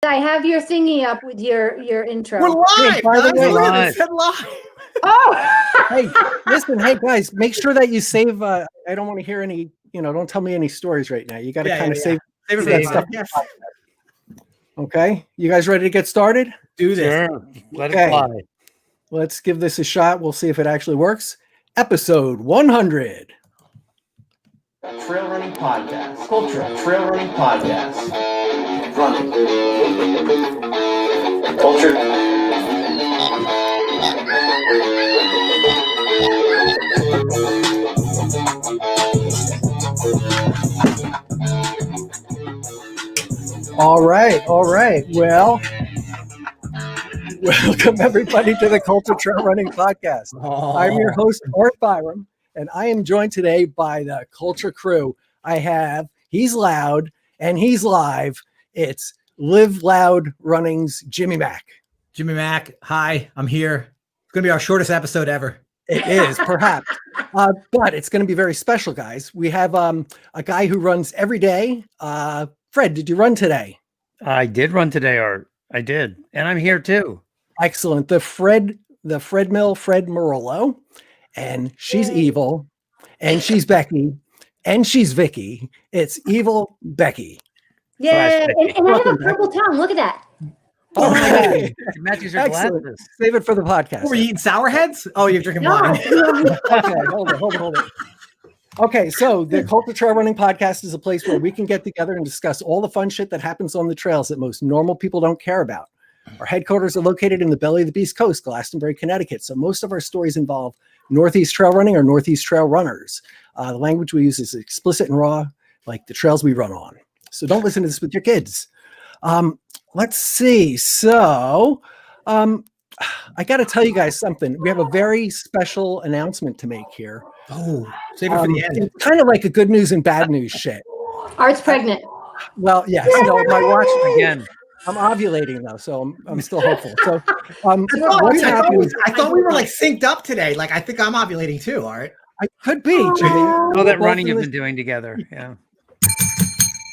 I have your thingy up with your intro. We're live. Hey, by the way, It said live. Oh, hey, listen, hey guys, make sure that you save. I don't want to hear any. Don't tell me any stories right now. You got to kind of save Save that it stuff. Yes. Okay, you guys ready to get started? Do this. Sure. Let it fly. Let's give this a shot. We'll see if it actually works. Episode 100. Trail Running Podcast. Culture Trail Running Podcast. Running. Culture. All right. Well, welcome everybody to the Culture Trail Running Podcast. I'm your host, Art Byram, and I am joined today by the Culture crew. He's loud and he's live. It's Live Loud Running's Jimmy Mack. Jimmy Mack, hi, I'm here. It's going to be our shortest episode ever. It is, perhaps. But it's going to be very special, guys. We have a guy who runs every day. Fred, did you run today? I did run today, Art. I did. And I'm here too. Excellent. The Fred Mill, Fred Marolo. And she's evil. And she's Becky. And she's Vicky. It's evil Becky. yeah. And I have a purple tongue. Look at that. All right. It matches your Excellent. glasses. Save it for the podcast. Were you eating Sour Heads? Oh, you're drinking No. wine. Okay, hold on. Okay, so the Culture Trail Running Podcast is a place where we can get together and discuss all the fun shit that happens on the trails that most normal people don't care about. Our headquarters are located in the belly of the Beast Coast, Glastonbury, Connecticut. So most of our stories involve Northeast trail running or Northeast trail runners. The language we use is explicit and raw, like the trails we run on. So don't listen to this with your kids. Let's see. So I got to tell you guys something. We have a very special announcement to make here. Oh, save it for the end. It's kind of like a good news and bad news shit. Art's pregnant. Well, yes. No, my watch Again. I'm ovulating though, so I'm still hopeful. So I happening? thought we were like synced up today. Like, I think I'm ovulating too, Art. I could be, Jimmy. All that Both running of you've us- been doing together. Yeah.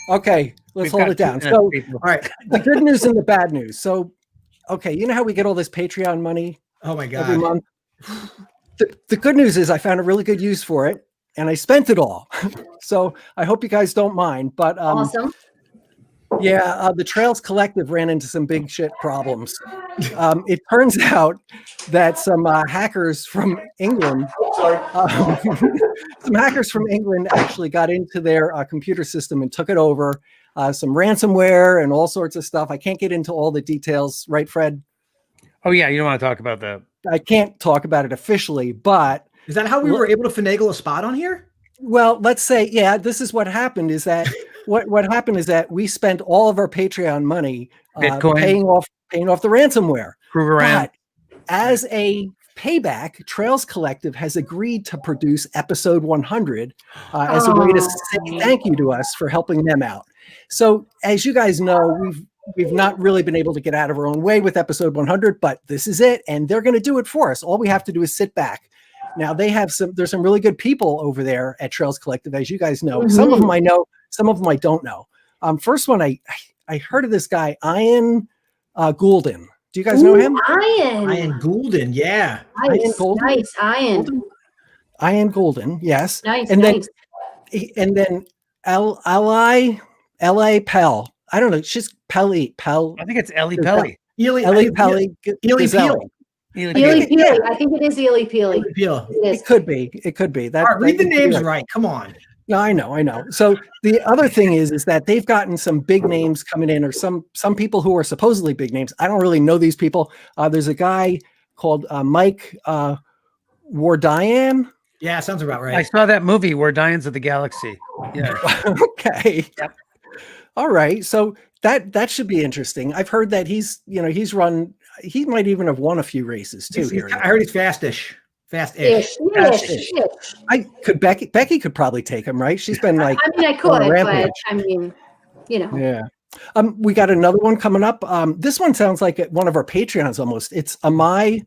Okay, let's We've hold got it down. 2 minutes, So people. All right. the good news and the bad news. So, okay, you know how we get all this Patreon money Oh my every God. month? The good news is I found a really good use for it, and I spent it all. So I hope you guys don't mind. But Awesome. yeah, the Trails Collective ran into some big shit problems. It turns out that some hackers from England, actually got into their computer system and took it over. Some ransomware and all sorts of stuff. I can't get into all the details, right, Fred? Oh, yeah. You don't want to talk about that. I can't talk about it officially, but Is that how we were able to finagle a spot on here? well, let's say, yeah, this is what happened is that what happened is that we spent all of our Patreon money Bitcoin. paying off the ransomware. Prove around. But as a payback, Trails Collective has agreed to produce episode 100 as a way to say thank you to us for helping them out. So as you guys know, we've not really been able to get out of our own way with episode 100, but this is it, and they're going to do it for us. All we have to do is sit back. Now there's some really good people over there at Trails Collective, as you guys know. Mm-hmm. Some of them I know, some of them I don't know. First one, I heard of this guy, Ian Goulden. Do you guys know him? Iron. Ian Goulden, yeah. Nice. Ian Goulden? Nice. Iron. Ian Goulden, yes. Nice. And nice. then L.A. Pell. I don't know. She's Pelly. I think it's Ellie Pelly. Ellie Pelly. Ely Gazelle. Peely. Ely Peely. I think it is Ely Peely. Peel. It is. It could be. It could be. All right, read the that- names right. Come on. No, I know. So the other thing is that they've gotten some big names coming in, or some people who are supposedly big names. I don't really know these people. There's a guy called Mike Warden. Yeah, sounds about I right. saw that movie, Guardians of the Galaxy. Yeah. Okay. Yep. All right. So that should be interesting. I've heard that he might even have won a few races too. here. I heard he's fast-ish. Fast-ish. Ish. Becky could probably take him, right? She's been like, I mean, I on a could, but rampage. I mean, you know. Yeah. We got another one coming up. This one sounds like one of our Patreons almost. It's Amai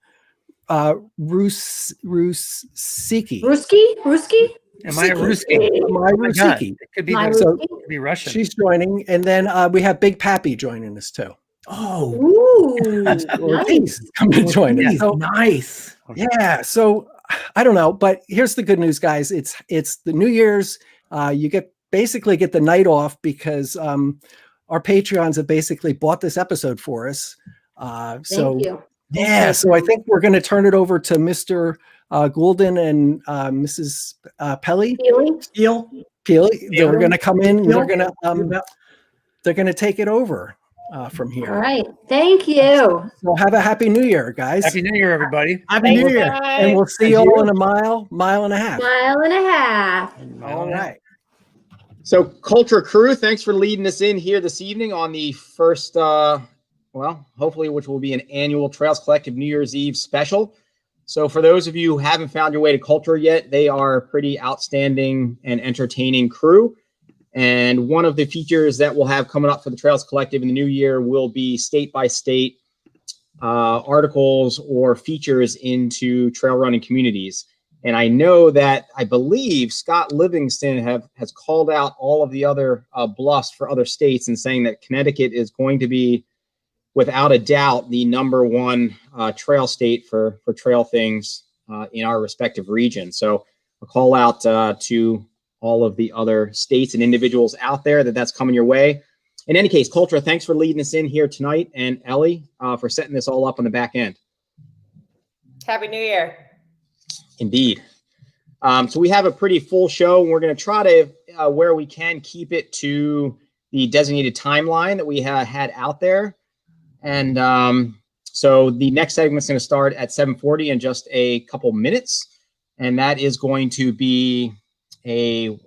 Ruzecki. Ruzecki? Am I a Ruzecki? Amai Oh my God. Ruzecki. It could be, My So it could be Russian. she's joining, and then we have Big Pappy joining us too. Oh, Ooh, Ortiz nice. come to join us. Ortiz, So, nice. yeah, so I don't know, but here's the good news, guys. It's the New Year's. You basically get the night off because our Patreons have basically bought this episode for us. Thank you. Yeah, so I think we're going to turn it over to Mr. Goulden and Mrs. Pelly. Feeling? Peely. They're going to come in and Peely. they're going to take it over from here. All right. Thank you. So have a happy New Year, guys. Happy New Year, everybody. Happy New Year. And we'll see you all in a mile and a half. Mile and a half. All right. So, Culture Crew, thanks for leading us in here this evening on the first, hopefully, which will be an annual Trails Collective New Year's Eve special. So, for those of you who haven't found your way to Culture yet, they are a pretty outstanding and entertaining crew. And one of the features that we'll have coming up for the Trails Collective in the new year will be state-by-state articles or features into trail running communities. And I know that I believe Scott Livingston has called out all of the other bluffs for other states and saying that Connecticut is going to be, without a doubt, the #1 trail state for trail things in our respective region. So a call out to all of the other states and individuals out there that's coming your way. In any case, Culture, thanks for leading us in here tonight, and Ellie for setting this all up on the back end. Happy New Year. Indeed. So we have a pretty full show. We're going to try to, where we can, keep it to the designated timeline that we had out there. And so the next segment is going to start at 7:40 in just a couple minutes. And that is going to be a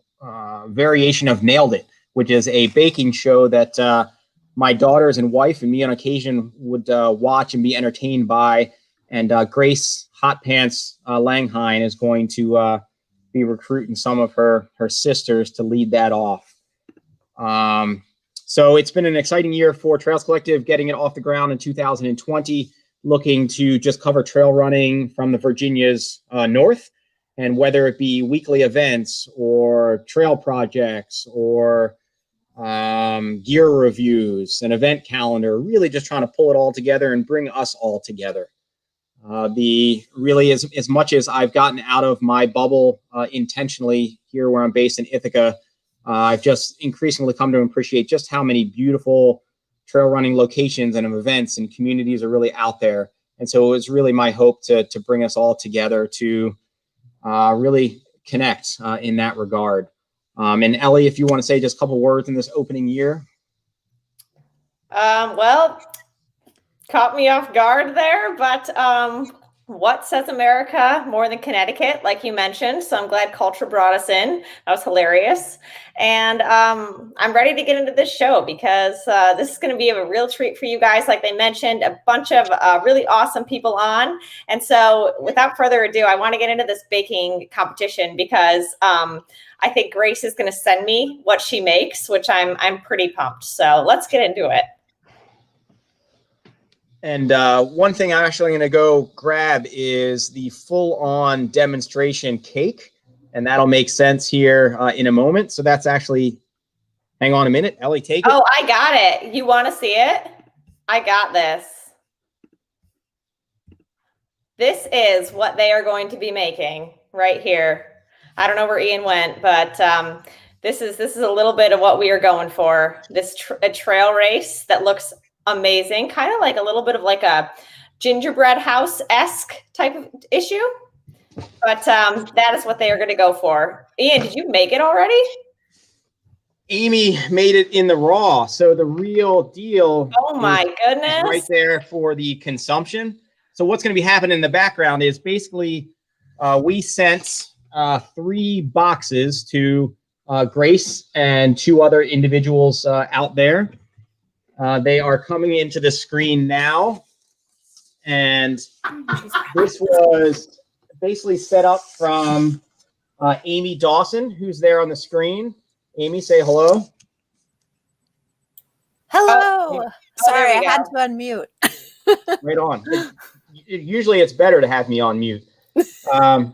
variation of Nailed It, which is a baking show that my daughters and wife and me on occasion would watch and be entertained by. And Grace Hot Pants Langheim is going to be recruiting some of her sisters to lead that off. So it's been an exciting year for Trails Collective, getting it off the ground in 2020, looking to just cover trail running from the Virginias north. And whether it be weekly events or trail projects or gear reviews, an event calendar, really just trying to pull it all together and bring us all together. As much as I've gotten out of my bubble intentionally here where I'm based in Ithaca, I've just increasingly come to appreciate just how many beautiful trail running locations and events and communities are really out there. And so it was really my hope to bring us all together to really connect in that regard. And Ellie, if you want to say just a couple words in this opening year. Well, caught me off guard there, but what says America more than Connecticut, like you mentioned? So I'm glad Culture brought us in. That was hilarious. And I'm ready to get into this show because this is going to be a real treat for you guys. Like they mentioned, a bunch of really awesome people on. And so without further ado, I want to get into this baking competition because I think Grace is going to send me what she makes, which I'm pretty pumped. So let's get into it. And one thing I'm actually going to go grab is the full-on demonstration cake, and that'll make sense here in a moment. So that's actually, hang on a minute, Ellie, take it. Oh, I got it. You want to see it? I got this. This is what they are going to be making right here. I don't know where Ian went, but this is a little bit of what we are going for. This a trail race that looks amazing, kind of like a little bit of like a gingerbread house-esque type of issue, but that is what they are going to go for. Ian, did you make it already? Amy made it in the raw, so the real deal. Oh my goodness! Right there for the consumption. So what's going to be happening in the background is basically we sent 3 boxes to Grace and 2 other individuals out there. They are coming into the screen now, and this was basically set up from Amy Dawson, who's there on the screen. Amy, say hello. Hello. Sorry, I go. had to unmute. Right on. Usually it's better to have me on mute. So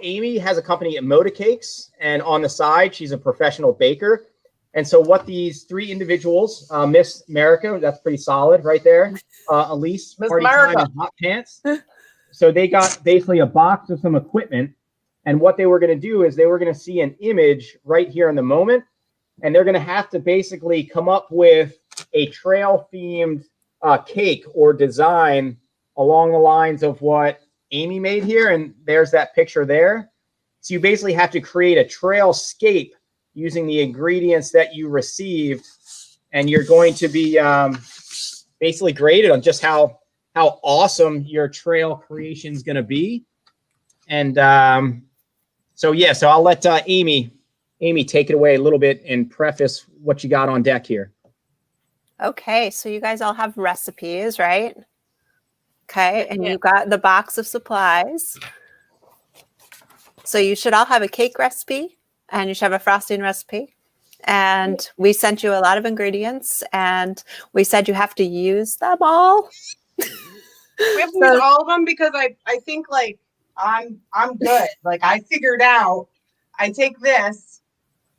Amy has a company at Moda Cakes, and on the side, she's a professional baker. And so what these three individuals, Miss America, that's pretty solid right there. Elise, Miss Party America. Time and Hot Pants. So they got basically a box of some equipment. And what they were going to do is they were going to see an image right here in the moment. And they're going to have to basically come up with a trail-themed cake or design along the lines of what Amy made here. And there's that picture there. So you basically have to create a trailscape using the ingredients that you received, and you're going to be basically graded on just how awesome your trail creation is going to be. And so I'll let Amy take it away a little bit and preface what you got on deck here. Okay, so you guys all have recipes, right? Okay, and you got the box of supplies. So you should all have a cake recipe, and you should have a frosting recipe. And we sent you a lot of ingredients, and we said you have to use them all. We have to use all of them because I think like I'm good. Like I figured out, I take this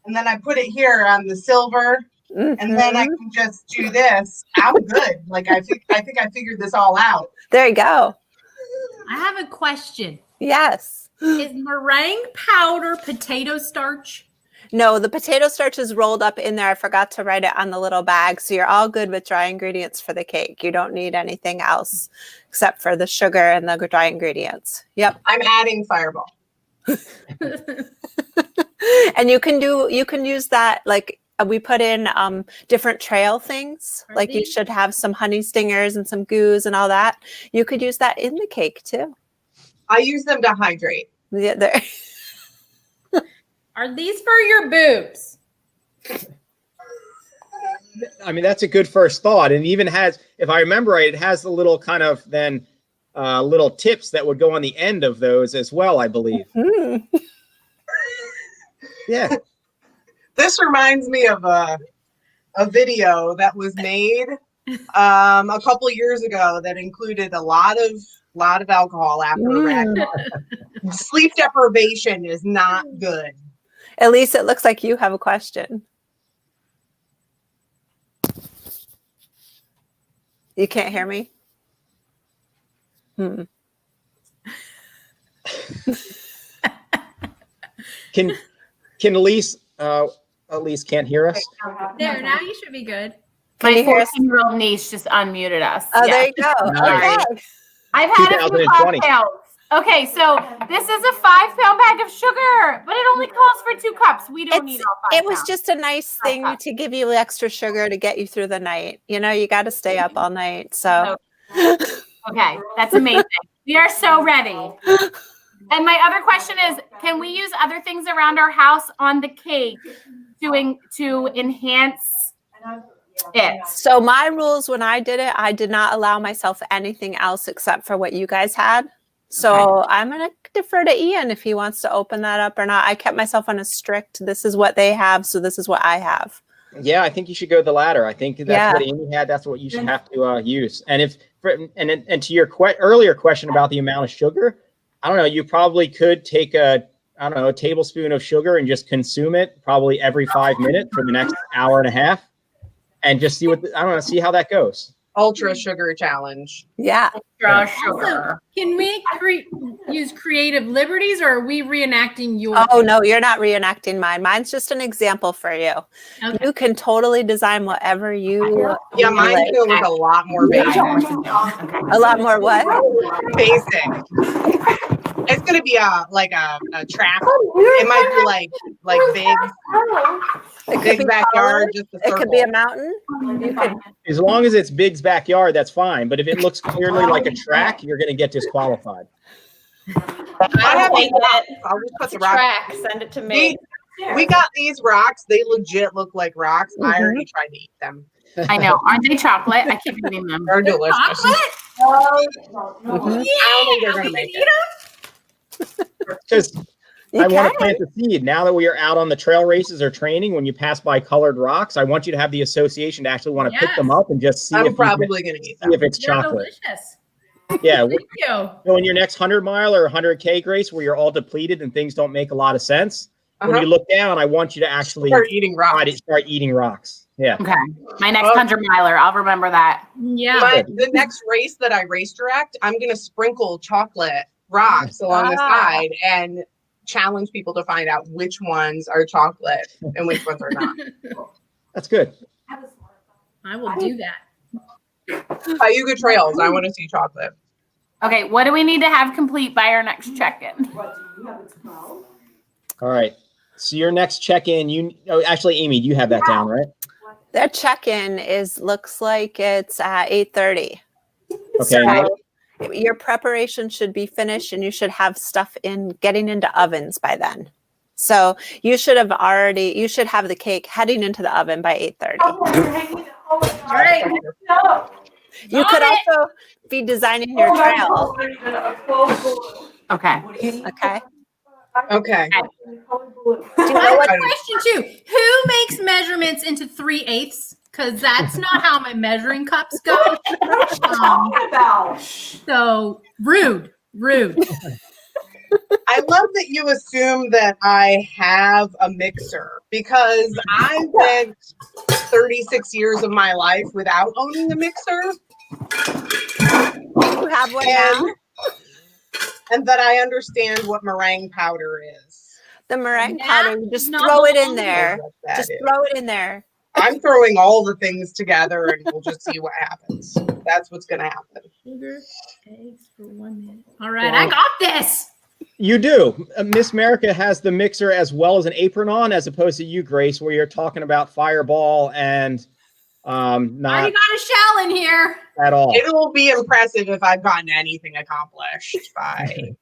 and then I put it here on the silver, and then I can just do this. I'm good. Like I think I figured this all out. There you go. I have a question. Yes. Is meringue powder potato starch? No, the potato starch is rolled up in there. I forgot to write it on the little bag. So you're all good with dry ingredients for the cake. You don't need anything else except for the sugar and the dry ingredients. Yep. I'm adding Fireball. And you can use that, like we put in different trail things. Like you should have some honey stingers and some goos and all that. You could use that in the cake too. I use them to hydrate. Yeah, there. Are these for your boobs? I mean, that's a good first thought. And it even has, if I remember right, it has the little kind of then little tips that would go on the end of those as well, I believe. Yeah. This reminds me of a video that was made a couple years ago that included a lot of alcohol after a ragdoll. Sleep deprivation is not good. At least it looks like you have a question. You can't hear me? Can Elise can't hear us? There, now you should be good. Can you hear us? 14-year-old niece just unmuted us. Oh, Yeah. there you go. Nice. Okay. I've had a few 2020. cocktails. Okay, so this is a 5-pound bag of sugar, but it only calls for 2 cups. We don't need all 5 It was pounds. just a nice thing to give you extra sugar to get you through the night. You know, you got to stay up all night. So, Okay, that's amazing. We are so ready. And my other question is, can we use other things around our house on the cake to enhance it? So my rules when I did it, I did not allow myself anything else except for what you guys had. So I'm going to defer to Ian if he wants to open that up or not. I kept myself on a strict, this is what they have, so this is what I have. Yeah, I think you should go the latter. I think that's what Amy had. That's what you should have to use. And and to your earlier question about the amount of sugar, I don't know, you probably could take a tablespoon of sugar and just consume it probably every 5 minutes for the next hour and a half and just see see how that goes. Ultra sugar challenge. Yeah. Ultra sugar. Also, can we use creative liberties, or are we reenacting yours? Oh, no, you're not reenacting mine. Mine's just an example for you. Okay. You can totally design whatever you Yeah, mine like. feels a lot more basic. A lot more what? Basic. It's gonna be a track. It might be like big backyard, just a circle. It could be a mountain. You could. As long as it's Big's backyard, that's fine. But if it looks clearly like a track, you're going to get disqualified. I have these rocks. I'll just put the rocks. Track, send it to me. We got these rocks. They legit look like rocks. I already tried to eat them. I know. Aren't they chocolate? I keep eating them. They're delicious. Chocolate? I don't think they're gonna make it. Because I want to plant the seed. Now that we are out on the trail races or training, when you pass by colored rocks, I want you to have the association to actually want to pick them up and just see I'm probably going to eat them. if it's They're chocolate. delicious. Yeah. Thank you. So in your next 100-mile or 100K race where you're all depleted and things don't make a lot of sense, when you look down, I want you to actually start eating rocks. Start eating rocks. Yeah. Okay. My next 100 miler, I'll remember that. Yeah. The next race that I race direct, I'm going to sprinkle chocolate rocks along the side and challenge people to find out which ones are chocolate and which ones are not. That's good. I will do that. Cayuga Trails, I want to see chocolate. Okay, what do we need to have complete by our next check-in? All right. So your next check-in, actually, Amy, you have that down, right? Their check-in looks like it's at 8:30. Okay. So your preparation should be finished and you should have stuff getting into ovens by then. So you should have the cake heading into the oven by 8:30. All right. You could also be designing your trail. Okay. Okay. Okay. I have a question too. Who makes measurements into 3/8? Because that's not how my measuring cups go. So rude. I love that you assume that I have a mixer because I went 36 years of my life without owning a mixer. You have one now? And that I understand what meringue powder is. The meringue powder, you just throw it in there. Just throw it in there. I'm throwing all the things together and we'll just see what happens. That's what's going to happen. Sugar, eggs for 1 minute. All right, I got this. You do. Miss America has the mixer as well as an apron on, as opposed to you, Grace, where you're talking about Fireball and not I got a shell in here at all. It'll be impressive if I've gotten anything accomplished by.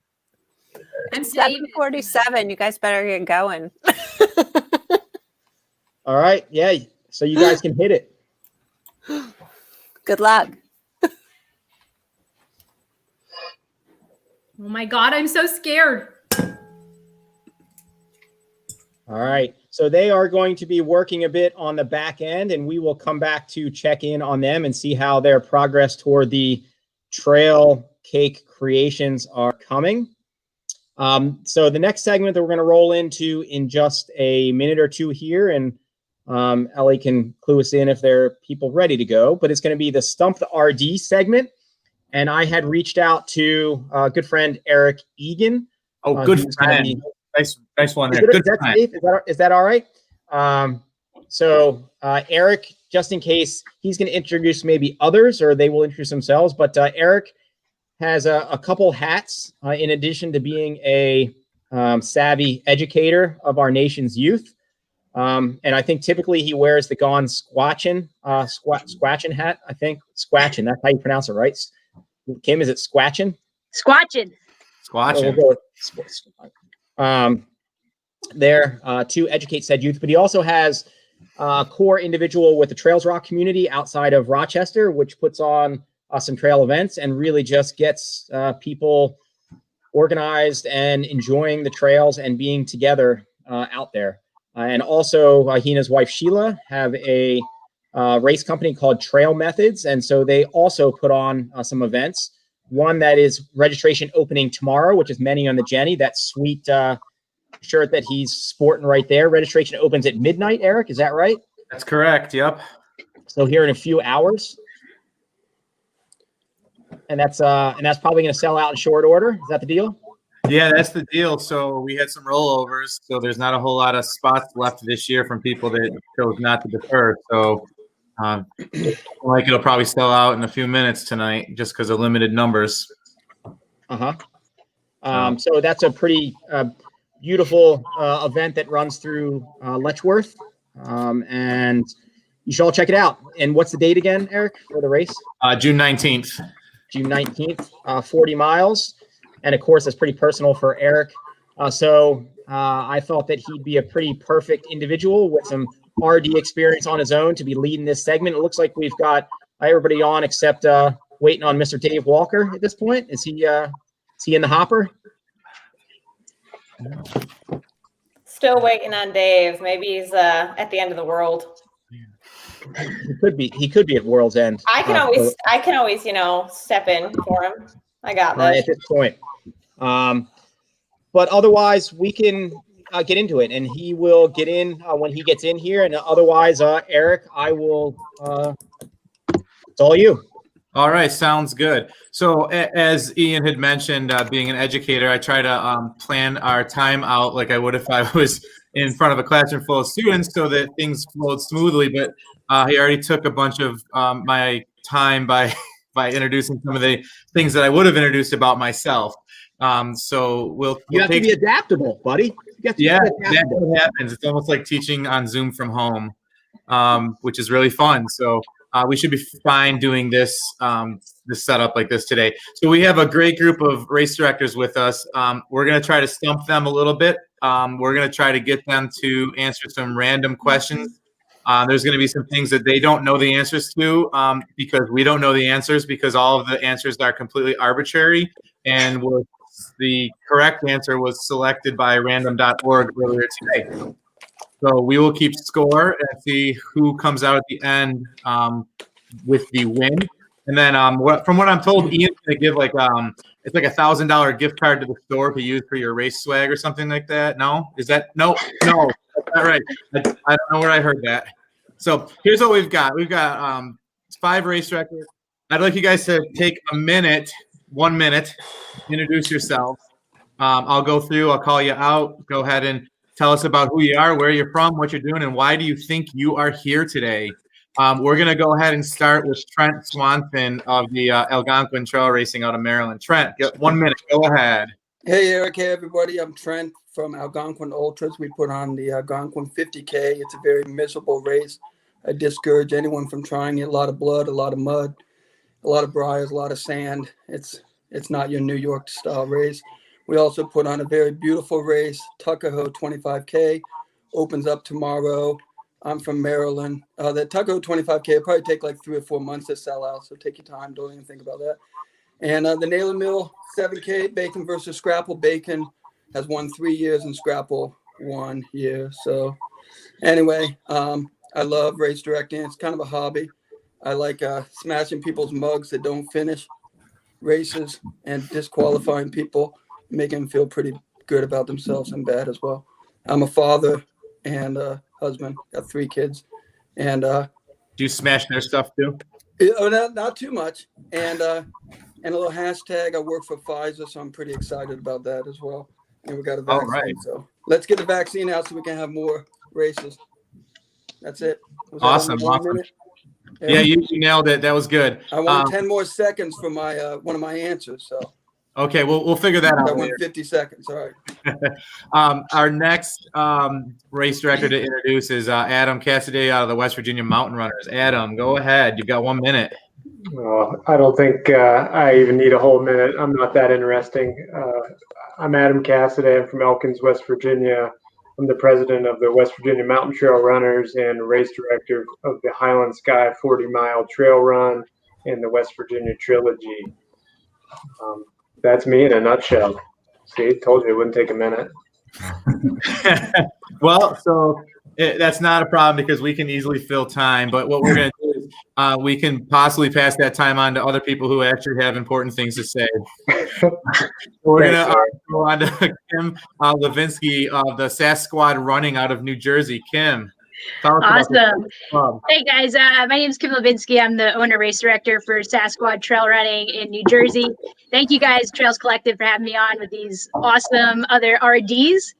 I'm 7:47. You guys better get going. All right. Yeah. So you guys can hit it. Good luck. Oh my God, I'm so scared. All right. So they are going to be working a bit on the back end, and we will come back to check in on them and see how their progress toward the trail cake creations are coming. So the next segment that we're going to roll into in just a minute or two here, and Ellie can clue us in if there are people ready to go, but it's going to be the Stump the RD segment. And I had reached out to a good friend, Eric Egan. Oh, good friend. Nice one there. Good friend. Is that all right? So Eric, just in case, he's going to introduce maybe others or they will introduce themselves. But Eric has a couple hats in addition to being a savvy educator of our nation's youth. And I think typically he wears the Gone Squatchin' hat, I think. Squatchin', that's how you pronounce it, right? Kim, is it Squatchin'? Squatchin'. Squatchin'. We'll go with there to educate said youth, but he also has a core individual with the Trails Rock community outside of Rochester, which puts on some trail events and really just gets people organized and enjoying the trails and being together out there. And also he and his wife Sheila have a race company called Trail Methods, and so they also put on some events. One that is registration opening tomorrow, which is Many on the Jenny, that sweet shirt that he's sporting right there. Registration opens at midnight, Eric, is that right? That's correct, yep. So here in a few hours. And that's probably going to sell out in short order. Is that the deal? Yeah, that's the deal. So we had some rollovers, so there's not a whole lot of spots left this year from people that chose not to defer. So like it'll probably sell out in a few minutes tonight just because of limited numbers. So that's a pretty beautiful event that runs through Letchworth, and you should all check it out. And what's the date again, Eric, for the race? June 19th. June 19th, 40 miles. And of course, that's pretty personal for Eric. So I thought that he'd be a pretty perfect individual with some RD experience on his own to be leading this segment. It looks like we've got everybody on except waiting on Mr. Dave Walker at this point. Is he in the hopper? Still waiting on Dave. Maybe he's at the end of the world. He could be at World's End. I can always, step in for him. I got this. At this point. But otherwise, we can get into it, and he will get in when he gets in here. And otherwise, Eric, I will. It's all you. All right, sounds good. So as Ian had mentioned, being an educator, I try to plan our time out like I would if I was in front of a classroom full of students so that things flowed smoothly. But he already took a bunch of my time by introducing some of the things that I would have introduced about myself. So You have to be adaptable, buddy. That's what happens. It's almost like teaching on Zoom from home, which is really fun. So we should be fine doing this this setup like this today. So we have a great group of race directors with us. We're going to try to stump them a little bit. We're going to try to get them to answer some random questions. There's going to be some things that they don't know the answers to because we don't know the answers because all of the answers are completely arbitrary. And the correct answer was selected by random.org earlier today. So we will keep score and see who comes out at the end with the win. And then from what I'm told, Ian's going to give like it's like $1,000 gift card to the store to use for your race swag or something like that. No, is that no? That's not right. I don't know where I heard that. So here's what we've got. We've got 5 race directors. I'd like you guys to take 1 minute, introduce yourselves. I'll go through. I'll call you out. Go ahead and tell us about who you are, where you're from, what you're doing, and why do you think you are here today. We're going to go ahead and start with Trent Swanson of the Algonquin Trail Racing out of Maryland. Trent, get 1 minute. Go ahead. Hey, Eric. Hey, everybody. I'm Trent from Algonquin Ultras. We put on the Algonquin 50K. It's a very miserable race. I discourage anyone from trying it. A lot of blood, a lot of mud, a lot of briars, a lot of sand. It's not your New York style race. We also put on a very beautiful race, Tuckahoe 25K, opens up tomorrow. I'm from Maryland. The Tuckahoe 25K will probably take like 3 or 4 months to sell out, so take your time. Don't even think about that. And the Naylor Mill 7K, Bacon versus Scrapple. Bacon has won 3 years and Scrapple 1 year. So anyway, I love race directing. It's kind of a hobby. I like smashing people's mugs that don't finish races and disqualifying people, making them feel pretty good about themselves and bad as well. I'm a father and a husband, got 3 kids. And do you smash their stuff too? Not too much. And a little hashtag, I work for Pfizer, so I'm pretty excited about that as well. And we got a vaccine. All right. So let's get the vaccine out so we can have more races. That's it. Awesome. Yeah, you nailed it. That was good. I want 10 more seconds for my one of my answers. So okay, we'll figure that out. I went 50 seconds. All right. Our next race director to introduce is Adam Cassidy out of the West Virginia Mountain Runners. Adam, go ahead. You've got 1 minute. Well, I don't think I even need a whole minute. I'm not that interesting. I'm Adam Cassidy. I'm from Elkins, West Virginia. I'm the president of the West Virginia Mountain Trail Runners and race director of the Highlands Sky 40-mile trail run and the West Virginia Trilogy. That's me in a nutshell. See, told you it wouldn't take a minute. Well, so that's not a problem because we can easily fill time. But what we're going to do is we can possibly pass that time on to other people who actually have important things to say. We're going to go on to Kim Levinsky of the SAS Squad Running out of New Jersey. Kim. Awesome. Hey guys, my name is Kim Levinsky. I'm the owner race director for SAS Squad Trail Running in New Jersey. Thank you guys, Trails Collective, for having me on with these awesome other RDs.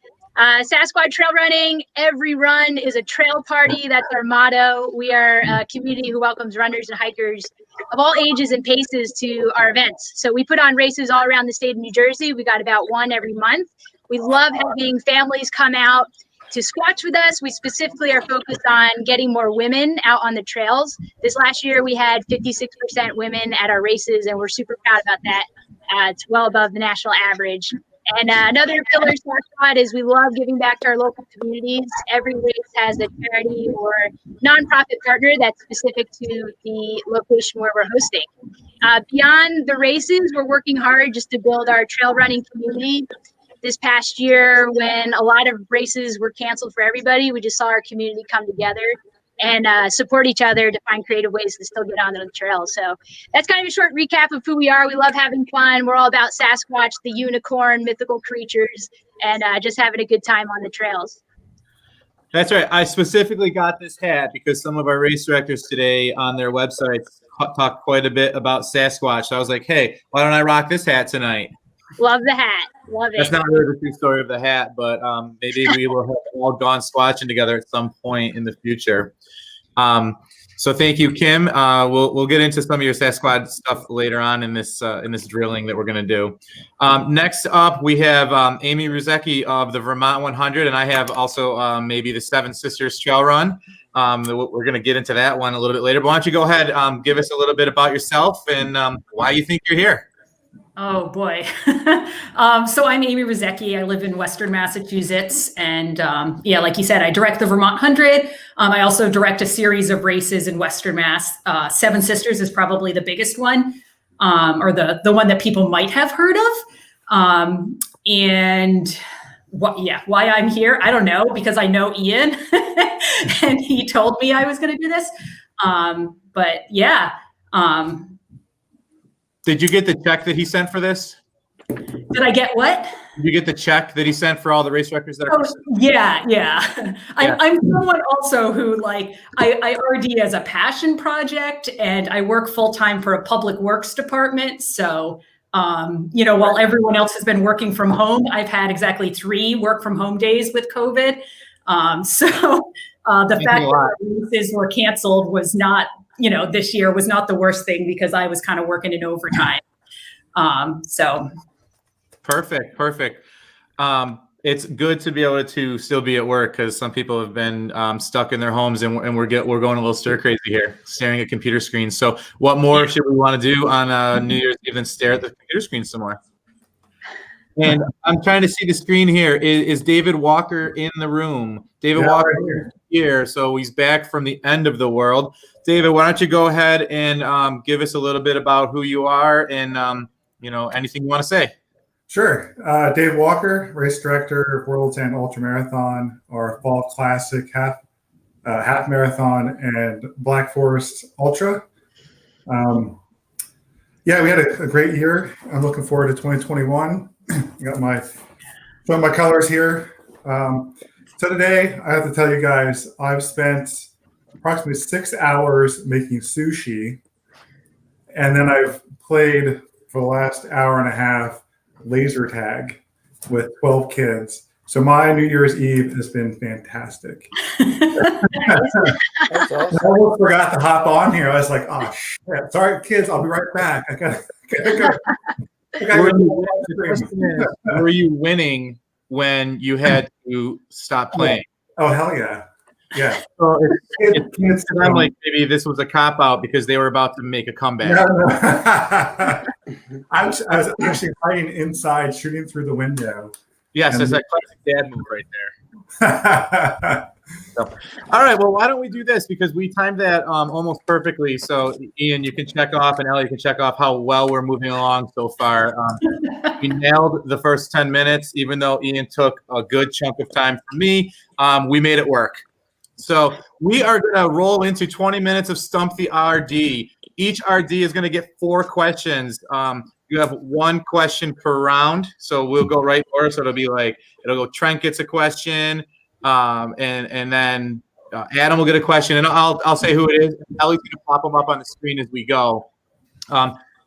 SAS Squad Trail Running, every run is a trail party. That's our motto. We are a community who welcomes runners and hikers of all ages and paces to our events. So we put on races all around the state of New Jersey. We got about one every month. We love having families come out to squatch with us. We specifically are focused on getting more women out on the trails. This last year, we had 56% women at our races, and we're super proud about that. It's well above the national average. And another pillar of our squad is we love giving back to our local communities. Every race has a charity or nonprofit partner that's specific to the location where we're hosting. Beyond the races, we're working hard just to build our trail running community. This past year, when a lot of races were canceled for everybody, we just saw our community come together. and support each other to find creative ways to still get onto the trail. So that's kind of a short recap of who we are. We love having fun. We're all about Sasquatch, the unicorn, mythical creatures, and just having a good time on the trails. That's right. I specifically got this hat because some of our race directors today on their websites talk quite a bit about Sasquatch. So I was like, hey, why don't I rock this hat tonight? Love the hat. Love it. That's not really the true story of the hat, but maybe we will have all gone squatching together at some point in the future. So thank you, Kim. We'll get into some of your Sasquatch stuff later on in this drilling that we're going to do. Next up, we have Amy Ruzecki of the Vermont 100, and I have also maybe the Seven Sisters Trail Run. We're going to get into that one a little bit later. But why don't you go ahead, give us a little bit about yourself and why you think you're here. Oh boy. So I'm Amy Ruzecki. I live in Western Massachusetts. And yeah, like you said, I direct the Vermont 100. I also direct a series of races in Western Mass. Seven Sisters is probably the biggest one, or the one that people might have heard of. And why I'm here, I don't know, because I know Ian and he told me I was going to do this. But yeah. Did you get the check that he sent for this? Did I get what? Did you get the check that he sent for all the race directors that are? Yeah. I'm someone also who I RD as a passion project, and I work full time for a public works department. So, while everyone else has been working from home, I've had exactly 3 work from home days with COVID. The fact that races were canceled was not, this year was not the worst thing because I was kind of working in overtime. Perfect. It's good to be able to still be at work because some people have been stuck in their homes and we're going a little stir crazy here, staring at computer screens. So what more should we want to do on New Year's Eve than stare at the computer screen some more? And I'm trying to see the screen here. Is David Walker in the room? David Walker is here, so he's back from the end of the world. David, why don't you go ahead and give us a little bit about who you are and anything you want to say? Sure. Dave Walker, race director of Worlds and Ultra Marathon, our Fall Classic half marathon and Black Forest Ultra. We had a great year. I'm looking forward to 2021. I got showing my colors here. So today I have to tell you guys, I've spent approximately 6 hours making sushi, and then I've played for the last hour and a half laser tag with 12 kids. So my New Year's Eve has been fantastic. That's awesome. I almost forgot to hop on here. I was like, oh shit. Sorry, kids, I'll be right back. I gotta go. Were you winning when you had to stop playing? Oh, hell yeah. Yeah. So it's to them like maybe this was a cop out because they were about to make a comeback. No. I was actually hiding inside, shooting through the window. Yes, that's that classic dad move right there. All right, well, why don't we do this? Because we timed that almost perfectly. So, Ian, you can check off, and Ellie, you can check off how well we're moving along so far. We nailed the first 10 minutes, even though Ian took a good chunk of time from me. We made it work. So we are going to roll into 20 minutes of Stump the RD. Each RD is going to get 4 questions. You have 1 question per round. So we'll go right order. So it'll go Trent gets a question. And then Adam will get a question, and I'll say who it is. Ellie's going to pop them up on the screen as we go.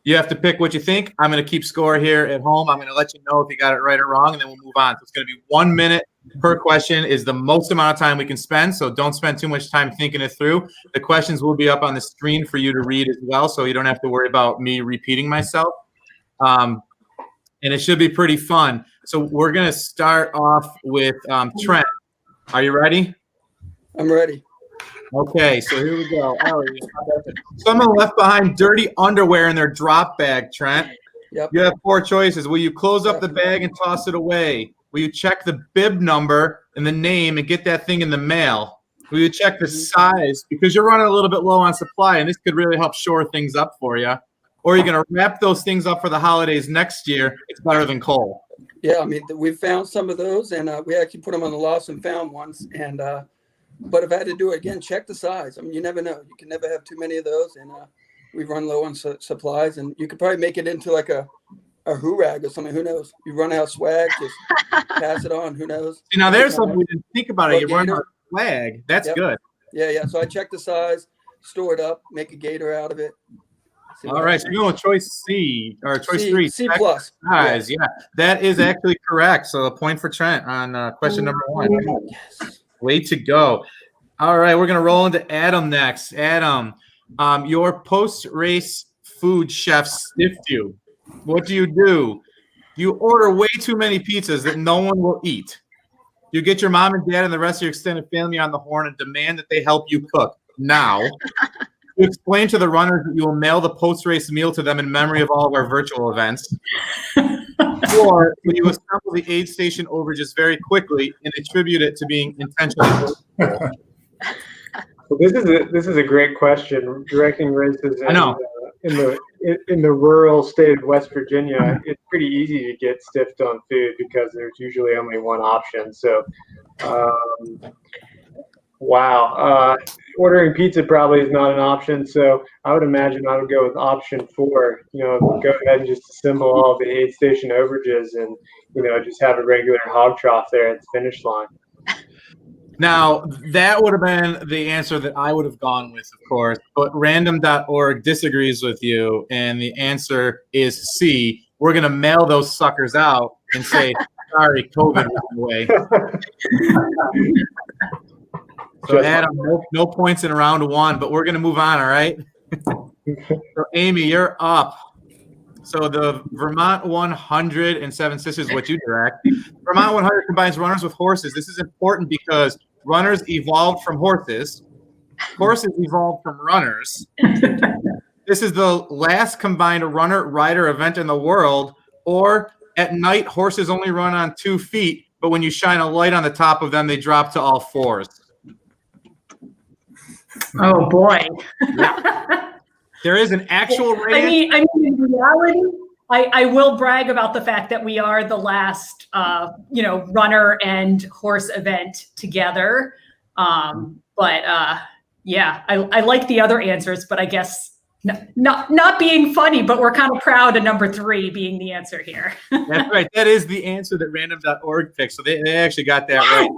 You have to pick what you think. I'm going to keep score here at home. I'm going to let you know if you got it right or wrong, and then we'll move on. So it's going to be 1 minute per question is the most amount of time we can spend. So don't spend too much time thinking it through. The questions will be up on the screen for you to read as well, so you don't have to worry about me repeating myself. And it should be pretty fun. So we're going to start off with Trent. Are you ready? I'm ready. Okay, so here we go. Someone left behind dirty underwear in their drop bag, Trent. Yep. You have 4 choices. Will you close up the bag and toss it away? Will you check the bib number and the name and get that thing in the mail? Will you check the size? Because you're running a little bit low on supply, and this could really help shore things up for you. Or are you going to wrap those things up for the holidays next year? It's better than coal. Yeah, I mean, we found some of those, and we actually put them on the lost and found ones, and But if I had to do it again, check the size. I mean, you never know. You can never have too many of those, and we run low on supplies, and you could probably make it into like a hoorag or something. Who knows? You run out of swag, just pass it on. Who knows? See, now there's something we didn't think about. It. You run gator. out of flag. That's Yep. good. Yeah. So I check the size, store it up, make a gator out of it. All right, so you're going with choice C or choice C, 3. C plus. Size, yeah, that is actually correct. So a point for Trent on question number 1. Yes. Way to go. All right, we're gonna roll into Adam next. Adam, your post-race food chef stiffed you. What do? You order way too many pizzas that no one will eat. You get your mom and dad and the rest of your extended family on the horn and demand that they help you cook now. You explain to the runners that you will mail the post-race meal to them in memory of all of our virtual events. Or will you assemble the aid station overages very quickly and attribute it to being intentionally? Well, this is a great question. Directing races I know. in the rural state of West Virginia, it's pretty easy to get stiffed on food because there's usually only one option. So, wow. Ordering pizza probably is not an option, so I would imagine I would go with option 4. Go ahead and just assemble all the aid station overages and, just have a regular hog trough there at the finish line. Now, that would have been the answer that I would have gone with, of course, but random.org disagrees with you, and the answer is C. We're going to mail those suckers out and say, sorry, COVID was in the way. So, Adam, no points in round 1, but we're going to move on, all right? So, Amy, you're up. So, the Vermont 100 and Seven Sisters, what you direct. Vermont 100 combines runners with horses. This is important because runners evolved from horses. Horses evolved from runners. This is the last combined runner-rider event in the world. Or at night, horses only run on 2 feet, but when you shine a light on the top of them, they drop to all 4s. Oh boy. There is an actual race. I mean, in reality, I will brag about the fact that we are the last, runner and horse event together. Yeah, I like the other answers, but I guess not being funny, but we're kind of proud of number 3 being the answer here. That's right. That is the answer that random.org picked. So they actually got that right.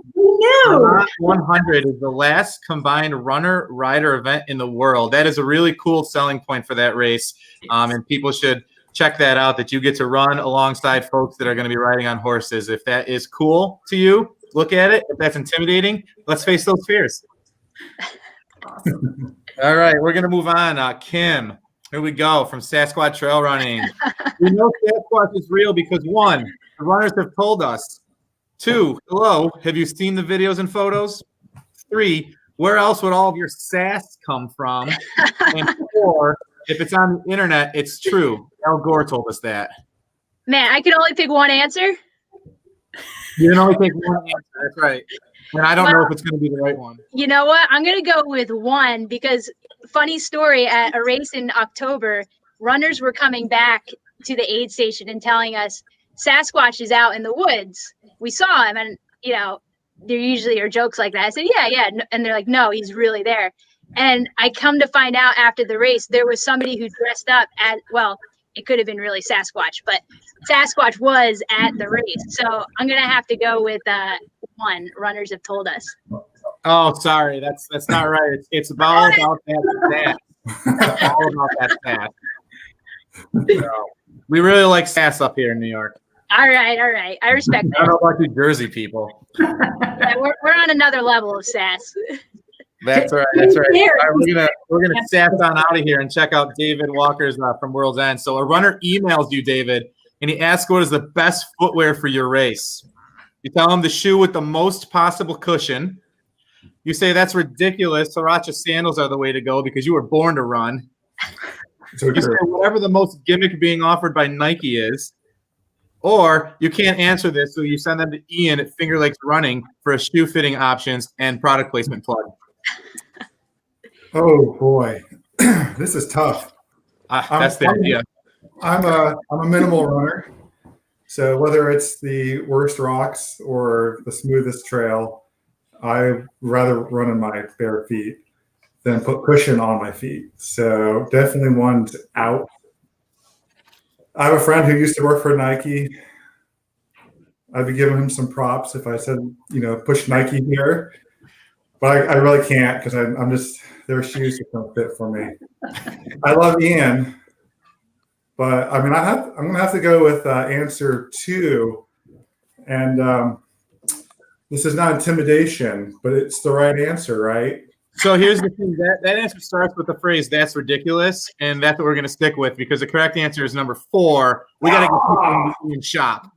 No. 100 is the last combined runner-rider event in the world. That is a really cool selling point for that race. And people should check that out, that you get to run alongside folks that are going to be riding on horses. If that is cool to you, look at it. If that's intimidating, let's face those fears. Awesome. All right, we're going to move on. Kim, here we go, from Sasquatch Trail Running. We know Sasquatch is real because 1, the runners have told us. 2, hello, have you seen the videos and photos? 3, where else would all of your sass come from? And 4, if it's on the internet, it's true. Al Gore told us that. Man, I can only pick one answer. You can only take one answer. That's right. And I don't know if it's going to be the right one. You know what? I'm going to go with 1 because, funny story, at a race in October, runners were coming back to the aid station and telling us Sasquatch is out in the woods. We saw him, and there usually are jokes like that. I said, yeah, and they're like, no, he's really there. And I come to find out after the race, there was somebody who dressed up as, well, it could have been really Sasquatch, but Sasquatch was at the race. So I'm gonna have to go with 1. Runners have told us. Oh, sorry, that's not right. It's all about that sass. All about that sass. So, we really like sass up here in New York. All right. I respect I don't know that. about you Jersey people. Yeah, we're on another level of sass. That's right. All right, we're gonna sass on out of here and check out David Walker's from World's End. So a runner emails you, David, and he asks what is the best footwear for your race. You tell him the shoe with the most possible cushion. You say that's ridiculous. Sriracha sandals are the way to go because you were born to run. So you say whatever the most gimmick being offered by Nike is. Or you can't answer this, so you send them to Ian at Finger Lakes Running for a shoe fitting options and product placement plug. Oh boy, this is tough. That's the idea. I'm a minimal runner, so whether it's the worst rocks or the smoothest trail, I rather run in my bare feet than put cushion on my feet. So definitely one's out. I have a friend who used to work for Nike. I'd be giving him some props if I said, push Nike here. But I really can't because I'm just, their shoes just don't fit for me. I love Ian, but I mean, I'm going to have to go with answer 2. And this is not intimidation, but it's the right answer, right? So here's the thing. That answer starts with the phrase, "That's ridiculous," and that's what we're going to stick with because the correct answer is number 4. We got to get people in shop.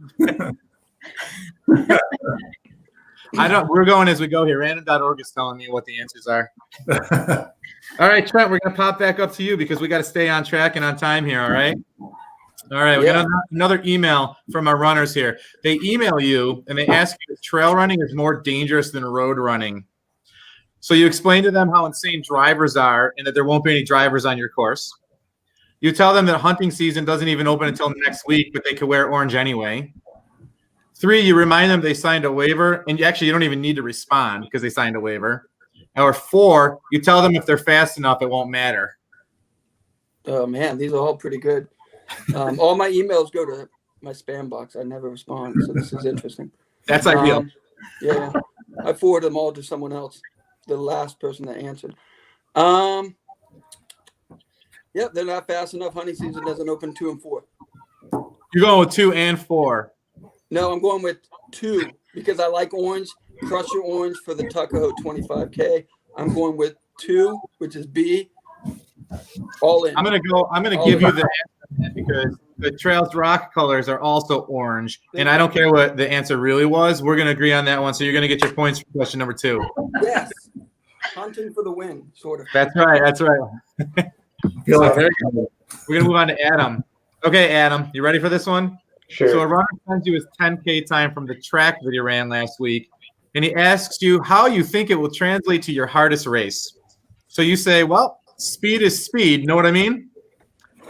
We're going as we go here. Random.org is telling me what the answers are. All right, Trent, we're going to pop back up to you because we got to stay on track and on time here, all right? All right, we got another email from our runners here. They email you and they ask you if trail running is more dangerous than road running. So you explain to them how insane drivers are and that there won't be any drivers on your course. You tell them that hunting season doesn't even open until next week, but they could wear orange anyway. 3, you remind them they signed a waiver, and you don't even need to respond because they signed a waiver. Or 4, you tell them if they're fast enough, it won't matter. Oh, man, these are all pretty good. All my emails go to my spam box. I never respond, so this is interesting. That's ideal. Yeah, I forward them all to someone else, the last person that answered. Yep, they're not fast enough. Hunting season doesn't open 2 and 4. You're going with 2 and 4. No, I'm going with 2 because I like orange. Crush your orange for the Tuckahoe 25K. I'm going with 2, which is B. All in. I'm gonna give you the answer because the Trails Rock colors are also orange, and I don't care what the answer really was. We're gonna agree on that one, so you're gonna get your points for question number 2. Yes, hunting for the win, sort of. That's right. Feel like We're gonna move on to Adam. Okay, Adam, you ready for this one? Sure. So a runner sends you his 10K time from the track that he ran last week, and he asks you how you think it will translate to your hardest race. So you say, well, speed is speed, know what I mean?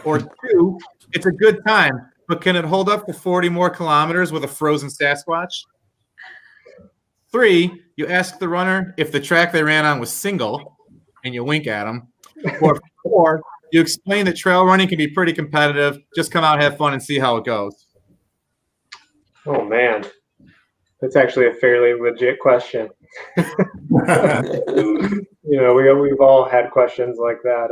Or 2, it's a good time, but can it hold up to 40 more kilometers with a frozen Sasquatch? 3, you ask the runner if the track they ran on was single, and you wink at him. Or 4, you explain that trail running can be pretty competitive. Just come out, have fun, and see how it goes. Oh, man. That's actually a fairly legit question. We've all had questions like that.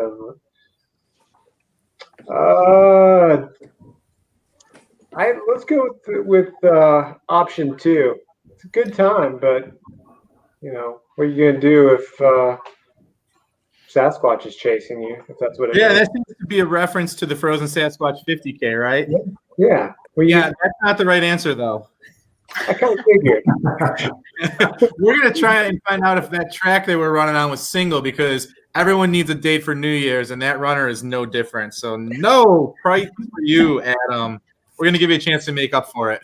Let's go with option 2. It's a good time, but what are you gonna do if Sasquatch is chasing you? If that's what it is. Yeah, that seems to be a reference to the Frozen Sasquatch 50K, right? Yeah. That's not the right answer though. I kind of figured. We're going to try and find out if that track they were running on was single because everyone needs a date for New Year's, and that runner is no different. So no price for you, Adam. We're going to give you a chance to make up for it.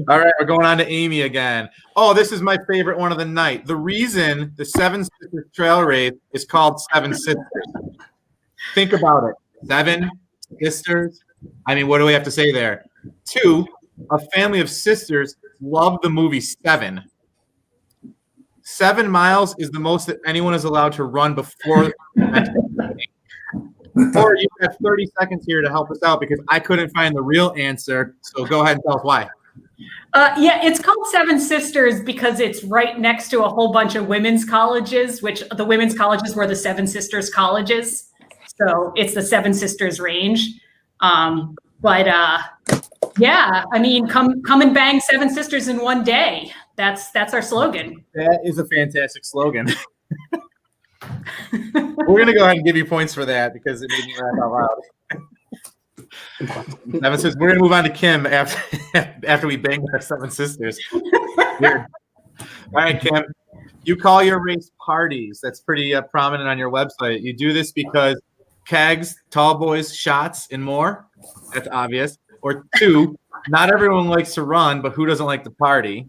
All right, we're going on to Amy again. Oh, this is my favorite one of the night. The reason the Seven Sisters Trail Race is called Seven Sisters. Think about it. 7 sisters. I mean, what do we have to say there? 2, a family of sisters love the movie Seven. 7 miles is the most that anyone is allowed to run before. Or you have 30 seconds here to help us out because I couldn't find the real answer. So go ahead and tell us why. It's called Seven Sisters because it's right next to a whole bunch of women's colleges, which the women's colleges were the Seven Sisters colleges. So it's the Seven Sisters range. Come and bang 7 sisters in one day. That's our slogan. That is a fantastic slogan. We're going to go ahead and give you points for that because it made me laugh out loud. Evan says we're going to move on to Kim after we bang our 7 sisters. All right, Kim. You call your race parties. That's pretty prominent on your website. You do this because kegs, tall boys, shots, and more. That's obvious. Or 2, not everyone likes to run, but who doesn't like to party?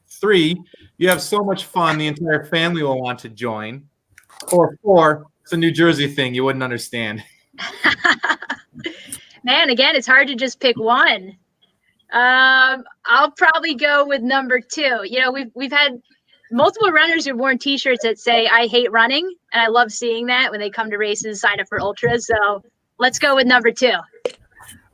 3, you have so much fun the entire family will want to join. Or 4, it's a New Jersey thing you wouldn't understand. Man, again, it's hard to just pick one. I'll probably go with number 2. You know, we've had multiple runners who've worn T-shirts that say "I hate running," and I love seeing that when they come to races, sign up for ultras. So let's go with number 2.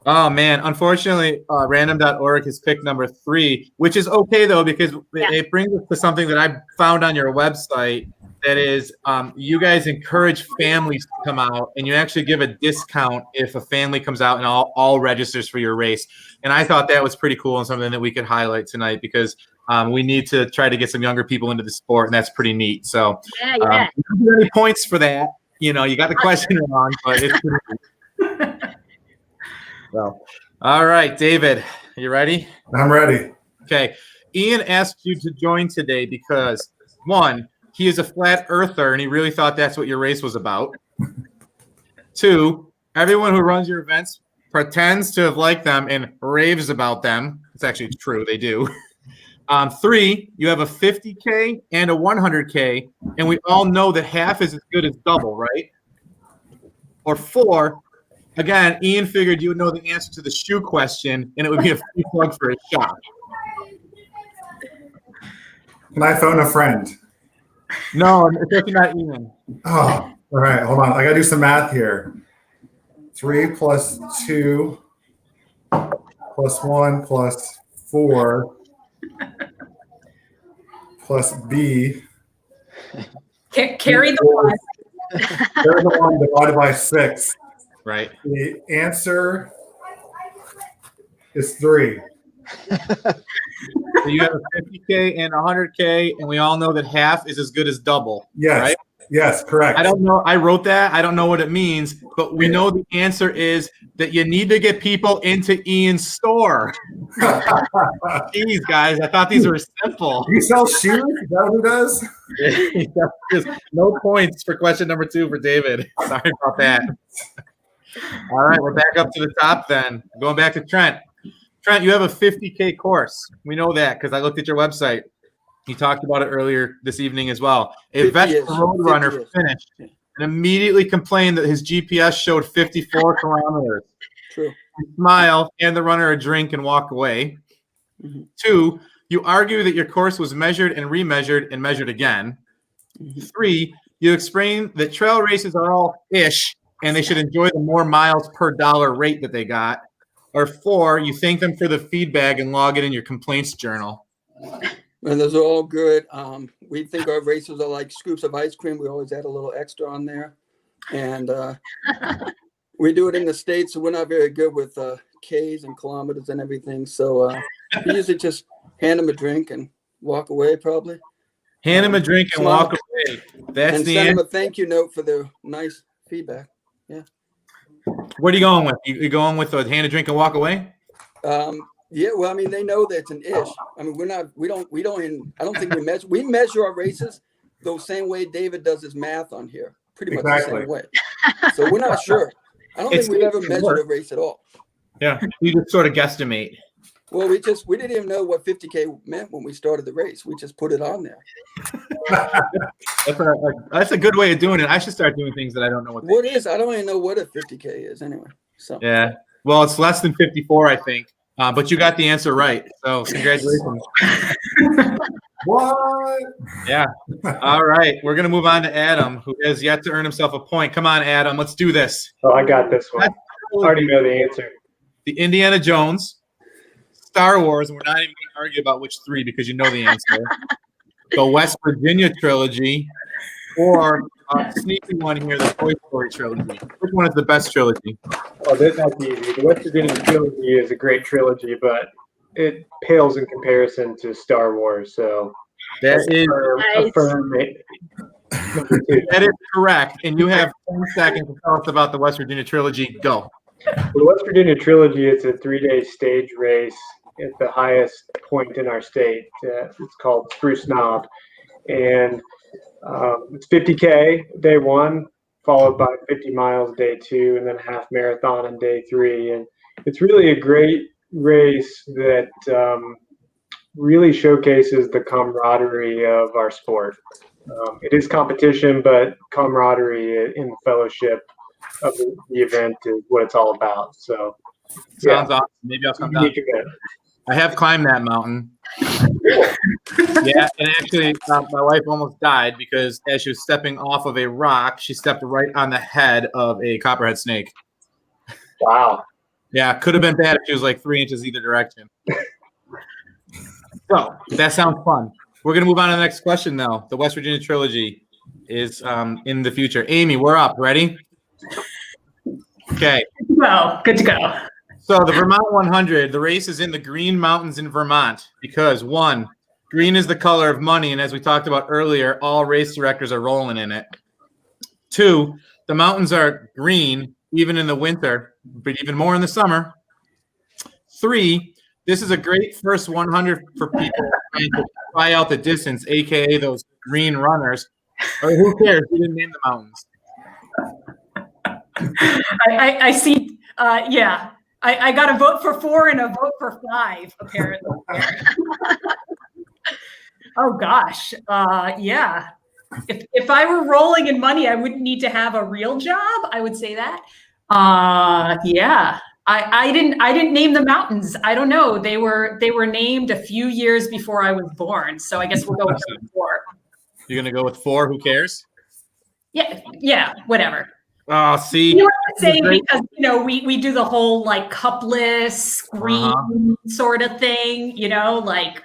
Oh man, unfortunately, random.org has picked number 3, which is okay though, because it brings us to something that I found on your website. That is, you guys encourage families to come out, and you actually give a discount if a family comes out and all registers for your race. And I thought that was pretty cool and something that we could highlight tonight, because we need to try to get some younger people into the sport, and that's pretty neat. So, yeah. You don't get any points for that. You know, you got the question wrong, but it's pretty cool. So, all right, David, you ready? I'm ready. Okay. Ian asked you to join today because, 1, he is a flat earther and he really thought that's what your race was about. 2, everyone who runs your events pretends to have liked them and raves about them. It's actually true, they do. 3, you have a 50K and a 100K, and we all know that half is as good as double, right? Or 4, again, Ian figured you would know the answer to the shoe question, and it would be a free plug for his shop. Can I phone a friend? No, it's actually not Ian. Oh, all right. Hold on. I got to do some math here. 3 plus 2 plus 1 plus 4 plus B. Carry the 1. Carry the 1 divided by 6. Right. The answer is 3. So you have a 50K and a 100K, and we all know that half is as good as double. Yes. Right? Yes, correct. I don't know. I wrote that. I don't know what it means, but we know the answer is that you need to get people into Ian's store. Jeez, guys, I thought these were simple. You sell shoes? Is that what he does? No points for question number 2 for David. Sorry about that. All right, we're back up to the top then. Going back to Trent. Trent, you have a 50K course. We know that because I looked at your website. You talked about it earlier this evening as well. A veteran road runner finished and immediately complained that his GPS showed 54 kilometers. True. Smile, hand the runner a drink, and walk away. 2, you argue that your course was measured and remeasured and measured again. 3, you explain that trail races are all ish and they should enjoy the more miles per dollar rate that they got. Or 4, you thank them for the feedback and log it in your complaints journal. And those are all good. We think our races are like scoops of ice cream. We always add a little extra on there. And we do it in the States, so we're not very good with Ks and kilometers and everything. So we usually just hand them a drink and walk away, probably. Hand them a drink and smile. walk away. That's and the send them answer. a thank you note for their nice feedback. Yeah. What are you going with? You going with a hand a drink and walk away? Yeah, well, I mean, they know that's an ish. I mean, I don't think we measure our races the same way David does his math on here, pretty much the same way. So we're not sure. I don't think we've ever measured a race at all. Yeah, you just sort of guesstimate. Well, we didn't even know what 50K meant when we started the race. We just put it on there. That's a good way of doing it. I should start doing things that I don't know what is. I don't even know what a 50K is anyway. So yeah, well, it's less than 54, I think. But you got the answer right. So congratulations. What? Yeah. All right. We're going to move on to Adam, who has yet to earn himself a point. Come on, Adam. Let's do this. Oh, I got this one. I already know the answer. The Indiana Jones, Star Wars, and we're not even going to argue about which 3 because you know the answer. The West Virginia trilogy, or sneaky one here, the Toy Story trilogy. Which one is the best trilogy? Oh, that's easy. The West Virginia trilogy is a great trilogy, but it pales in comparison to Star Wars. So that is that is correct. And you have 10 seconds to tell us about the West Virginia trilogy. Go. The West Virginia trilogy is a 3-day stage race at the highest point in our state. It's called Spruce Knob, and it's 50K day 1, followed by 50 miles day 2, and then a half marathon on day 3. And it's really a great race that really showcases the camaraderie of our sport. It is competition, but camaraderie in the fellowship of the event is what it's all about. So sounds awesome. Maybe I'll come down. I have climbed that mountain. Yeah, and actually, my wife almost died because as she was stepping off of a rock, she stepped right on the head of a copperhead snake. Wow. Yeah, could have been bad if she was like 3 inches either direction. So that sounds fun. We're gonna move on to the next question, though. The West Virginia Trilogy is in the future. Amy, we're up. Ready? Okay. Well, good to go. So the Vermont 100, the race is in the Green Mountains in Vermont because, one, green is the color of money, and as we talked about earlier, all race directors are rolling in it. 2, the mountains are green even in the winter, but even more in the summer. 3, this is a great first 100 for people trying to try out the distance, aka those green runners. Or who cares? We didn't name the mountains. I see. Yeah. I got a vote for 4 and a vote for 5, apparently. Oh gosh. Yeah. If I were rolling in money, I wouldn't need to have a real job. I would say that. Yeah. I didn't name the mountains. I don't know. They were named a few years before I was born. So I guess we'll go with 4. You're gonna go with 4. Who cares? Yeah. Whatever. Oh, see. You know what I'm saying? Because, we do the whole like cupless screen sort of thing,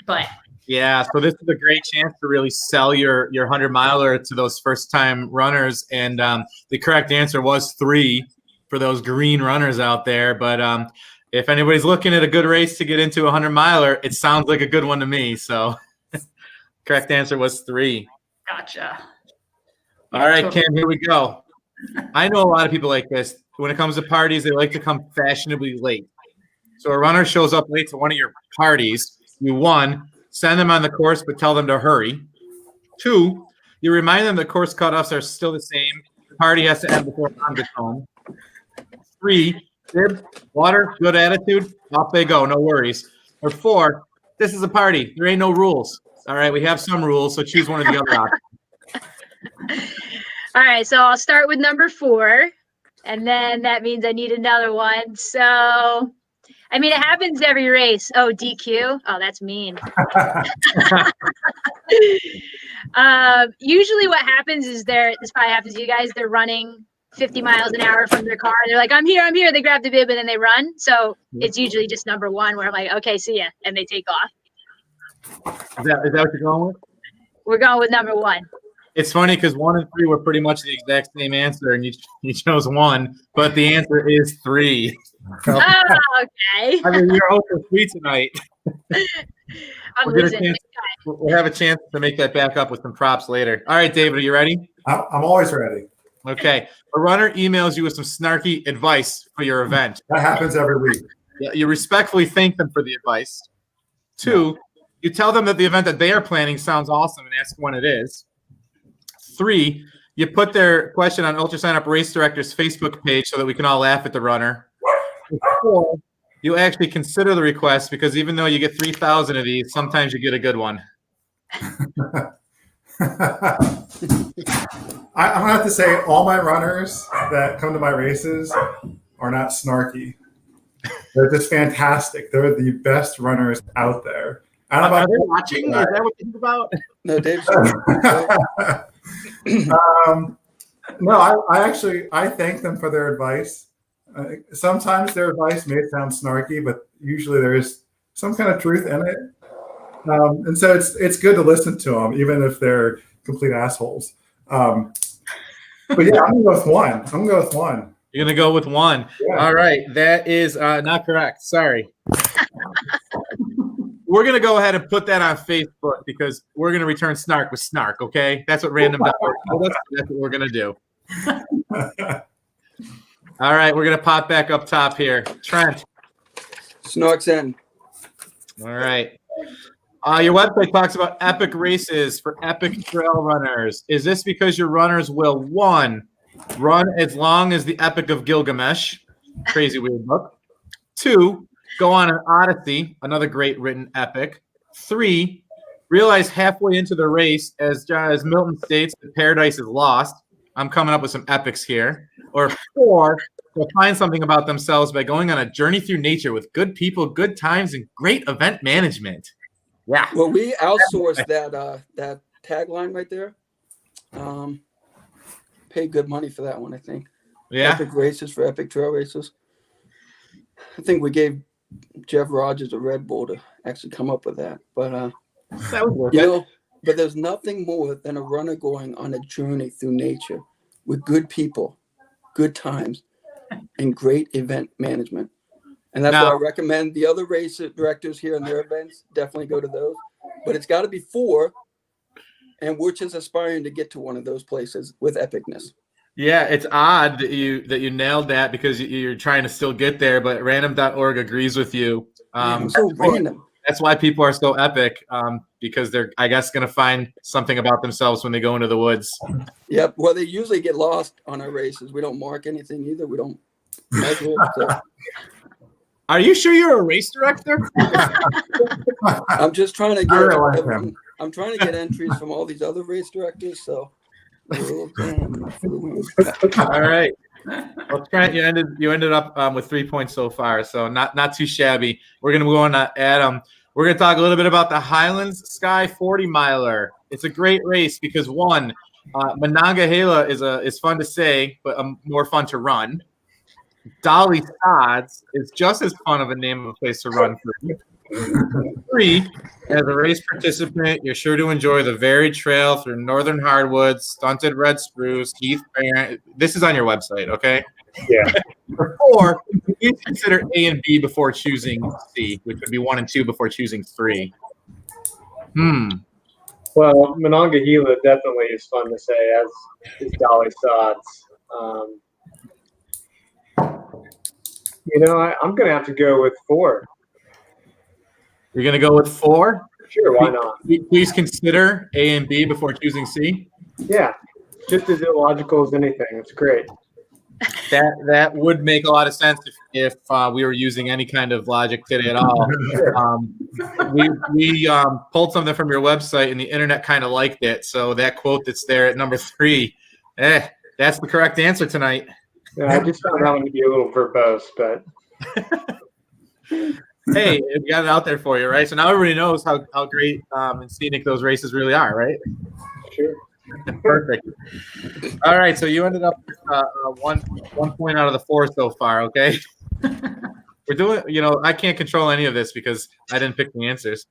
but. Yeah, so this is a great chance to really sell your 100-miler to those first-time runners. And the correct answer was 3 for those green runners out there. But if anybody's looking at a good race to get into a 100-miler, it sounds like a good one to me. So correct answer was 3. Gotcha. All right, Kim, here we go. I know a lot of people like this. When it comes to parties, they like to come fashionably late. So a runner shows up late to one of your parties. You, 1, send them on the course, but tell them to hurry. 2, you remind them the course cutoffs are still the same. The party has to end before mom gets home. 3, bib, water, good attitude, off they go, no worries. Or 4, this is a party. There ain't no rules. All right, we have some rules, so choose one of the other options. All right, so I'll start with number 4, and then that means I need another one. So, I mean, it happens every race. Oh, DQ? Oh, that's mean. Usually what happens is this probably happens to you guys, they're running 50 miles an hour from their car. They're like, I'm here. They grab the bib and then they run. So it's usually just number 1 where I'm like, okay, see ya. And they take off. Is that what you're going with? We're going with number 1. It's funny because 1 and 3 were pretty much the exact same answer, and you chose 1, but the answer is 3. Oh, okay. I mean, you're also sweet tonight. I'm losing. We'll have a chance to make that back up with some props later. All right, David, are you ready? I'm always ready. Okay. A runner emails you with some snarky advice for your event. That happens every week. You respectfully thank them for the advice. 2, you tell them that the event that they are planning sounds awesome and ask when it is. 3, you put their question on Ultra Sign Up Race Director's Facebook page so that we can all laugh at the runner. 4, you actually consider the request because even though you get 3,000 of these, sometimes you get a good one. I'm gonna have to say all my runners that come to my races are not snarky. They're just fantastic. They're the best runners out there. I don't know Are they watching? Is that what you think about? No, Dave. No, I thank them for their advice. Sometimes their advice may sound snarky, but usually there is some kind of truth in it. And so it's good to listen to them, even if they're complete assholes. But yeah, I'm gonna go with 1. You're gonna go with 1. Yeah. All right, that is not correct. Sorry. We're gonna go ahead and put that on Facebook because we're gonna return snark with snark. Okay, that's what random. That's what we're gonna do. All right, we're gonna pop back up top here. Trent. Snorks in. All right. Your website talks about epic races for epic trail runners. Is this because your runners will, 1, run as long as the Epic of Gilgamesh, crazy weird book. 2, go on an Odyssey, another great written epic. 3, realize halfway into the race, as Milton states, that paradise is lost. I'm coming up with some epics here. Or 4, they'll find something about themselves by going on a journey through nature with good people, good times, and great event management. Yeah. Well, we outsourced that tagline right there. Paid good money for that one, I think. Yeah. Epic races for epic trail races. I think we gave Jeff Rogers a Red Bull to actually come up with that. But but there's nothing more than a runner going on a journey through nature with good people, good times, and great event management. And that's why I recommend the other race directors here in their events. Definitely go to those. But it's got to be 4, and we're just aspiring to get to one of those places with epicness. Yeah, it's odd that you nailed that because you're trying to still get there, but random.org agrees with you. So random. That's why people are so epic, because they're, I guess, going to find something about themselves when they go into the woods. Yep. Well, they usually get lost on our races. We don't mark anything either. We don't measure it. So. Are you sure you're a race director? I'm just trying to get. I'm trying to get entries from all these other race directors. So. All right. Well, Trent, you ended up with 3 points so far, so not too shabby. We're gonna go on to Adam. We're gonna talk a little bit about the Highlands Sky 40 miler. It's a great race because one, Monongahela is fun to say, but more fun to run. Dolly Sods is just as fun of a name of a place to run for. 3, as a race participant, you're sure to enjoy the varied trail through northern hardwoods, stunted red spruce, heath barren. This is on your website, okay? Yeah. 4, please consider A and B before choosing C, which would be 1 and 2 before choosing 3. Well, Monongahela definitely is fun to say, as is Dolly Sods. I'm going to have to go with 4. You're going to go with 4? Sure, why not? Please consider A and B before choosing C. Yeah, just as illogical as anything. It's great. That would make a lot of sense if we were using any kind of logic today at all. We pulled something from your website, and the internet kind of liked it. So that quote that's there at number 3, that's the correct answer tonight. Yeah, I just found that one to be a little verbose, but hey, we got it out there for you, right? So now everybody knows how great and scenic those races really are, right? Sure. Perfect. All right, so you ended up one point out of the 4 so far, okay? We're doing, I can't control any of this because I didn't pick the answers.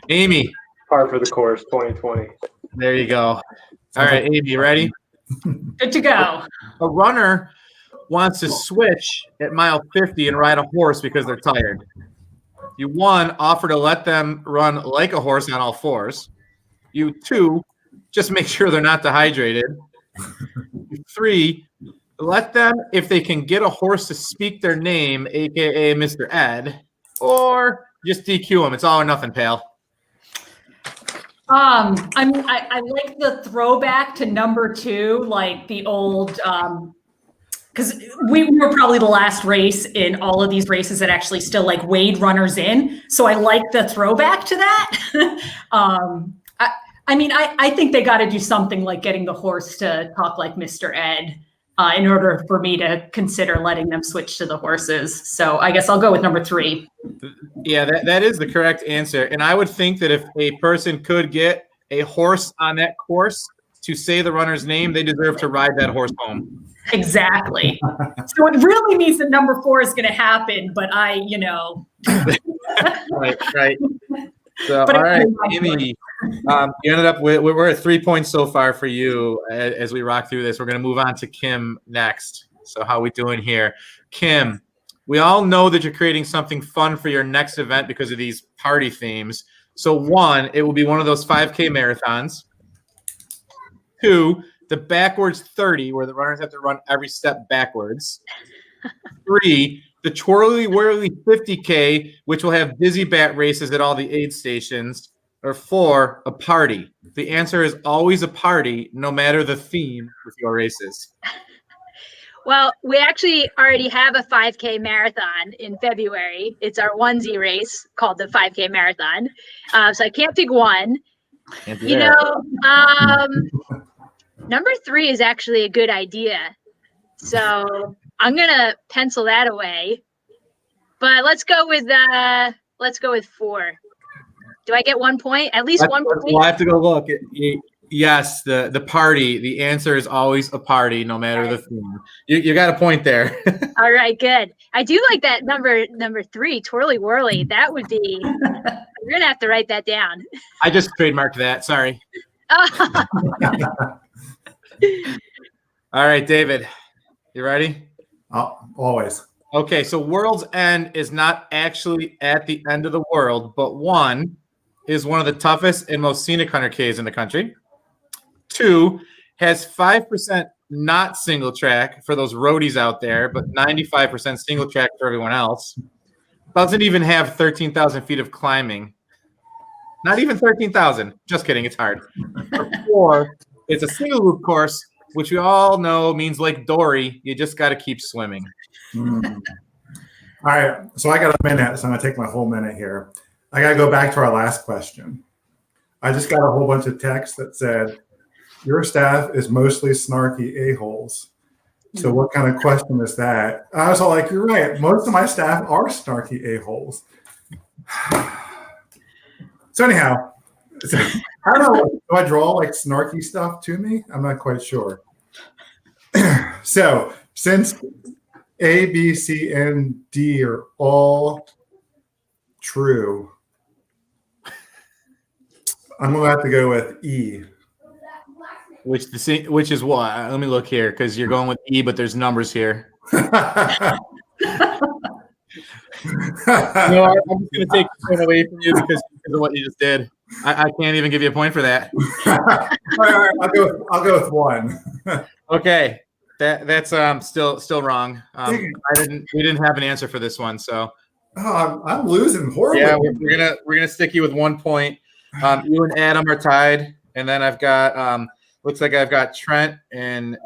Amy. Par for the course, 2020. There you go. All right, Amy, you ready? Good to go. A runner wants to switch at mile 50 and ride a horse because they're tired. You 1, offer to let them run like a horse on all 4s. You 2, just make sure they're not dehydrated. 3, let them, if they can get a horse to speak their name, aka Mr. Ed, or just DQ them. It's all or nothing, pal. I like the throwback to number 2, like the old, because we were probably the last race in all of these races that actually still like weighed runners in. So I like the throwback to that. I think they got to do something like getting the horse to talk like Mr. Ed in order for me to consider letting them switch to the horses. So I guess I'll go with number 3. Yeah, that is the correct answer. And I would think that if a person could get a horse on that course to say the runner's name, they deserve to ride that horse home. Exactly. So it really means that number 4 is going to happen, but Right. So, all right, Amy, you ended up with, we're at 3 points so far for you as we rock through this. We're going to move on to Kim next. So how are we doing here? Kim, we all know that you're creating something fun for your next event because of these party themes. So 1, it will be one of those 5K marathons. 2, the backwards 30, where the runners have to run every step backwards. 3, the twirly whirly 50K, which will have dizzy bat races at all the aid stations. Or 4, a party. The answer is always a party, no matter the theme with your races. Well, we actually already have a 5K marathon in February. It's our onesie race called the 5K marathon. So I can't pick one. Number 3 is actually a good idea. So I'm gonna pencil that away. But let's go with 4. Do I get 1 point? At least 1 point? We'll have to go look. Yes, the party. The answer is always a party, no matter the theme. You got a point there. All right, good. I do like that number 3, twirly whirly. That would be. We're gonna have to write that down. I just trademarked that. Sorry. All right, David, you ready? Always. Okay, so World's End is not actually at the end of the world, but 1 is one of the toughest and most scenic 100Ks in the country. 2 has 5% not single track for those roadies out there, but 95% single track for everyone else. Doesn't even have 13,000 feet of climbing. Not even 13,000. Just kidding, it's hard. 4, it's a single loop course, which we all know means like Dory. You just got to keep swimming. All right, so I got a minute, so I'm gonna take my whole minute here. I gotta go back to our last question. I just got a whole bunch of text that said, your staff is mostly snarky a-holes. So what kind of question is that? I was all like, you're right, most of my staff are snarky a-holes. So anyhow, I don't know, do I draw like snarky stuff to me? I'm not quite sure. So since A, B, C, and D are all true, I'm going to have to go with E. Which is what? Let me look here, because you're going with E, but there's numbers here. No, I'm just going to take the point away from you because of what you just did. I can't even give you a point for that. All right, I'll go with 1. Okay, that's still wrong. We didn't have an answer for this one, so. Oh, I'm losing horribly. Yeah, we're gonna stick you with 1 point. You and Adam are tied, and then I've got looks like I've got Trent and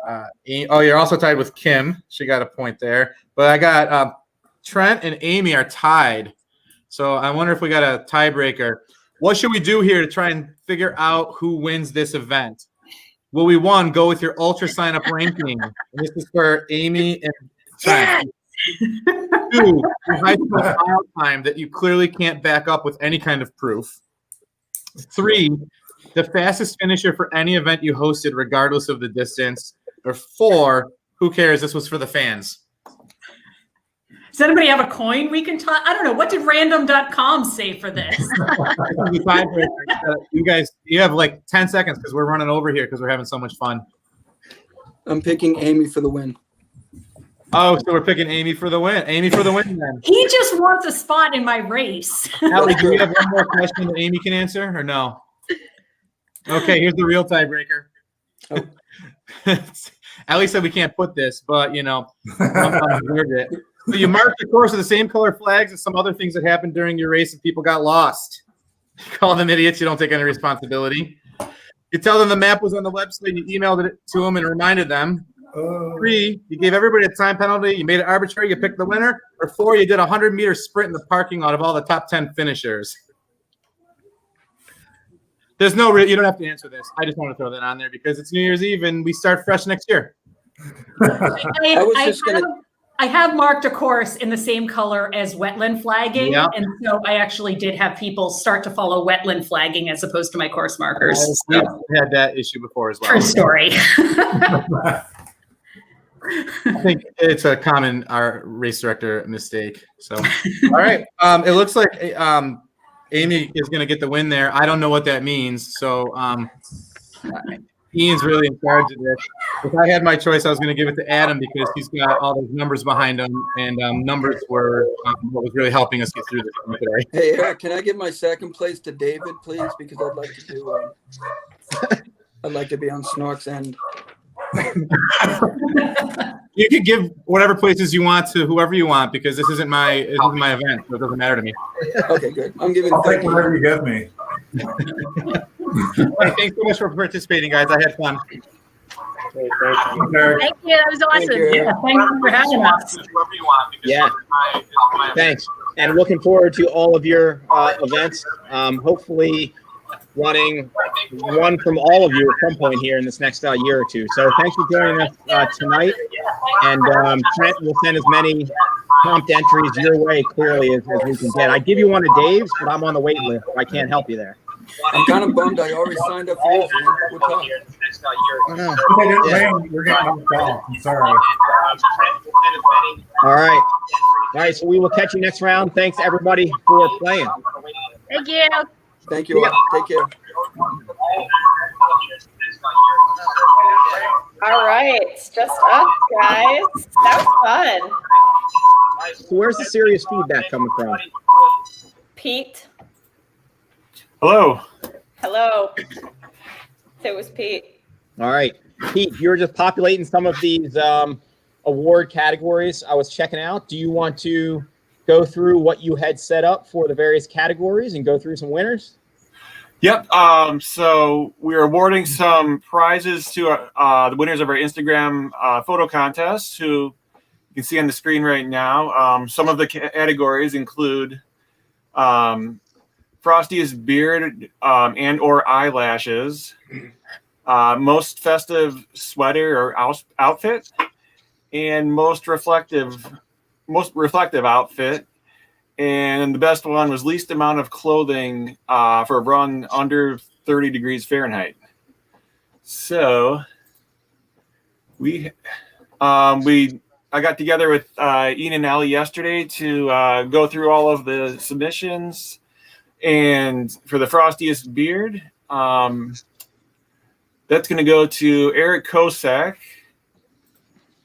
Amy. Oh, you're also tied with Kim. She got a point there, but I got Trent and Amy are tied. So I wonder if we got a tiebreaker. What should we do here to try and figure out who wins this event? Will we, 1, go with your ultra sign up ranking? And this is for Amy and Trent. Yes! 2, your high school mile time that you clearly can't back up with any kind of proof. 3, the fastest finisher for any event you hosted, regardless of the distance. Or 4, who cares? This was for the fans. Does anybody have a coin we can toss? I don't know. What did random.com say for this? You guys, you have like 10 seconds because we're running over here because we're having so much fun. I'm picking Amy for the win. Oh, so we're picking Amy for the win. Amy for the win then. He just wants a spot in my race. Allie, do we have one more question that Amy can answer or no? Okay, here's the real tiebreaker. Oh. Allie said we can't put this, but you know, so you marked the course with the same color flags as some other things that happened during your race and people got lost. You call them idiots. You don't take any responsibility. You tell them the map was on the website. You emailed it to them and reminded them. 3, you gave everybody a time penalty. You made it arbitrary. You picked the winner. Or 4, you did a 100-meter sprint in the parking lot of all the top 10 finishers. There's no you don't have to answer this. I just want to throw that on there because it's New Year's Eve and we start fresh next year. I have marked a course in the same color as wetland flagging. Yep. And so I actually did have people start to follow wetland flagging as opposed to my course markers. I had that issue before as well. True story. I think it's a common race director mistake. So, all right. It looks like Amy is going to get the win there. I don't know what that means. So, Ian's really in charge of this. If I had my choice, I was going to give it to Adam because he's got all those numbers behind him, and numbers were what was really helping us get through this today. Hey, Eric, can I give my second place to David, please? Because I'd like to do. I'd like to be on Snark's end. You can give whatever places you want to whoever you want because this isn't my event, so it doesn't matter to me. Okay, good. I'm giving. I'll take whatever you give me. Hey, thanks so much for participating, guys. I had fun. Thank you. That was awesome. Thank you for having us. Yeah. Thanks. And looking forward to all of your events. Hopefully, running one from all of you at some point here in this next year or two. So thanks for joining us tonight. And Trent will send as many prompt entries your way clearly as we can get. I give you one of Dave's, but I'm on the wait list. I can't help you there. I'm kind of bummed. I already signed up for yours. What's up? If they didn't win, you're getting on the call. I'm sorry. All right. All right. So we will catch you next round. Thanks everybody for playing. Thank you. Thank you. Take care. All right, it's just us, guys. That was fun. So where's the serious feedback coming from? Pete. Hello. Hello. It was Pete. All right, Pete, you're just populating some of these award categories I was checking out. Do you want to go through what you had set up for the various categories and go through some winners? Yep. So we're awarding some prizes to the winners of our Instagram photo contest, who you can see on the screen right now. Some of the categories include Frostiest beard and or eyelashes, most festive sweater or outfit, and most reflective outfit. And the best one was least amount of clothing for a run under 30 degrees Fahrenheit. So I got together with Ian and Ellie yesterday to go through all of the submissions. And for the Frostiest beard, that's going to go to Eric Kosak. Are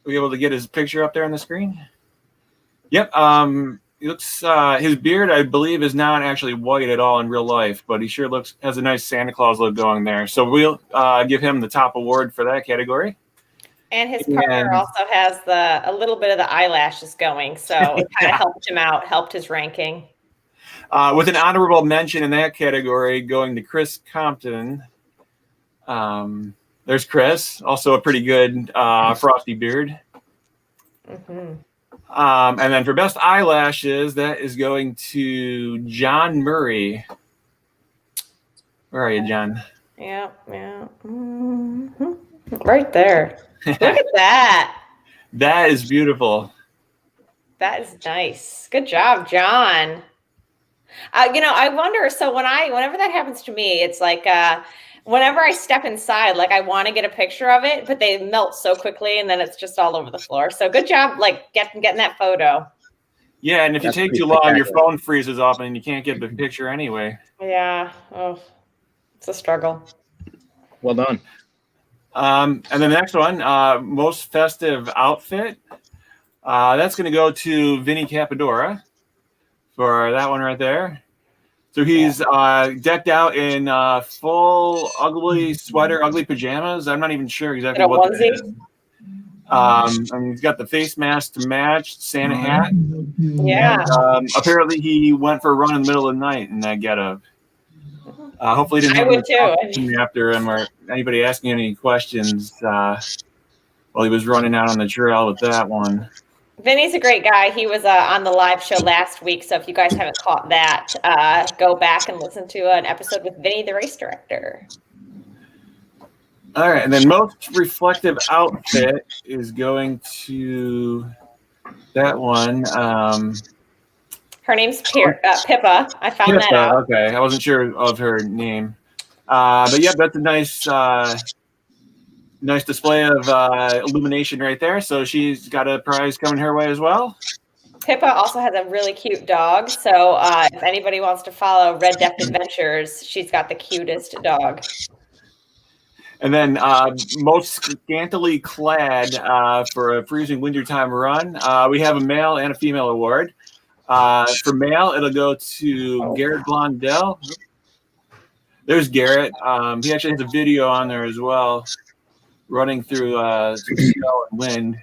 we able to get his picture up there on the screen? Yep. He looks, his beard, I believe, is not actually white at all in real life, but he sure has a nice Santa Claus look going there. So we'll give him the top award for that category. And his partner also has a little bit of the eyelashes going, so it kind of helped him out, helped his ranking. With an honorable mention in that category going to Chris Compton. There's Chris, also a pretty good frosty beard. Mm-hmm. And then for best eyelashes, that is going to John Murray. Where are you, John? Yeah. Mm-hmm. Right there. Look at that. That is beautiful. That is nice. Good job, John. I wonder, so whenever that happens to me, it's like whenever I step inside, like I want to get a picture of it, but they melt so quickly and then it's just all over the floor. So good job, like getting that photo. Yeah, and if you take too long, your phone freezes up and you can't get the picture anyway. Yeah. Oh, it's a struggle. Well done. And then the next one, most festive outfit. That's going to go to Vinny Capadora for that one right there. So he's decked out in full ugly sweater, ugly pajamas. I'm not even sure exactly what that is. And he's got the face mask to match, Santa hat. Yeah. And, apparently he went for a run in the middle of the night in that getup. Hopefully he didn't have any after him or anybody asking any questions while he was running out on the trail with that one. Vinny's a great guy. He was on the live show last week. So if you guys haven't caught that, go back and listen to an episode with Vinny, the race director. All right. And then most reflective outfit is going to that one. Her name's Pippa. I found that out. Okay. I wasn't sure of her name. But yeah, that's a nice display of illumination right there. So she's got a prize coming her way as well. Pippa also has a really cute dog. So if anybody wants to follow Red Death Adventures, she's got the cutest dog. And then most scantily clad for a freezing wintertime run, we have a male and a female award. For male, it'll go to Garrett Blondell. There's Garrett. He actually has a video on there as well, running through snow and wind.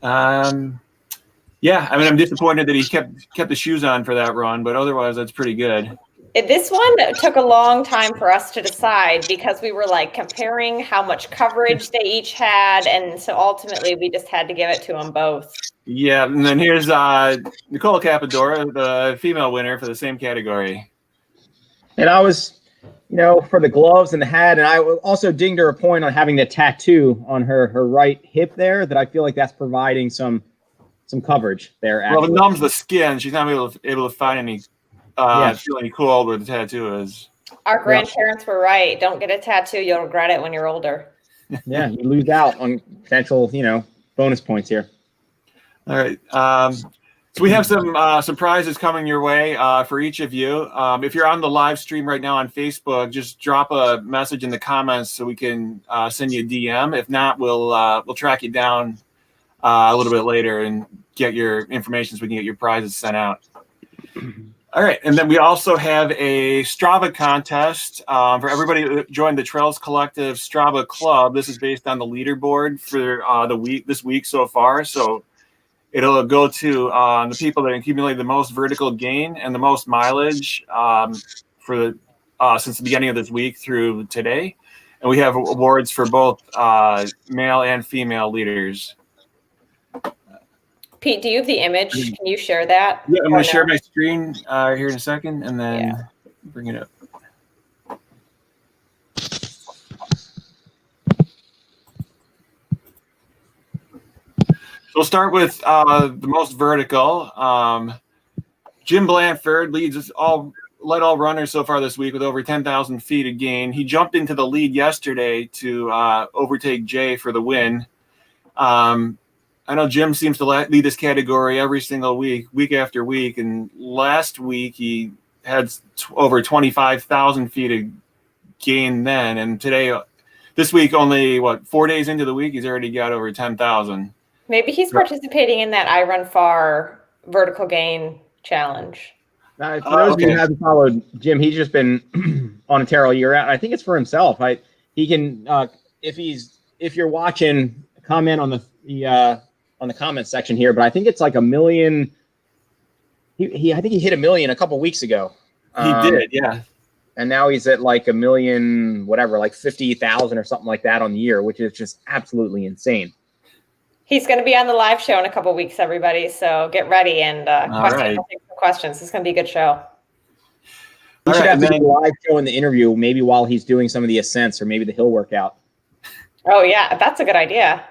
Yeah, I mean, I'm disappointed that he kept the shoes on for that run, but otherwise, that's pretty good. This one took a long time for us to decide because we were like comparing how much coverage they each had, and so ultimately we just had to give it to them both. Yeah, and then here's Nicole Capadora, the female winner for the same category. And I was, for the gloves and the hat, and I also dinged her a point on having the tattoo on her right hip there, that I feel like that's providing some coverage there. Well, Actually. it numbs the skin. She's not able to find any feel any cold where the tattoo is. Our grandparents were right. Don't get a tattoo. You'll regret it when you're older. Yeah, you lose out on potential, bonus points here. All right. So we have some prizes coming your way for each of you. If you're on the live stream right now on Facebook, just drop a message in the comments so we can send you a DM. If not, we'll track you down a little bit later and get your information so we can get your prizes sent out. All right, and then we also have a Strava contest for everybody who joined the Trails Collective Strava Club. This is based on the leaderboard for this week so far. So it'll go to the people that accumulate the most vertical gain and the most mileage for since the beginning of this week through today. And we have awards for both male and female leaders. Pete, do you have the image? Can you share that? Yeah, I'm going to share my screen here in a second and then bring it up. So we'll start with the most vertical. Jim Blanford led all runners so far this week with over 10,000 feet of gain. He jumped into the lead yesterday to overtake Jay for the win. I know Jim seems to lead this category every single week after week. And last week he had over 25,000 feet of gain then. And this week, only 4 days into the week, he's already got over 10,000. Maybe he's participating in that I Run Far vertical gain challenge. For those of you who haven't followed Jim, he's just been on a tear all year out. I think it's for himself. He can, if you're watching, comment on the comment section here, but I think it's like 1 million. I think he hit 1 million a couple weeks ago. He did, yeah. And now he's at like 1 million, whatever, like 50,000 or something like that on the year, which is just absolutely insane. He's going to be on the live show in a couple weeks, everybody. So get ready and take some questions. It's going to be a good show. We should have a live show in the interview, maybe while he's doing some of the ascents or maybe the hill workout. Oh yeah, that's a good idea.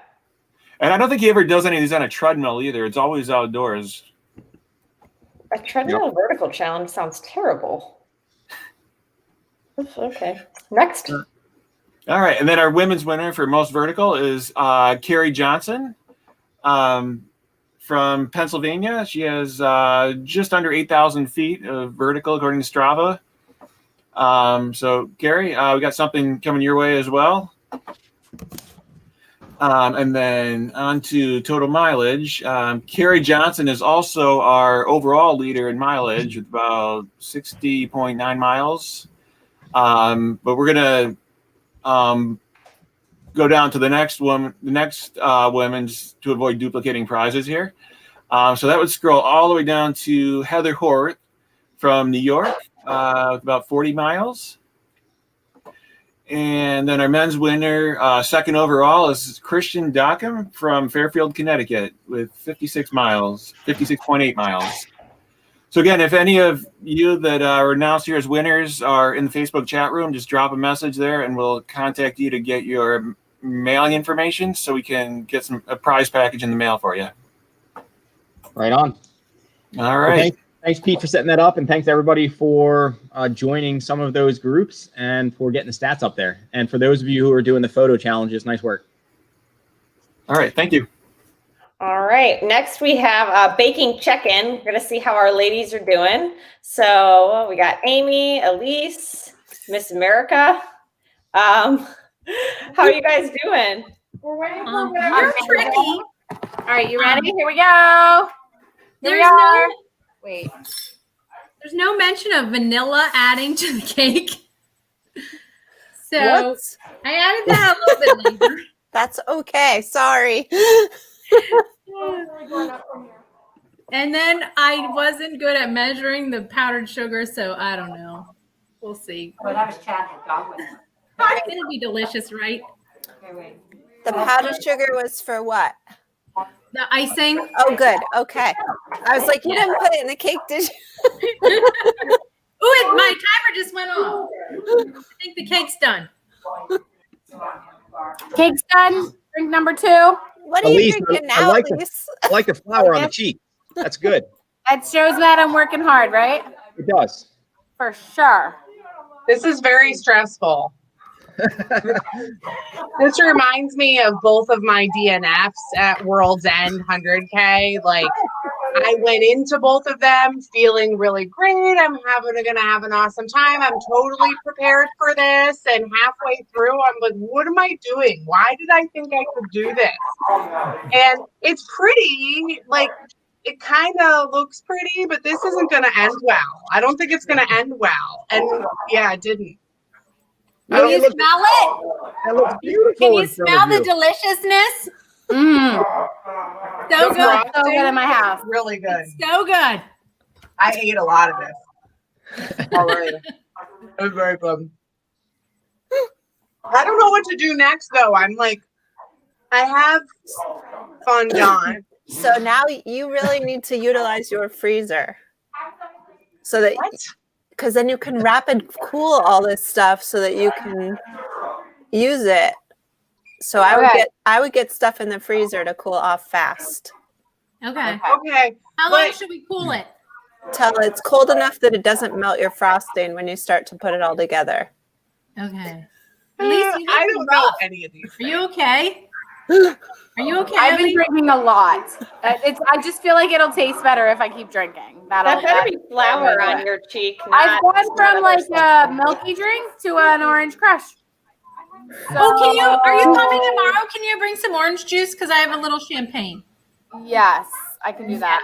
And I don't think he ever does any of these on a treadmill either. It's always outdoors. A treadmill vertical challenge sounds terrible. Okay. Next. All right. And then our women's winner for most vertical is Carrie Johnson from Pennsylvania. She has just under 8,000 feet of vertical according to Strava. So, Carrie, we got something coming your way as well. And then on to total mileage. Carrie Johnson is also our overall leader in mileage with about 60.9 miles. But we're going to go down to the next women just to avoid duplicating prizes here. So that would scroll all the way down to Heather Hort from New York with about 40 miles. And then our men's winner, second overall, is Christian Dockham from Fairfield, Connecticut, with 56.8 miles. So again, if any of you that are announced here as winners are in the Facebook chat room, just drop a message there, and we'll contact you to get your mailing information so we can get a prize package in the mail for you. Right on. All right. Well, thanks, Pete, for setting that up, and thanks everybody for joining some of those groups and for getting the stats up there. And for those of you who are doing the photo challenges, nice work. All right, thank you. All right, next we have a baking check-in. We're going to see how our ladies are doing. So we got Amy, Elise, Miss America. How are you guys doing? We're waiting for You're tricky. All right, you ready? Here we go. There's no mention of vanilla adding to the cake. So What? I added that a little bit later. That's okay. Sorry. And then I wasn't good at measuring the powdered sugar, so I don't know. We'll see. Well, that was Chad that got with it. It's gonna be delicious, right? Okay, wait. The powdered sugar was for what? The icing. Oh, good. Okay. I was like, you didn't put it in the cake, did you? My timer just went off. I think the cake's done. Cake's done. Drink number 2. What Elise, I like the flower on the cheek. That's good. That shows that I'm working hard, right? It does. For sure. This is very stressful. This reminds me of both of my DNFs at World's End 100K. Like, I went into both of them feeling really great. I'm gonna have an awesome time. I'm totally prepared for this. And halfway through, I'm like, what am I doing? Why did I think I could do this? And it's pretty, like, it kind of looks pretty, but this isn't going to end well. I don't think it's going to end well. And yeah, it didn't. Can you smell it? That looks beautiful. Can you smell the deliciousness? So good. So good in my house. Really good. So good. I ate a lot of this already. It was very good. I don't know what to do next, though. I'm like, I have fondant. So now you really need to utilize your freezer. So that, because then you can rapid cool all this stuff so that you can use it. So I would get stuff in the freezer to cool off fast. Okay. Okay. How long should we cool it? Till it's cold enough that it doesn't melt your frosting when you start to put it all together. Okay. Elise, I don't know any of these. Are you okay? Are you okay? I've been drinking a lot. I just feel like it'll taste better if I keep drinking. That better be flour on your cheek. I've gone from like a milky drink to an orange crush. So, are you coming tomorrow? Can you bring some orange juice? Because I have a little champagne. Yes, I can do that.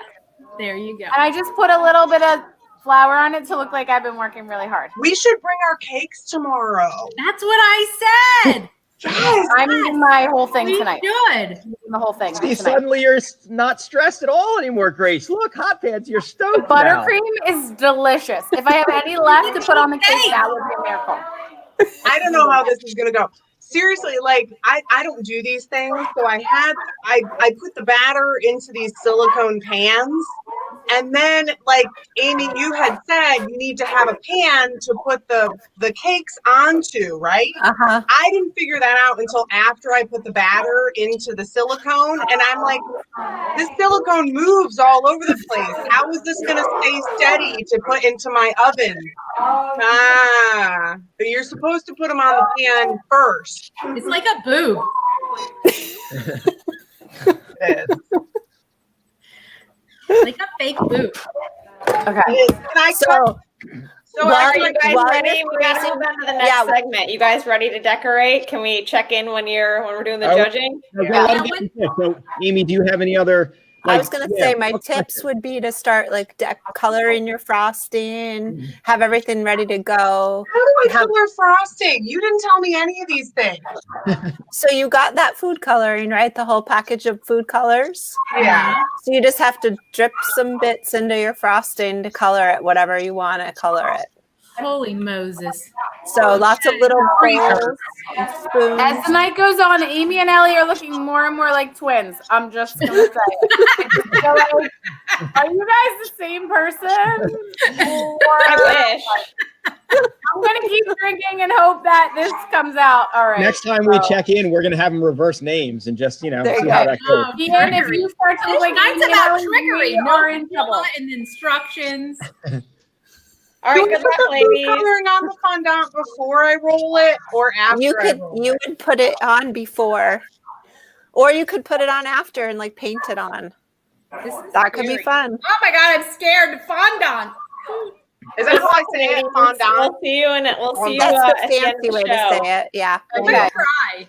There you go. And I just put a little bit of flour on it to look like I've been working really hard. We should bring our cakes tomorrow. That's what I said. Yes, I'm eating my whole thing tonight. Good. The whole thing. See, suddenly you're not stressed at all anymore, Grace. Look, hot pants, you're stoked. Buttercream is delicious. If I have any left to put on the cake, that would be a miracle. I don't know how this is gonna go. Seriously, like I don't do these things. So I put the batter into these silicone pans, and then like Amy, you had said you need to have a pan to put the cakes onto, right? Uh-huh. I didn't figure that out until after I put the batter into the silicone, and I'm like, this silicone moves all over the place. How is this gonna stay steady to put into my oven? But you're supposed to put them on the pan first. It's like a boob. It is. Like a fake boob. Okay. So are you guys ready? We gotta move on to the next segment. You guys ready to decorate? Can we check in when we're doing the judging? So, Amy, do you have any other? I was going to say my tips would be to start like coloring your frosting, have everything ready to go. How do I color frosting? You didn't tell me any of these things. So you got that food coloring, right? The whole package of food colors? Yeah. So you just have to drip some bits into your frosting to color it, whatever you want to color it. Holy Moses. So lots of little bowls and spoons. As the night goes on, Amy and Ellie are looking more and more like twins. I'm just going to say it. So, like, are you guys the same person? I wish. I'm going to keep drinking and hope that this comes out. All right. Next time we check in, we're going to have them reverse names and just, see how that goes. Ian, if you start to look like Mine's about trickery. are in trouble. And instructions. All right, good luck, ladies. Coloring on the fondant before I roll it, or after You would put it on before, or you could put it on after and like paint it on. That could be fun. Oh my God, I'm scared. Fondant. Is that how I say it? Fondant. We'll see you in it. We'll see you That's at the the end fancy of way the to show. say it. Yeah. I'm gonna try.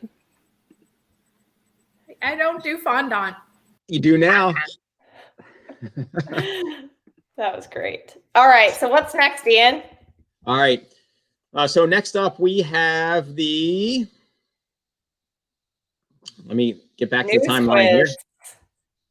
I don't do fondant. You do now. That was great. All right. So what's next, Ian? All right. So next up, we have the. Let me get back to the timeline here.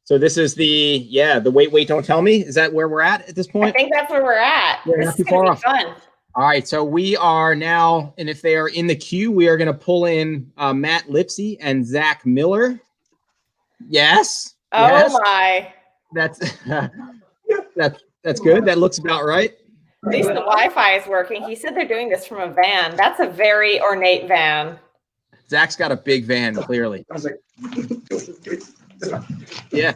So this is the wait, don't tell me. Is that where we're at this point? I think that's where we're at. We're This not is too far gonna off. be fun. All right, so we are now, and if they are in the queue, we are going to pull in Matt Lipsy and Zach Miller. Yes. Oh yes. my. That's that's good. That looks about right. At least the Wi-Fi is working. He said they're doing this from a van. That's a very ornate van. Zach's got a big van, clearly. I was like, Yeah.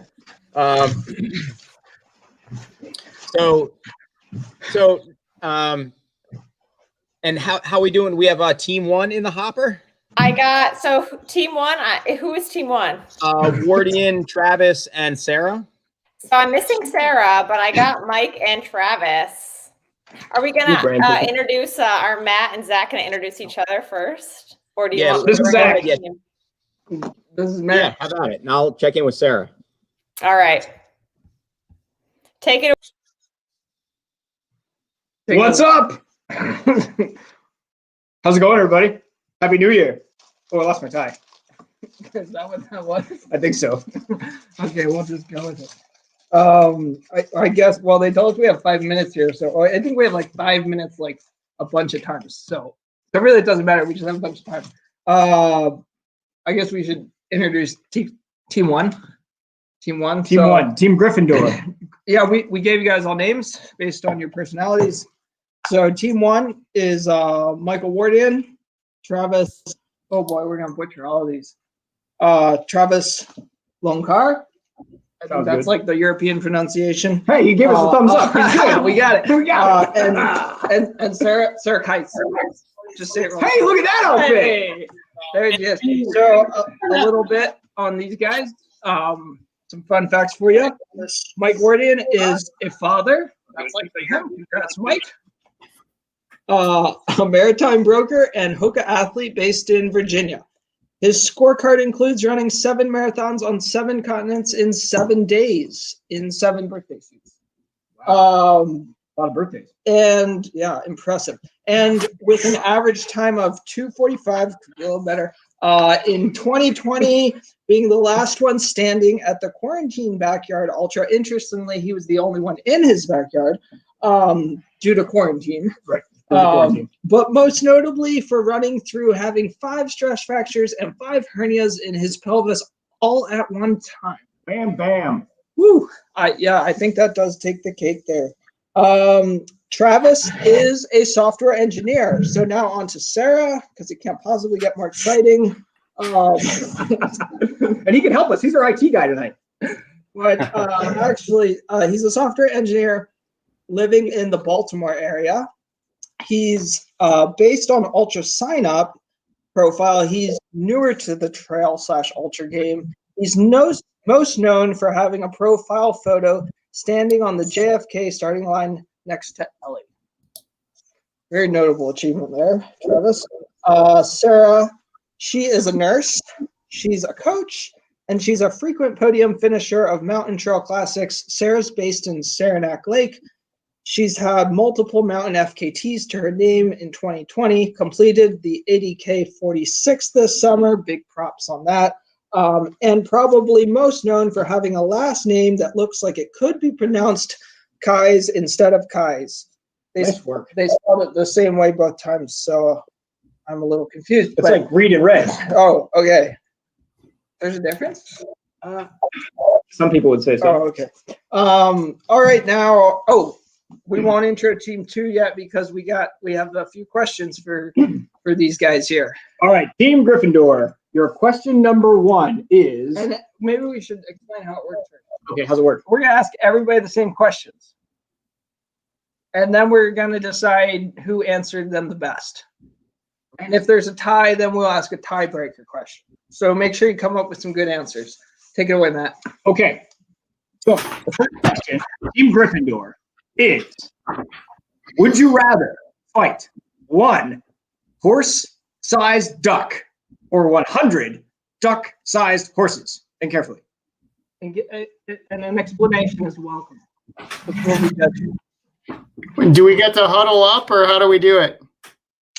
And how we doing? We have team 1 in the hopper. I got team 1. Who is team 1? Warden, Travis, and Sarah. So I'm missing Sarah, but I got Mike and Travis. Are we gonna introduce our Matt and Zach? Gonna introduce each other first, or do you? Want this is Zach. Yeah. This is Matt. Yeah, how about it? And I'll check in with Sarah. All right. Take it away. what's up? How's it going, everybody? Happy New Year. Oh, I lost my tie. Is that what that was? I think so. Okay, we'll just go with it. I guess, well, they told us we have 5 minutes here, so I think we have like 5 minutes, like a bunch of times. So it really doesn't matter. We just have a bunch of time. I guess we should introduce team 1. Team 1. Team 1. Team Gryffindor. Yeah, we gave you guys all names based on your personalities. So team 1 is Michael Warden, Travis. Oh boy, we're gonna butcher all of these. Travis Lonkar. I think that's like the European pronunciation. Hey, you gave us a thumbs up. We got it. We got it. And Sarah Kites. Just say it wrong. Hey, look at that outfit. Hey, there it is. So a little bit on these guys. Some fun facts for you. Mike Warden is a father. That's like him. Congrats, Mike. A maritime broker and hookah athlete based in Virginia. His scorecard includes running 7 marathons on 7 continents in 7 days in 7 birthday suits. A lot of birthdays. And yeah, impressive. And with an average time of 2:45, could be a little better. In 2020, being the last one standing at the quarantine backyard ultra. Interestingly, he was the only one in his backyard due to quarantine. Right. But most notably for running through having 5 stress fractures and 5 hernias in his pelvis all at one time. Bam, bam. Woo! Yeah, I think that does take the cake there. Travis is a software engineer. So now on to Sarah, because it can't possibly get more exciting. And he can help us. He's our IT guy tonight. But actually, he's a software engineer living in the Baltimore area. He's based on Ultra Sign Up profile. He's newer to the trail/ultra game. He's most known for having a profile photo standing on the JFK starting line next to Ellie. Very notable achievement there, Travis. Sarah, she is a nurse. She's a coach, and she's a frequent podium finisher of mountain trail classics. Sarah's based in Saranac Lake. She's had multiple mountain FKTs to her name in 2020, completed the 80K 46 this summer. Big props on that. And probably most known for having a last name that looks like it could be pronounced Kais instead of Kais. Nice work. They spelled it the same way both times, so I'm a little confused. It's like read and red. Oh, okay. There's a difference? Some people would say so. Oh, okay. All right, now, we won't intro team 2 yet because we have a few questions for these guys here. All right, Team Gryffindor. Your question number 1 is. And maybe we should explain how it works. Okay, how's it work? We're gonna ask everybody the same questions, and then we're gonna decide who answered them the best. And if there's a tie, then we'll ask a tiebreaker question. So make sure you come up with some good answers. Take it away, Matt. Okay. So the first question, Team Gryffindor, is: would you rather fight 1 horse-sized duck or 100 duck-sized horses? Think carefully. And an explanation is welcome before we judge you. Do we get to huddle up, or how do we do it?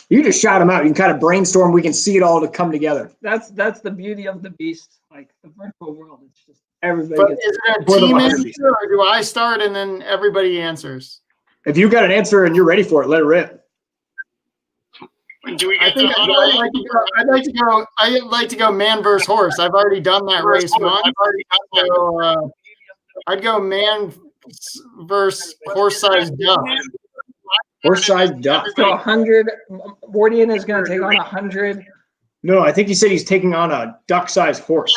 You just shout them out. You can kind of brainstorm. We can see it all to come together. That's the beauty of the beast, like the virtual world. It's just everybody. But is it a team answer, or do I start and then everybody answers? If you got an answer and you're ready for it, let it rip. Do we get to huddle? I'd like to go man versus horse. I've already done that race once. So, I'd go man versus horse-sized duck. Horse-sized duck. So 100. Warden is going to take on 100. No, I think he said he's taking on a duck-sized horse.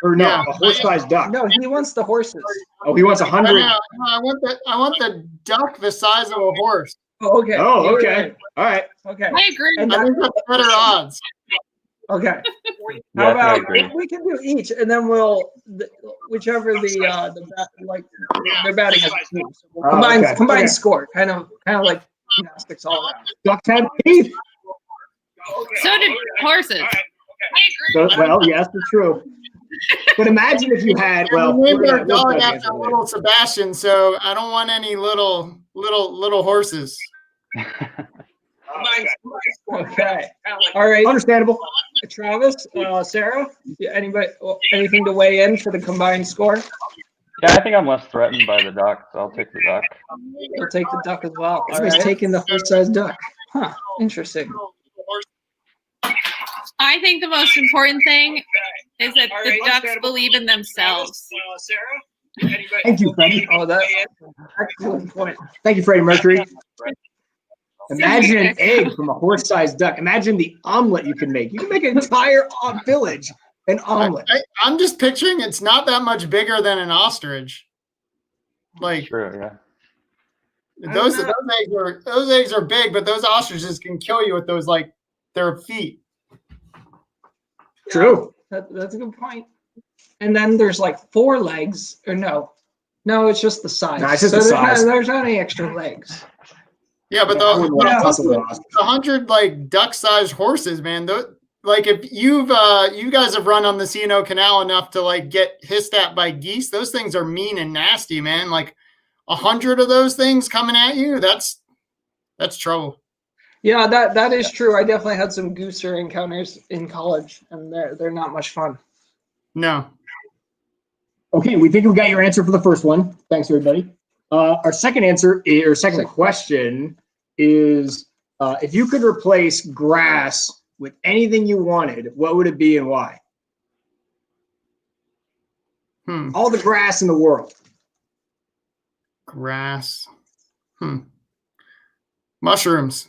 Or no, Yeah. a horse-sized duck. No, he wants the horses. Oh, he wants 100. I want the duck the size of a horse. Oh, okay. Oh, You're okay. right. All right. Okay. I agree. And I think that's better odds. Okay. Yeah, How I about agree. we can do each, and then whichever like they're batting as a team. So we'll combine score, kind of like gymnastics all around. Ducks have teeth. So did horses. So, well, yes, it's true. But imagine if you had, well, we named our we'll dog talk after about it little Sebastian, so I don't want any little horses. Okay. All right. Understandable. Travis, Sarah, anything to weigh in for the combined score? Yeah, I think I'm less threatened by the duck, so I'll take the duck. You'll take the duck as well. This was taking the horse-sized duck. Huh. Interesting. I think the most important thing is that the ducks believe in themselves. Thank you, Freddie. Oh, that's excellent point. Thank you, Freddie Mercury. Imagine an egg from a horse-sized duck. Imagine the omelet you can make. You can make an entire village an omelet. I'm just picturing it's not that much bigger than an ostrich. Like True, yeah. those eggs are big, but those ostriches can kill you with those their feet. True. That's a good point. And then there's like 4 legs, or no, it's just the size. No, it's just the size. There's not any extra legs. Yeah, but the 100 duck-sized horses, man. If you guys have run on the C&O Canal enough to get hissed at by geese, those things are mean and nasty, man. 100 of those things coming at you, that's trouble. Yeah, that is true. I definitely had some gooser encounters in college, and they're not much fun. No. Okay, we think we got your answer for the first one. Thanks, everybody. Our second answer, or second question, is if you could replace grass with anything you wanted, what would it be and why? All the grass in the world. Grass. Mushrooms.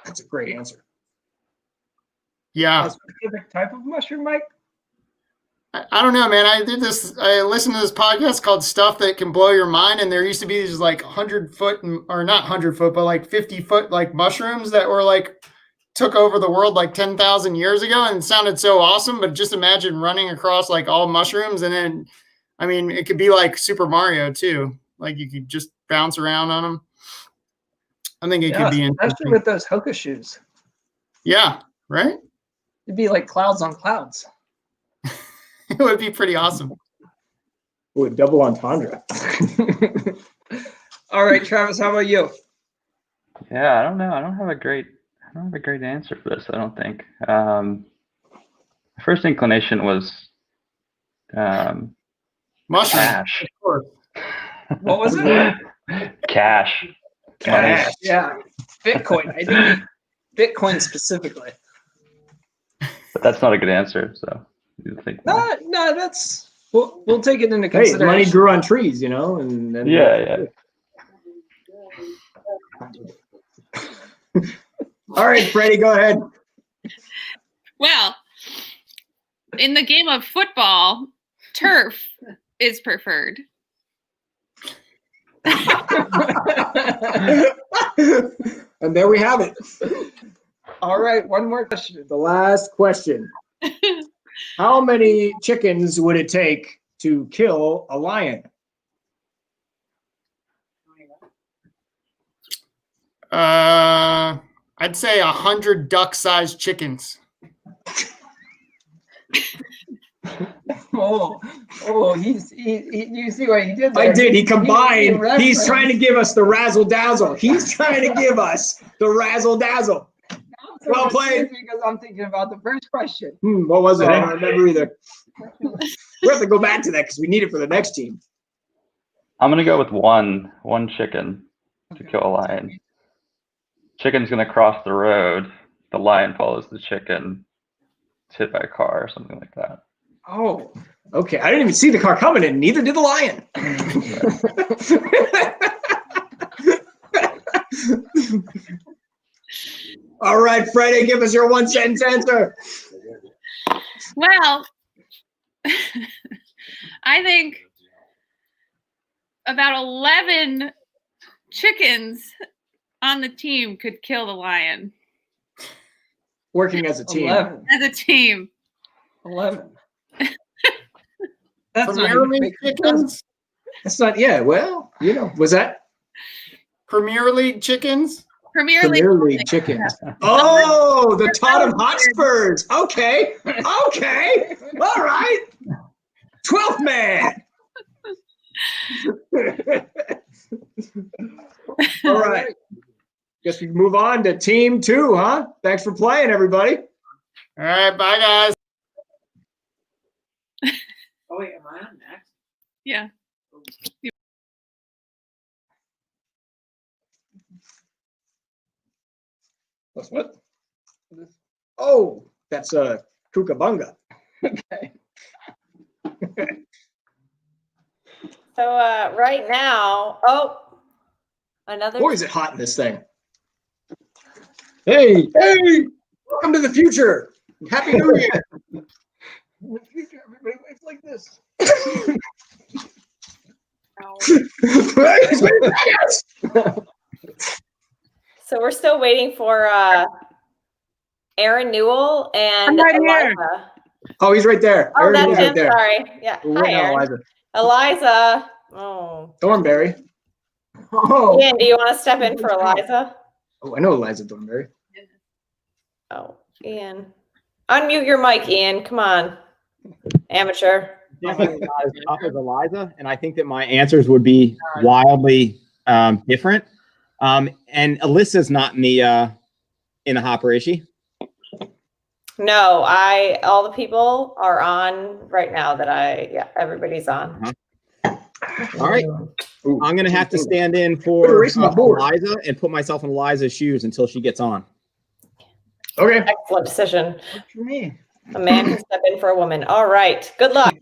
That's a great answer. Yeah. A specific type of mushroom, Mike? I don't know, man. I listened to this podcast called Stuff That Can Blow Your Mind, and there used to be these 100-foot, or not 100-foot, but 50-foot mushrooms that were took over the world 10,000 years ago, and it sounded so awesome. But just imagine running across all mushrooms, and then, I mean, it could be like Super Mario too. You could just bounce around on them. I think it could be interesting. Especially with those Hoka shoes. Yeah, right? It'd be like clouds on clouds. It would be pretty awesome. Ooh, double entendre. All right, Travis, how about you? Yeah, I don't know. I don't have a great answer for this, I don't think. My first inclination was mushroom. Cash. Of course. What was it? Cash. Cash, yeah. Bitcoin. I think Bitcoin specifically. But that's not a good answer, so you think. No, that's we'll take it into Hey, consideration. money grew on trees, and Yeah. All right, Freddie, go ahead. Well, in the game of football, turf is preferred. And there we have it. All right, one more question. The last question. How many chickens would it take to kill a lion? I'd say 100 duck-sized chickens. You see what he did there? I did. He combined. He's referenced. trying to give us the razzle dazzle. He's trying to give us the razzle dazzle. Well played. Because I'm thinking about the first question. What was it? I don't remember either. We have to go back to that because we need it for the next team. I'm gonna go with one chicken to kill a lion. Chicken's gonna cross the road. The lion follows the chicken. It's hit by a car or something like that. Oh, okay. I didn't even see the car coming in. Neither did the lion. All right, Freddie, give us your 1 sentence answer. Well, I think about 11 chickens on the team could kill the lion. Working as a team. 11. As a team. 11. That's not Premier even League making chickens? That's not, yeah, well, was that? Premier League chickens? Premier League chickens. Oh, the Tottenham Hotspurs. Okay. Okay. All right. 12th man. All right. Guess we can move on to team 2, huh? Thanks for playing, everybody. All right, bye, guys. Oh, wait, am I on next? Yeah. What's what? Oh, that's a Kukabunga. Okay. So right now, another. Boy, is it hot in this thing. Hey, welcome to the future. Happy New Year. In the future, everybody waves like this. So we're still waiting for Aaron Newell and I'm right here. Eliza. Oh, he's right there. Oh, Aaron that's Newell's him. right there. Sorry. Yeah. We're Hi, waiting on Aaron. Eliza. Eliza. Oh. Thornberry. Oh. Ian, do you want to step in for Eliza? Oh, I know Eliza Thornberry. Oh, Ian. Unmute your mic, Ian. Come on. Amateur. Definitely not as tough as Eliza, and I think that my answers would be wildly different. And Alyssa's not in the hopper, is she? No, all the people are on right now everybody's on. All right. I'm gonna have to stand in for Eliza and put myself in Eliza's shoes until she gets on. Okay. Excellent decision. For me. A man can step in for a woman. All right. Good luck.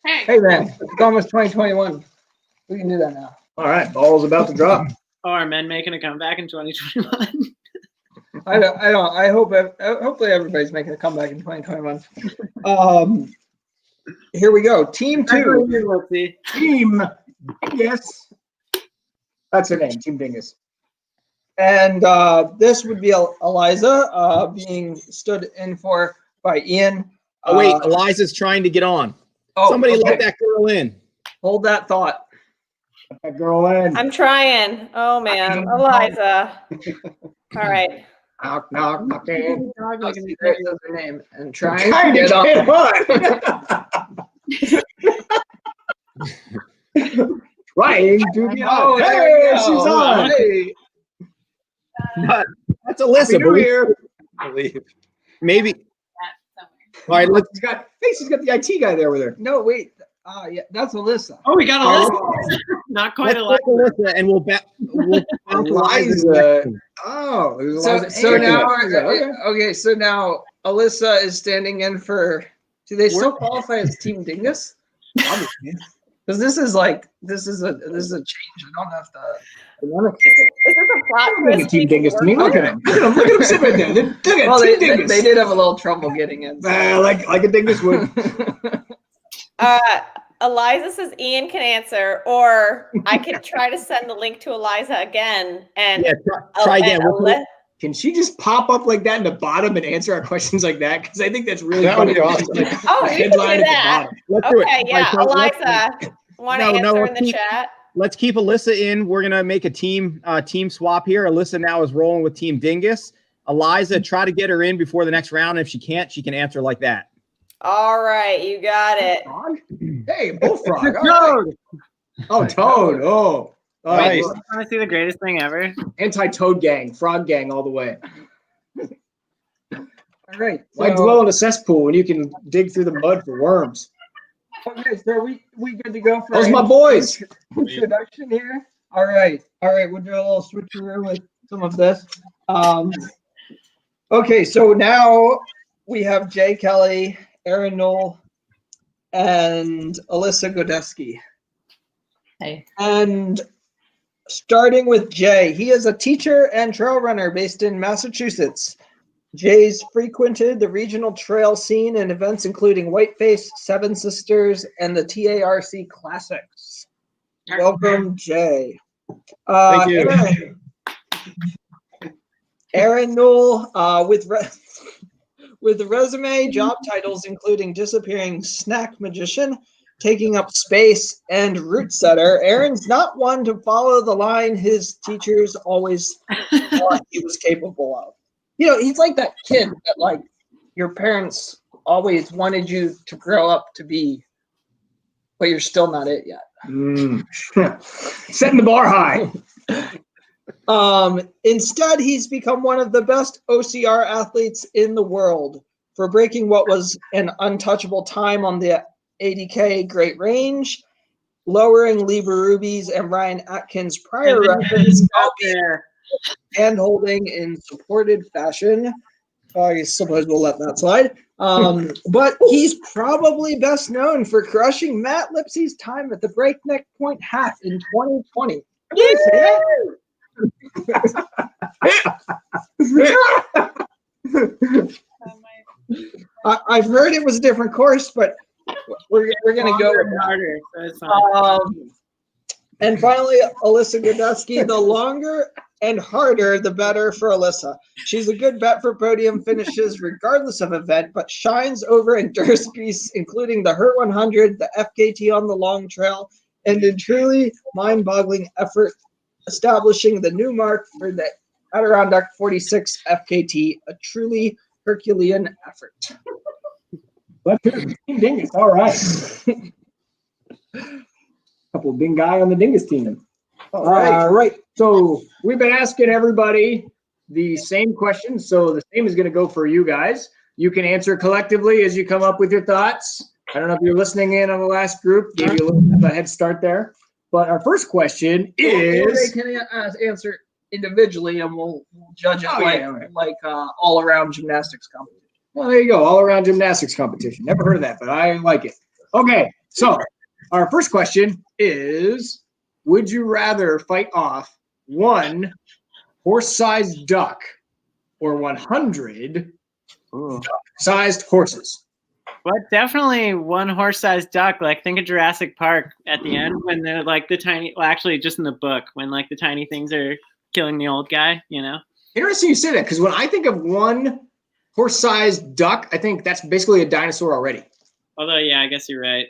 Hey, man. It's almost 2021. We can do that now. All right. Ball's about to drop. Oh, are men making a comeback in 2021? I hope, hopefully everybody's making a comeback in 2021. Here we go. Team 2. Team Dingus. That's her name, Team Dingus. And this would be Eliza being stood in for by Ian. Oh, wait, Eliza's trying to get on. Somebody let that girl in. Hold that thought. Let that girl in. I'm trying. Oh, man. Eliza. All right. Knock, knock, knocking. There's her name. And trying Trying to get on. Trying to get on. there Hey, we go. she's on. Hey. That's Alyssa. Happy New Year. Maybe. All right, let's. She's got the IT guy there with her. No, wait. Yeah, that's Alyssa. Oh, we got Alyssa. Not quite Let's Alyssa. Alyssa, and we'll bounce Eliza. Oh, So now, okay. So now Alyssa is standing in for. Do they still qualify as Team Dingus? Because this is a change. I don't know if the. Is this a plot twist? Team Dingus to me. Look at him. Look at him sit right there. Look at Well, Team Dingus. they did have a little trouble getting in. Like a dingus would. Eliza says Ian can answer, or I can try to send the link to Eliza again. And try again. Can she just pop up like that in the bottom and answer our questions like that? Because I think that's really funny. That would be awesome. Oh, you can do that. Let's do it. Okay, yeah. All right, so Eliza, want to answer in the chat? Let's keep Alyssa in. We're gonna make a team swap here. Alyssa now is rolling with Team Dingus. Eliza, try to get her in before the next round. If she can't, she can answer like that. All right, you got it. Hey, bullfrog. Toad. Oh, Toad. Oh, Wait, nice. you want to see the greatest thing ever? Anti-Toad gang, frog gang all the way. All right. Why dwell in a cesspool when you can dig through the mud for worms? Okay, so we good to go for Those my boys. introduction here. All right. We'll do a little switcheroo with some of this. Okay, so now we have Jay Kelly, Aaron Knoll, and Alyssa Godesky. Hey. And Starting with Jay. He is a teacher and trail runner based in Massachusetts. Jay's frequented the regional trail scene and events including Whiteface, Seven Sisters, and the TARC Classics. Welcome, Jay. Thank you. Aaron Newell, with resume job titles including disappearing snack magician, taking up space, and route setter. Aaron's not one to follow the line his teachers always thought he was capable of. You know, he's like that kid that like your parents always wanted you to grow up to be, but you're still not it yet. Setting the bar high. Instead, he's become one of the best OCR athletes in the world for breaking what was an untouchable time on the 80K Great Range, lowering Lee Berube and Ryan Atkins' prior records, hand holding in supported fashion. I suppose we'll let that slide. But he's probably best known for crushing Matt Lipsey's time at the Breakneck Point Half in 2020. I've heard it was a different course, but we're gonna go with harder. So it's fine. And finally, Alyssa Godesky. The longer and harder, the better for Alyssa. She's a good bet for podium finishes regardless of event, but shines over endurance piece, including the Hurt 100, the FKT on the long trail, and a truly mind-boggling effort establishing the new mark for the Adirondack 46 FKT, a truly Herculean effort. Let's hear it. Team Dingus. All right. Couple of dingai on the Dingus team. All right. So we've been asking everybody the same question. So the same is going to go for you guys. You can answer collectively as you come up with your thoughts. I don't know if you're listening in on the last group. Gave you a little bit of a head start there. But our first question is... They can answer individually, and we'll judge it like all-around gymnastics competition. Well, there you go. All-around gymnastics competition. Never heard of that, but I like it. Okay, so our first question is, would you rather fight off one horse-sized duck or 100 duck-sized horses? But definitely one horse-sized duck. Like, think of Jurassic Park at the end when they're like the tiny, well, actually just in the book, when like the tiny things are killing the old guy, you know? Interesting you say that, because when I think of one horse-sized duck, I think that's basically a dinosaur already. Although, yeah, I guess you're right.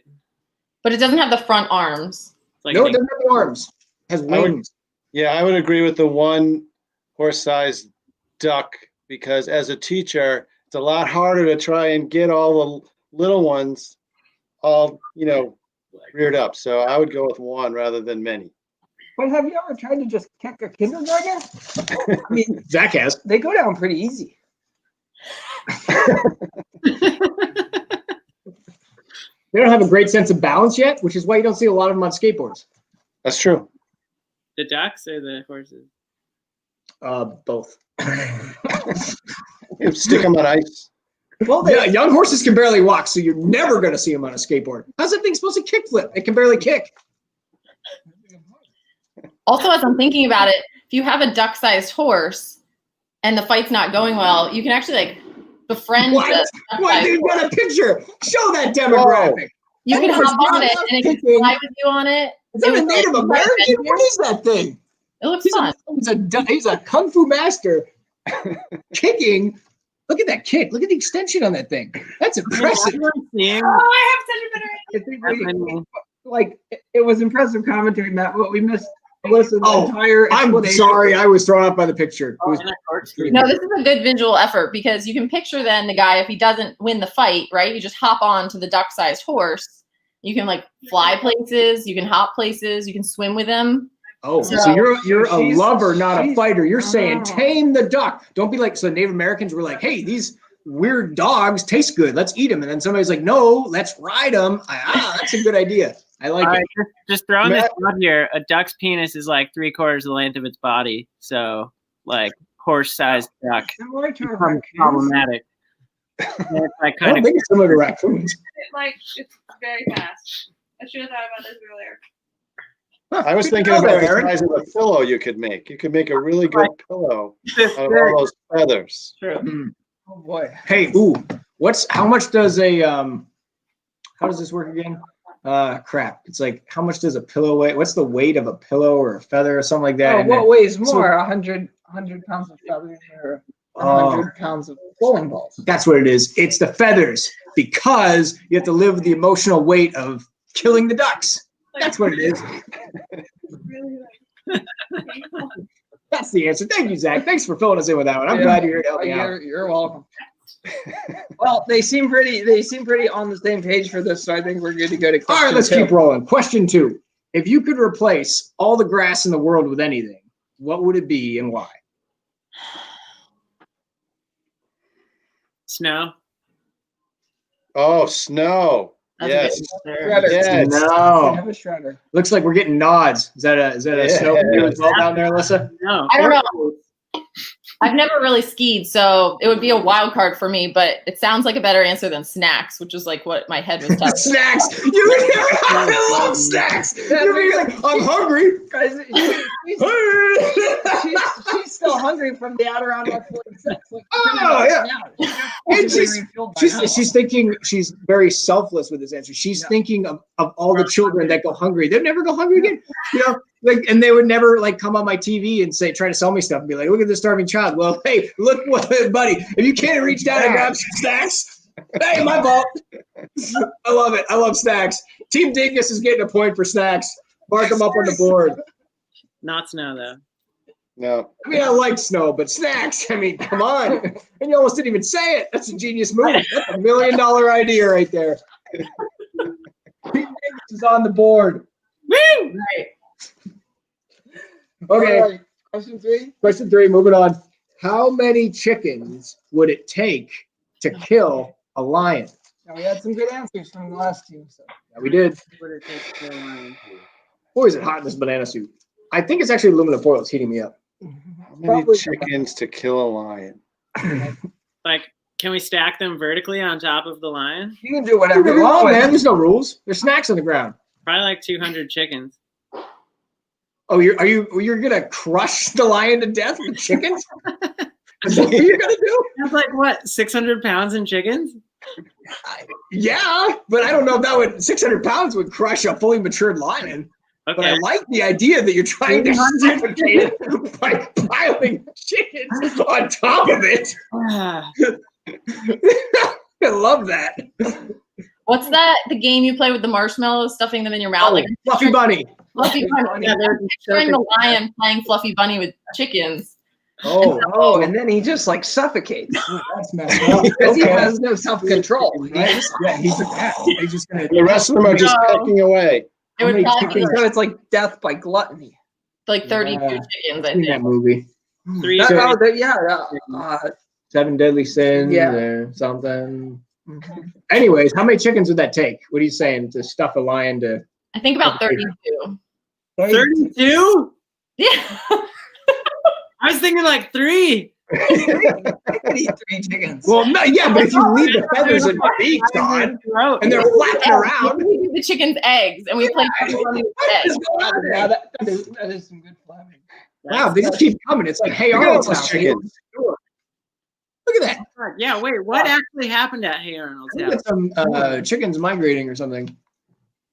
But it doesn't have the front arms. Like no, it doesn't have the arms. It has wings. I would agree with the one horse-sized duck, because as a teacher, it's a lot harder to try and get all the little ones all, reared up. So I would go with one rather than many. But have you ever tried to just kick a kindergartner? I mean, Zach has. They go down pretty easy. They don't have a great sense of balance yet, which is why you don't see a lot of them on skateboards. That's true. The ducks or the horses? Both. Stick them on ice. Well, young horses can barely walk, so you're never going to see them on a skateboard. How's that thing supposed to kickflip? It can barely kick. Also, as I'm thinking about it, if you have a duck-sized horse and the fight's not going well, you can actually like befriend. What? Dude, got a picture. Show that demographic. You can hop on it and it can fly with you on it. Is that a Native American? What is that thing? It looks fun. He's a kung fu master kicking. Look at that kick. Look at the extension on that thing. That's impressive. I have such a better Like, it was impressive commentary, Matt, but we missed Alyssa's entire I'm explanation. sorry. I was thrown off by the picture. No, this is a good visual effort because you can picture then the guy, if he doesn't win the fight, right? You just hop on to the duck-sized horse. You can like fly places. You can hop places. You can swim with him. Oh, so you're a lover, not a fighter. You're saying tame the duck. Don't be like, so Native Americans were like, hey, these weird dogs taste good. Let's eat them. And then somebody's like, no, let's ride them. That's a good idea. I like it. Just throwing this out here. A duck's penis is like 3/4 the length of its body. So, like, horse-sized duck becomes problematic. It's like I don't think it's similar to raccoons. It's very fast. I should have thought about this earlier. I was thinking about the size of a pillow you could make. You could make a really good pillow out of all those feathers. True. Oh boy. Hey, how much does how does this work again? Crap. It's like, how much does a pillow weigh? What's the weight of a pillow or a feather or something like that? Oh, And what then- weighs more, 100 pounds of feathers or 100 pounds of bowling balls? That's what it is. It's the feathers, because you have to live with the emotional weight of killing the ducks. That's what it is. That's the answer. Thank you, Zach. Thanks for filling us in with that one. I'm glad you're here to help me out. You're welcome. Well, they seem pretty on the same page for this, so I think we're good to go to question All right, let's 2. keep rolling. Question 2. If you could replace all the grass in the world with anything, what would it be and why? Snow. Oh, snow. Yes. Yes. No. Have a shredder. Looks like we're getting nods. Is that a snow for you as well down there, Alyssa? No. I don't know. I've never really skied, so it would be a wild card for me, but it sounds like a better answer than snacks, which is like what my head was telling me. Snacks! I love snacks! You're like, I'm hungry. Guys, she's still hungry from the Adirondack 46. Like, Oh, yeah. And she's thinking, she's very selfless with this answer. She's thinking of all the children that go hungry. They'll never go hungry again. You know, like, and they would never like come on my TV and say, try to sell me stuff and be like, look at this starving child. Well, hey, look what, buddy, if you can't reach down and grab some snacks, hey, my fault. I love it. I love snacks. Team Dingus is getting a point for snacks. Mark them up on the board. Not snow, though. No. I mean, I like snow, but snacks, I mean, come on. And you almost didn't even say it. That's a genius move. That's $1 million idea right there. Team Dingus is on the board. Woo! Right. Okay. All right, question 3. Question 3, moving on. How many chickens would it take to kill a lion? Now, we had some good answers from the last team. So. Yeah, we did. Boy, is it hot in this banana suit. I think it's actually aluminum foil. It's heating me up. How many chickens to kill a lion? Like, can we stack them vertically on top of the lion? You can do whatever you Oh, want. man, there's no rules. There's snacks on the ground. Probably like 200 chickens. Oh, you're gonna crush the lion to death with chickens? Is that what you're gonna do? That's like what, 600 pounds in chickens? Yeah, but I don't know if that would 600 pounds would crush a fully matured lion. Okay. But I like the idea that you're trying to suffocate it by piling chickens on top of it. I love that. What's that? The game you play with the marshmallows, stuffing them in your mouth? Oh, like Fluffy Bunny. Fluffy Bunny. Yeah, they're picturing the lion playing Fluffy Bunny with chickens. Oh, and then he just like suffocates. That's messed up. Because he has no self-control. Right? He's a cat. He's just gonna. The rest of them are just pecking away. It would probably be So it's like death by gluttony. like 32 chickens, I In think. that movie. 7 Deadly Sins or something. Anyways, how many chickens would that take? What are you saying to stuff a lion to? I think about 32. 32? Yeah. I was thinking like 3. I could eat 3 chickens. Well, no, yeah, but if you leave the feathers and beaks on, and they're flapping around. We do the chicken's eggs, and we play Fluffy Bunny with eggs. Yeah, that is some good flapping. Wow, they just keep coming. It's like, hey, Look at all Arnold's those house. chickens. Look at that. Yeah, wait, what actually happened at Hey Arnold's I house? think it's some chickens migrating or something.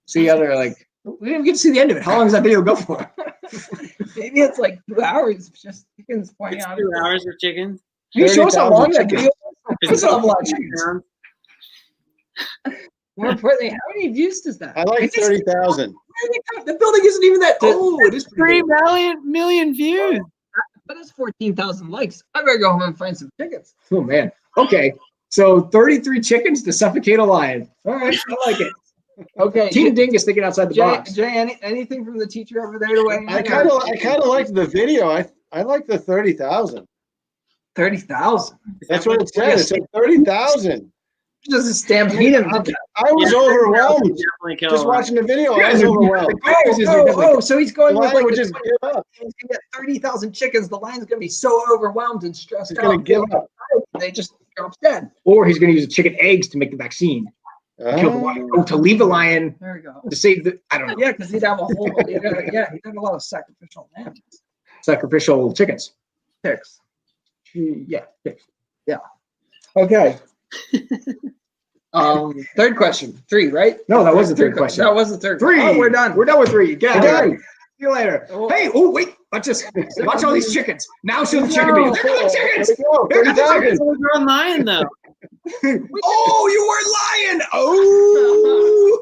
See how they're like, we didn't get to see the end of it. How long does that video go for? Maybe it's like 2 hours. Just chickens pointing It's out. 2 hours of chickens. Can you show us how long that video was? Is That's it an awful lot of chickens. More importantly, how many views does that? I like 30,000. The building isn't even that old. It is 3 million views. But it's 14,000 likes. I better go home and find some chickens. Oh, man. Okay. So 33 chickens to suffocate a lion. All right. I like it. Okay. Team Dingus thinking outside the box. Jay, anything from the teacher over there to weigh in? I kind of liked the video. I like the 30,000. 30,000. That's what it said. It said 30,000. Just a stampede. I was overwhelmed. Just watching the video, I was overwhelmed. So he's going The with lion like would just give up. He's gonna get 30,000 chickens. The lion's gonna be so overwhelmed and stressed He's out. gonna give up. They just drop dead. Or he's going to use chicken eggs to make the vaccine. Kill the lion. Oh, to leave a lion There we go. to save the. I don't know. Yeah, because he'd have a whole. He'd have a lot of sacrificial lambs. Sacrificial chickens. Pigs. Yeah. Pigs. Yeah. Okay. Third question. 3, right? No, that was the third question. That was the third. 3. Oh, we're done. We're done with 3. Get Okay. See you later. Hey, oh wait, watch this. Watch all these chickens. Now show the chicken video. There go the chickens. There go the chickens. We're on lion though. Oh, you were lying. Oh.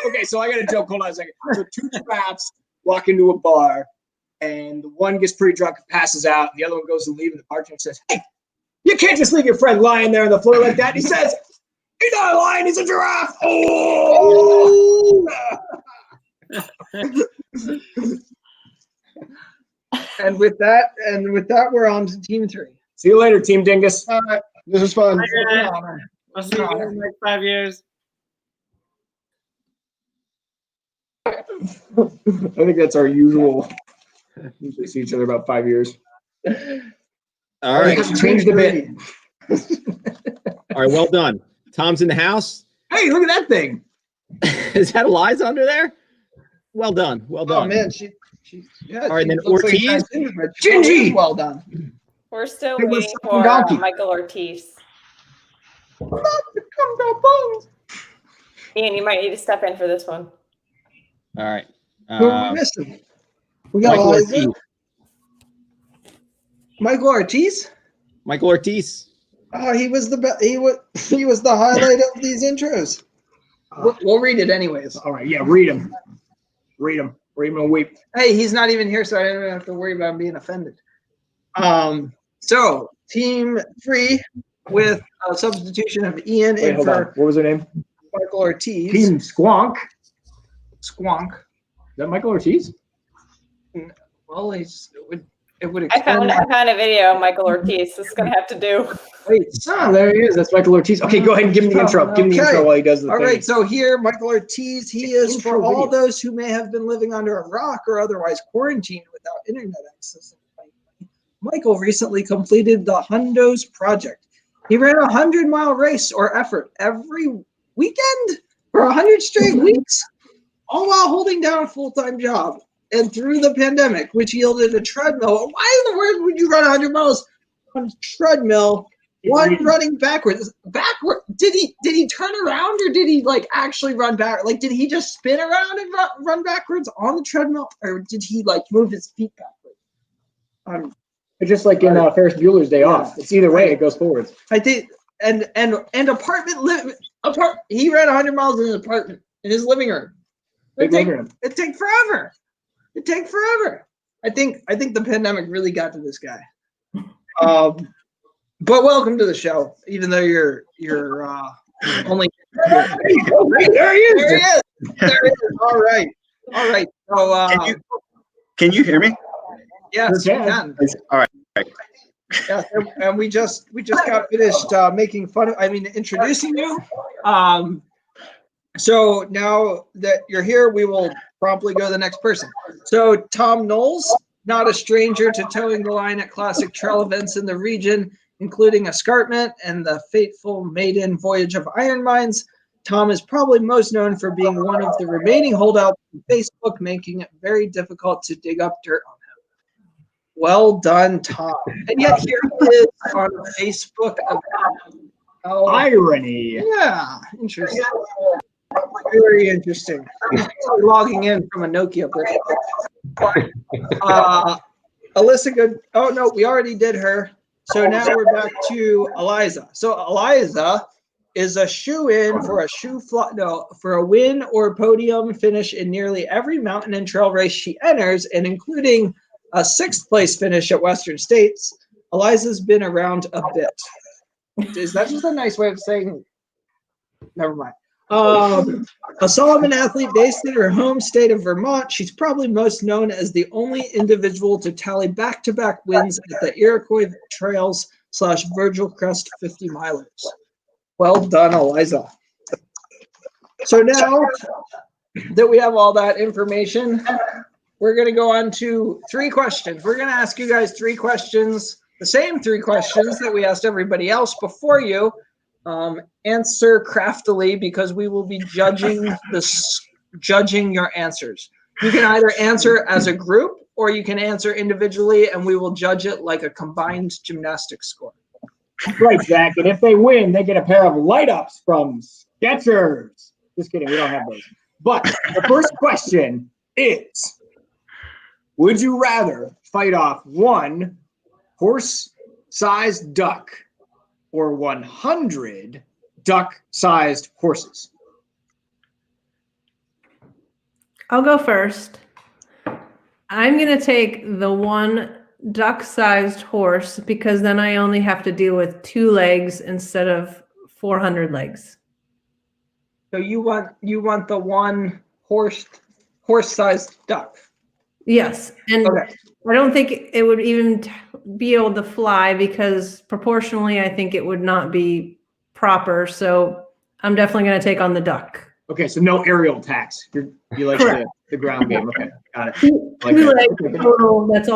Okay, so I got a joke. Hold on a second. So 2 giraffes walk into a bar, and the one gets pretty drunk and passes out. And the other one goes to leave, and the bartender says, "Hey, you can't just leave your friend lying there on the floor like that." And he says, "He's not a lion. He's a giraffe." Oh. And with that, we're on to team 3. See you later, Team Dingus. All right. This is fun. I'll see you in like 5 years. I think that's our usual. Usually see each other about 5 years. All right. Changed a bit. All right, well done. Tom's in the house. Hey, look at that thing. Is that Eliza under there? Well done. Well done. Oh man, she yeah. All right, she then looks like Ortiz. Gingy. Well done. We're still It was waiting some for donkey. Michael Ortiz. Ian, you might need to step in for this one. All right. Who are we missing? We got Michael Eliza. Ortiz. Michael Ortiz. Michael Ortiz. Oh, he was the he was the highlight of these intros. We'll read it anyways. All right, yeah, read them. Read them. Read them and weep. Hey, he's not even here, so I don't even have to worry about being offended. So team 3 with a substitution of Ian Wait, in hold on. for What was her name? Michael Ortiz. Team Squonk. Squonk. Is that Michael Ortiz? Well, it would I extend. found a video of Michael Ortiz. This is gonna have to do. Wait, Oh, there he is. That's Michael Ortiz. Okay, go ahead and give him the intro. Give him the intro while he does the All thing. right, so here, Michael Ortiz, he is for Intro all video. those who may have been living under a rock or otherwise quarantined without internet access. Michael recently completed the Hundos Project. He ran a 100-mile race or effort every weekend for 100 straight weeks, all while holding down a full-time job. And through the pandemic, which yielded a treadmill. Why in the world would you run 100 miles on a treadmill? One running backwards. Did he turn around or did he like actually run back? Like, did he just spin around and run backwards on the treadmill, or did he like move his feet backwards? It's just like in Ferris Bueller's Day Off. It's either way, it goes forwards. I think, and he ran 100 miles in his apartment in his living room. Big living room. It take forever. It take forever. I think the pandemic really got to this guy. But welcome to the show, even though you're only. There he is. There he is. There he is. All right. So Can you hear me? yes, we can. All right. Yeah, and we just got finished making fun of. Introducing you. So now that you're here, we will promptly go to the next person. So Tom Knowles, not a stranger to towing the line at classic trail events in the region, including Escarpment and the fateful maiden voyage of Iron Mines. Tom is probably most known for being one of the remaining holdouts on Facebook, making it very difficult to dig up dirt on him. Well done, Tom. And yet here he is on Facebook. Irony. Yeah, interesting. Very interesting. Logging in from a Nokia brick. Alyssa, good. Oh no, we already did her. So now we're back to Eliza. So Eliza is a shoe-in for for a win or podium finish in nearly every mountain and trail race she enters, and including a 6th place finish at Western States. Eliza's been around a bit. Is that just a nice way of saying? Never mind. A Solomon athlete based in her home state of Vermont, she's probably most known as the only individual to tally back-to-back wins at the Iroquois Trails / Virgil Crest 50 milers. Well done, Eliza. So now that we have all that information, we're going to go on to 3 questions. We're going to ask you guys 3 questions, the same 3 questions that we asked everybody else before you. answer craftily because we will be judging judging your answers. You can either answer as a group or you can answer individually, and we will judge it like a combined gymnastics score. Right, Zach. And if they win, they get a pair of light ups from Skechers. Just kidding, we don't have those. But the first question is, would you rather fight off one horse-sized duck or 100 duck-sized horses? I'll go first. I'm going to take the one duck-sized horse because then I only have to deal with 2 legs instead of 400 legs. So you want the one horse-sized duck? Yes, and okay. I don't think it would even be able to fly because proportionally, I think it would not be proper. So I'm definitely going to take on the duck. Okay, so no aerial attacks. You like the ground game. Okay, got it. Like 2 that. legs total. That's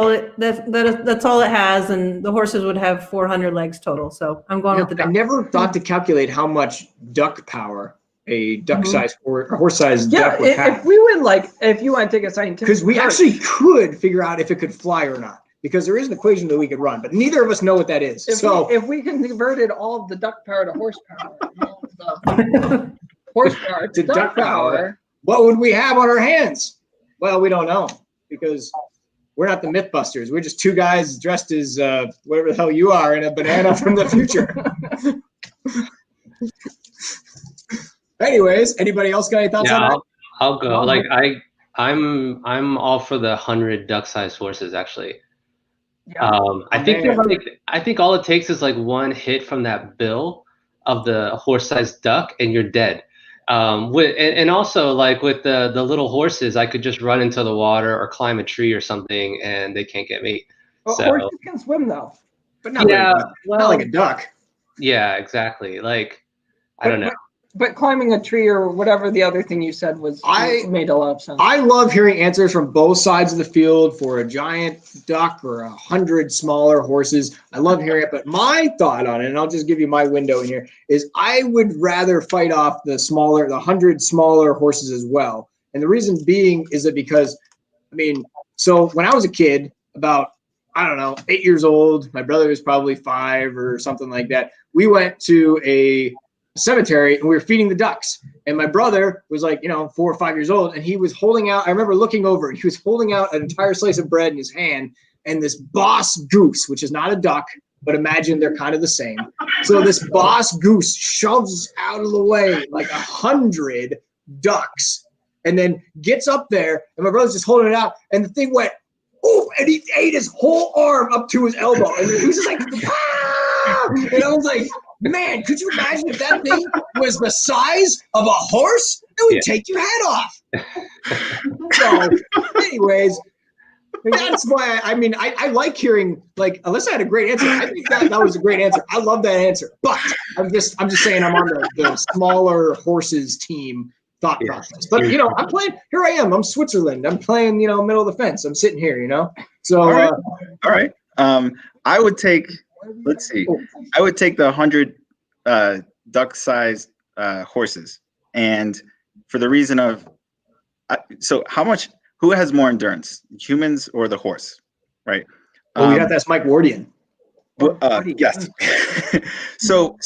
all it has, and the horses would have 400 legs total. So I'm going with the duck. I never thought to calculate how much duck power a duck-sized or horse-sized duck would have. If we would if you want to take a scientific, because we actually could figure out if it could fly or not, because there is an equation that we could run, but neither of us know what that is. If we converted all of the duck power to horsepower, all of the horsepower to duck power, what would we have on our hands? Well, we don't know, because we're not the Mythbusters. We're just 2 guys dressed as whatever the hell you are in a banana from the future. Anyways, anybody else got any thoughts on that? I'll go. I'm all for the 100 duck-sized horses, actually. Yeah. I think all it takes is like one hit from that bill of the horse-sized duck, and you're dead. And also like with the little horses, I could just run into the water or climb a tree or something, and they can't get me. Well, So horses can swim though, but not not like a duck. Yeah, exactly. Like I don't know. But climbing a tree or whatever the other thing you said made a lot of sense. I love hearing answers from both sides of the field for a giant duck or 100 smaller horses. I love hearing it, but my thought on it, and I'll just give you my window in here, is I would rather fight off the 100 smaller horses as well. And the reason being is that because, so when I was a kid, about, 8 years old, my brother was probably 5 or something like that, we went to a cemetery and we were feeding the ducks, and my brother was 4 or 5 years old, and he was holding out, I remember looking over, and he was holding out an entire slice of bread in his hand, and this boss goose, which is not a duck, but imagine they're kind of the same, so this boss goose shoves out of the way 100 ducks and then gets up there, and my brother's just holding it out, and the thing went and he ate his whole arm up to his elbow, and he was just like, ah! And I was like, man, could you imagine if that thing was the size of a horse? It would take your head off. So, anyways, that's why I like hearing Alyssa had a great answer. I think that was a great answer. I love that answer. But I'm just saying I'm on the smaller horses team thought process. But I'm playing. Here I am. I'm Switzerland. I'm playing. Middle of the fence. I'm sitting here. So all right. I would take. Let's see. I would take the 100 duck-sized horses, and for the reason of, so who has more endurance, humans or the horse, right? Well, we have to ask Mike Warden. Yes. So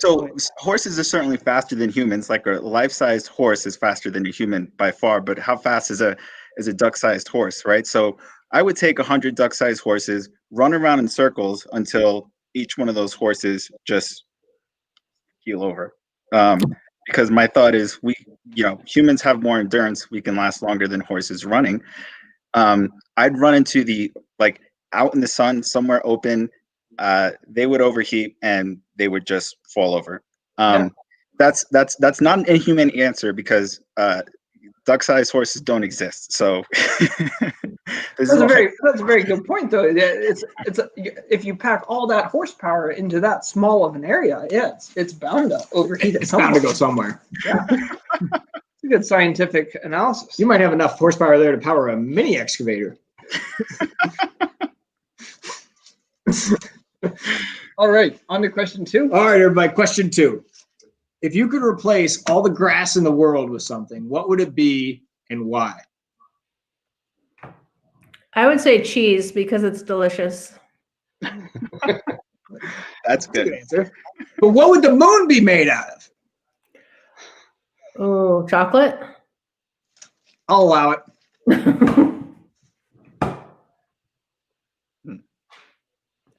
horses are certainly faster than humans. Like a life-sized horse is faster than a human by far, but how fast is a duck-sized horse, right? So I would take 100 duck-sized horses, run around in circles until each one of those horses just keel over. Because my thought is humans have more endurance. We can last longer than horses running. I'd run into out in the sun, somewhere open. They would overheat and they would just fall over. That's not an inhumane answer because duck-sized horses don't exist. So that's a very good point, though. It's if you pack all that horsepower into that small of an area, it's bound to overheat. It's bound to go somewhere. Yeah. It's a good scientific analysis. You might have enough horsepower there to power a mini excavator. All right, on to question 2. All right, everybody, question 2. if you could replace all the grass in the world with something, what would it be and why? I would say cheese because it's delicious. That's good. Good answer. But what would the moon be made out of? Oh, chocolate? I'll allow it.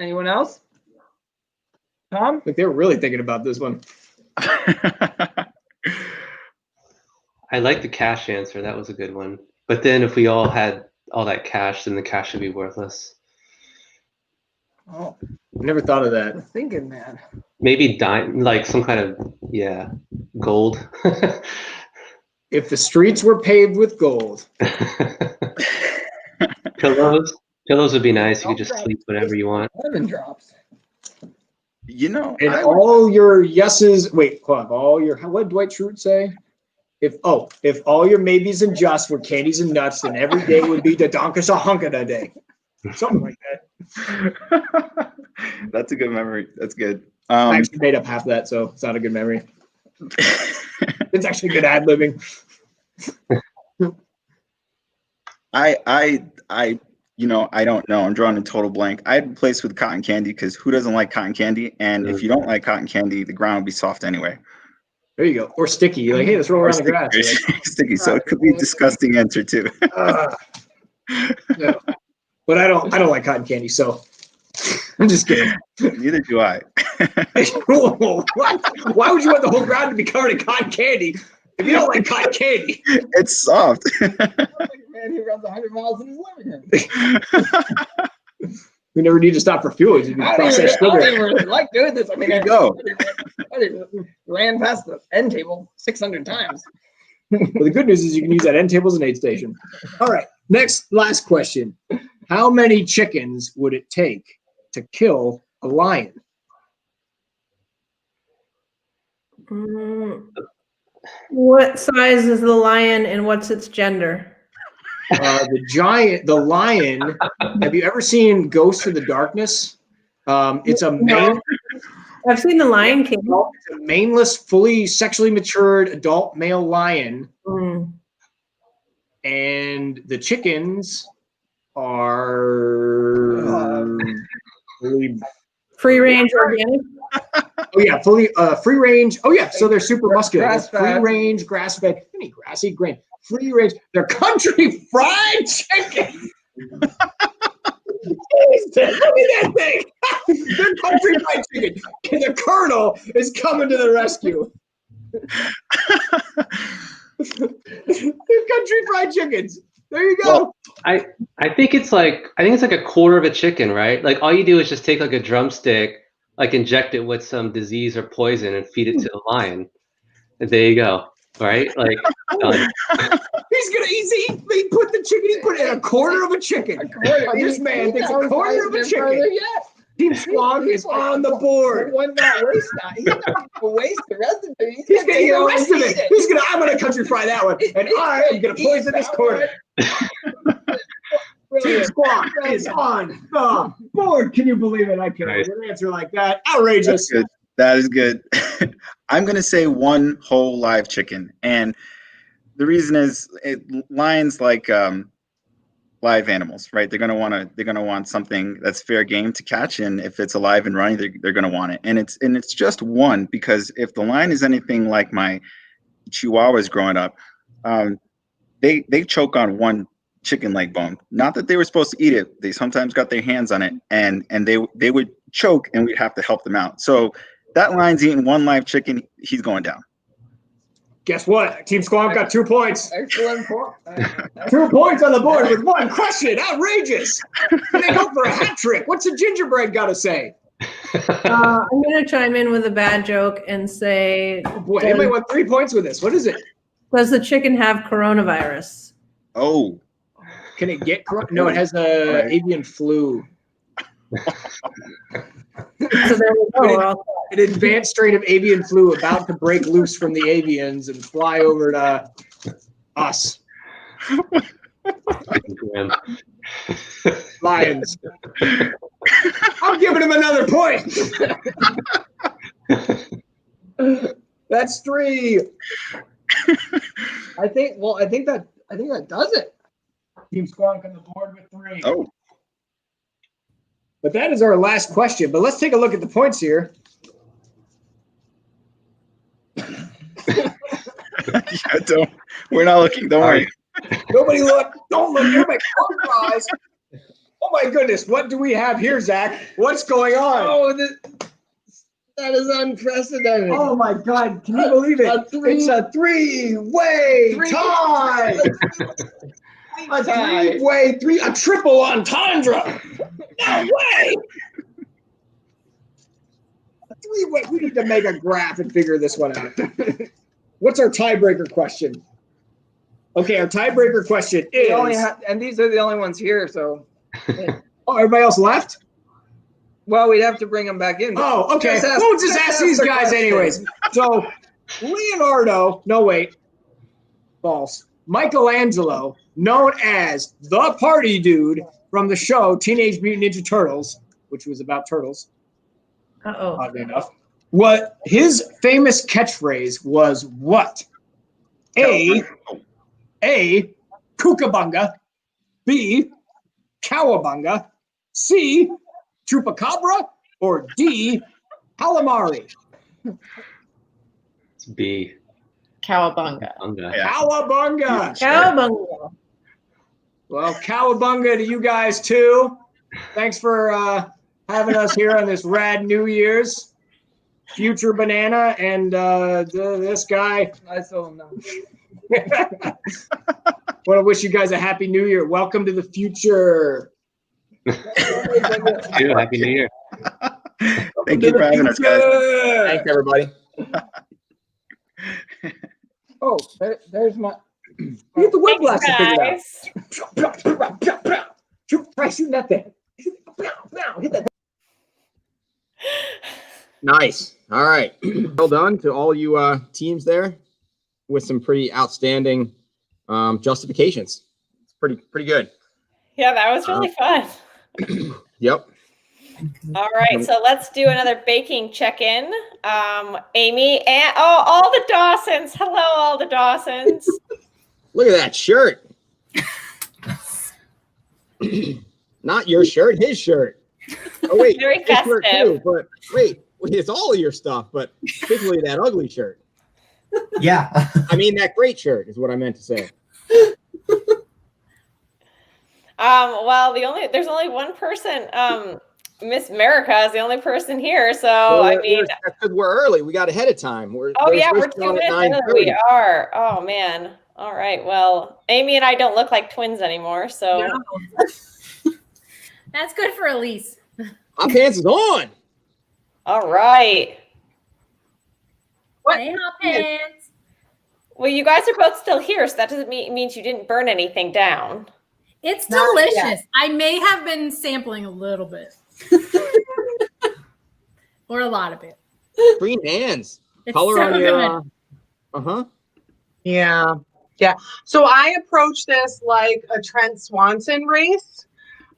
Anyone else? Tom? Like, they were really thinking about this one. I like the cash answer. That was a good one. But then if we all had all that cash, then the cash would be worthless. Oh, never thought of that. Thinking, man. Maybe like some kind of, gold. If the streets were paved with gold. Pillows would be nice. You could just sleep whenever you want. Lemon drops. And all your yeses, wait, hold on, what did Dwight Schrute say? If all your maybes and just were candies and nuts, then every day would be the Donkus a Hunkada day. Something like that. That's a good memory. That's good. I actually made up half of that, so it's not a good memory. It's actually good ad-libbing. I don't know. I'm drawing a total blank. I'd replace with cotton candy because who doesn't like cotton candy? And if you don't like cotton candy, the ground would be soft anyway. There you go. Or sticky. You're like, hey, let's roll around the grass. Sticky. So it could be a disgusting answer too. No. But I don't like cotton candy, so I'm just kidding. Neither do I. Why would you want the whole ground to be covered in cotton candy if you don't like cotton candy? It's soft. Man, he runs 100 miles in his living room. We never need to stop for fuel. You I can don't process even sugar. really like doing this. I mean, There you go. I ran past the end table 600 times. Well, the good news is you can use that end table as an aid station. All right, last question. How many chickens would it take to kill a lion? What size is the lion and what's its gender? The lion. Have you ever seen Ghost of the Darkness? It's a male. I've seen the Lion King. It's a maneless, fully sexually matured adult male lion. And the chickens are free range organic. Oh yeah, fully free range. Oh yeah, so they're super muscular. Grass-fed. Free range, grass fed, any grassy grain. Free range. They're country fried chicken. Jesus, look at that thing. They're country fried chicken. And the Colonel is coming to the rescue. They're country fried chickens. There you go. Well, I think it's like a quarter of a chicken, right? Like all you do is just take like a drumstick, like inject it with some disease or poison and feed it to the lion. And there you go. Right? Like done. He put the chicken, he put in a quarter of a chicken. This man thinks a quarter of a chicken. Team Squawk is on the board. One not waste that. He's gonna waste the rest of it. He's gonna eat the rest of it. I'm gonna country fry that one. And I am gonna poison this quarter. Team Squawk is on the board. Can you believe it? I can't. An answer like that. Outrageous. That's good. That is good. I'm going to say one whole live chicken. And the reason is lions like live animals, right? They're going to want something that's fair game to catch. And if it's alive and running, they're going to want it. And it's just one, because if the lion is anything like my Chihuahuas growing up, they choke on one chicken leg bone. Not that they were supposed to eat it. They sometimes got their hands on it and they would choke and we'd have to help them out. So that lion's eating one live chicken, he's going down. Guess what? Team Squawk got 2 points. Excellent point. 2 points on the board with one question. Outrageous. They go for a hat trick. What's the gingerbread got to say? I'm going to chime in with a bad joke and say... Oh boy, anybody want 3 points with this? What is it? Does the chicken have coronavirus? Oh. Can it get corona? No, it has avian flu. So there we go. An advanced strain of avian flu about to break loose from the avians and fly over to us. Lions. I'm giving him another point. That's 3. I think that does it. Team Squonk on the board with 3. Oh. But that is our last question. But let's take a look at the points here. We're not looking. Don't worry. Nobody look. Don't look. Everybody close your eyes. Oh my goodness. What do we have here, Zach? What's going on? Oh, that is unprecedented. Oh my God. Can you believe it? It's a 3-way tie. A 3-way, a triple entendre. No way. A 3-way. We need to make a graph and figure this one out. What's our tiebreaker question? Okay, our tiebreaker question is. And these are the only ones here, so. Oh, everybody else left? Well, we'd have to bring them back in. Oh, okay. We'll just ask these guys anyways. So, Leonardo, no wait, false. Michelangelo, known as the party dude from the show Teenage Mutant Ninja Turtles, which was about turtles. Oddly enough. What his famous catchphrase was what? A. Kookaburra. B. Cowabunga. C. Chupacabra. Or D. Calamari. It's B. Cowabunga. Cowabunga. Cowabunga. Well, cowabunga to you guys too. Thanks for having us here on this rad New Year's. Future Banana and this guy. I saw him now. Want to wish you guys a happy New Year. Welcome to the future. Happy New Year. Thank you for having us, guys. Thanks, everybody. Oh, there's my. Get the whip blast figured out. Try shooting that thing. Hit that. Nice. All right. Well done to all you teams there with some pretty outstanding justifications. It's pretty good. Yeah, that was really fun. Yep. All right, so let's do another baking check-in. Amy and all the Dawsons. Hello, all the Dawsons. Look at that shirt. Not your shirt, his shirt. Oh wait, Very his shirt festive. too, but wait, it's all of your stuff, but particularly that ugly shirt. Yeah. I mean that great shirt is what I meant to say. Well, there's only one person. Miss America is the only person here, so Well, I mean. that's because we're early. We got ahead of time. Oh yeah, we're 2 minutes early. We are. Oh man. All right. Well, Amy and I don't look like twins anymore, so. No. That's good for Elise. My pants is on. All right. Hey, hot pants. Well, you guys are both still here, so that doesn't means you didn't burn anything down. It's Not delicious. yet. I may have been sampling a little bit. Or a lot of it. Green hands. It's Color so on your. good. Yeah. Yeah. So I approached this like a Trent Swanson race.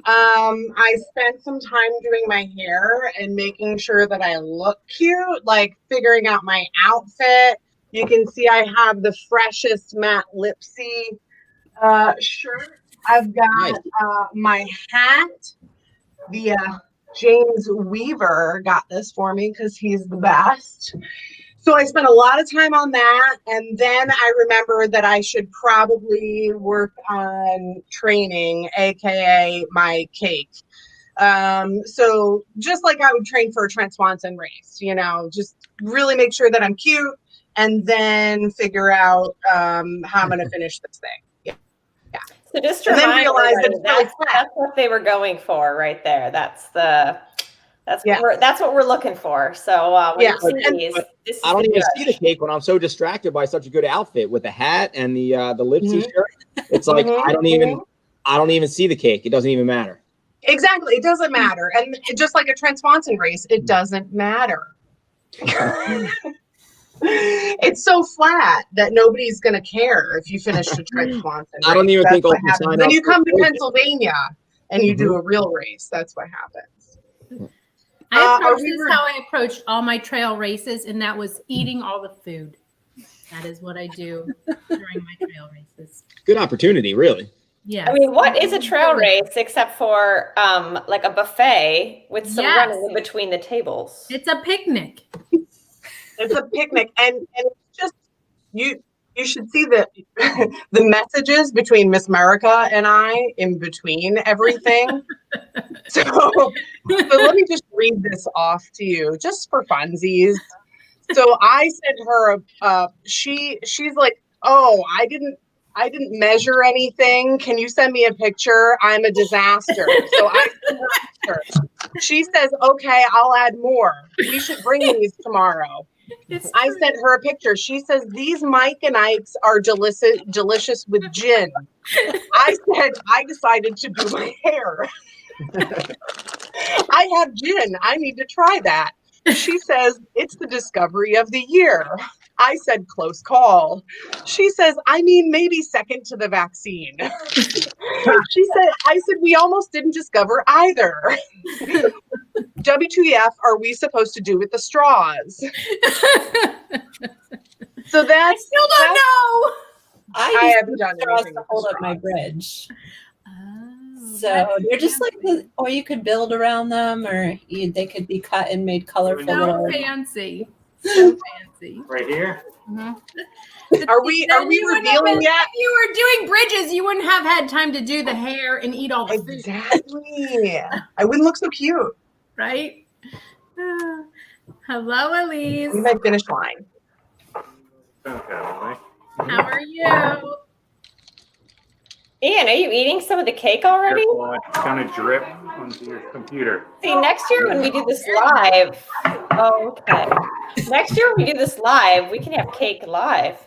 I spent some time doing my hair and making sure that I look cute, like figuring out my outfit. You can see I have the freshest matte Lipsy shirt. I've got my hat. The James Weaver got this for me because he's the best. So I spent a lot of time on that. And then I remembered that I should probably work on training, AKA my cake. So just like I would train for a Trent Swanson race, you know, just really make sure that I'm cute and then figure out how I'm going to finish this thing. Yeah. So just to And then remind realize that everybody, it's that's what they were going for right there. That's what we're looking for. So when you see these, this is I don't the even judge. see the cake when I'm so distracted by such a good outfit with the hat and the Lipsy shirt. It's like I don't even see the cake. It doesn't even matter. Exactly. It doesn't matter. And just like a Trent Swanson race, it doesn't matter. It's so flat that nobody's going to care if you finish the Trent Swanson race. I don't even think That's I'll what sign happens. up When you for come to it. Pennsylvania and you do a real race, that's what happens. I approached this how I approached all my trail races, and that was eating all the food. That is what I do during my trail races. Good opportunity, really. Yeah. I mean, what is a trail race except for like a buffet with some running in between the tables? It's a picnic. It's a picnic, and it's just you should see the the messages between Miss America and I in between everything. So let me just read this off to you just for funsies. So I sent her she's like, oh, I didn't measure anything. Can you send me a picture? I'm a disaster. So I sent her a picture. She says, okay, I'll add more. We should bring these tomorrow. I sent her a picture. She says, these Mike and Ike's are delicious with gin. I said, I decided to do my hair. I have gin. I need to try that. She says, it's the discovery of the year. I said, close call. She says, I mean, maybe second to the vaccine. I said, we almost didn't discover either. WTF are we supposed to do with the straws? So that's. I still don't know. I haven't done anything to hold up my bridge. So they're just like, or you could build around them, or they could be cut and made colorful. So fancy. So fancy. Right here. Mm-hmm. Are we revealing yet? If you were doing bridges, you wouldn't have had time to do the hair and eat all the food. Exactly. I wouldn't look so cute. Right? Hello, Elise. My finish line. How are you? Ian, are you eating some of the cake already? It's gonna drip onto your computer. See, next year when we do this live, okay. Next year when we do this live, we can have cake live.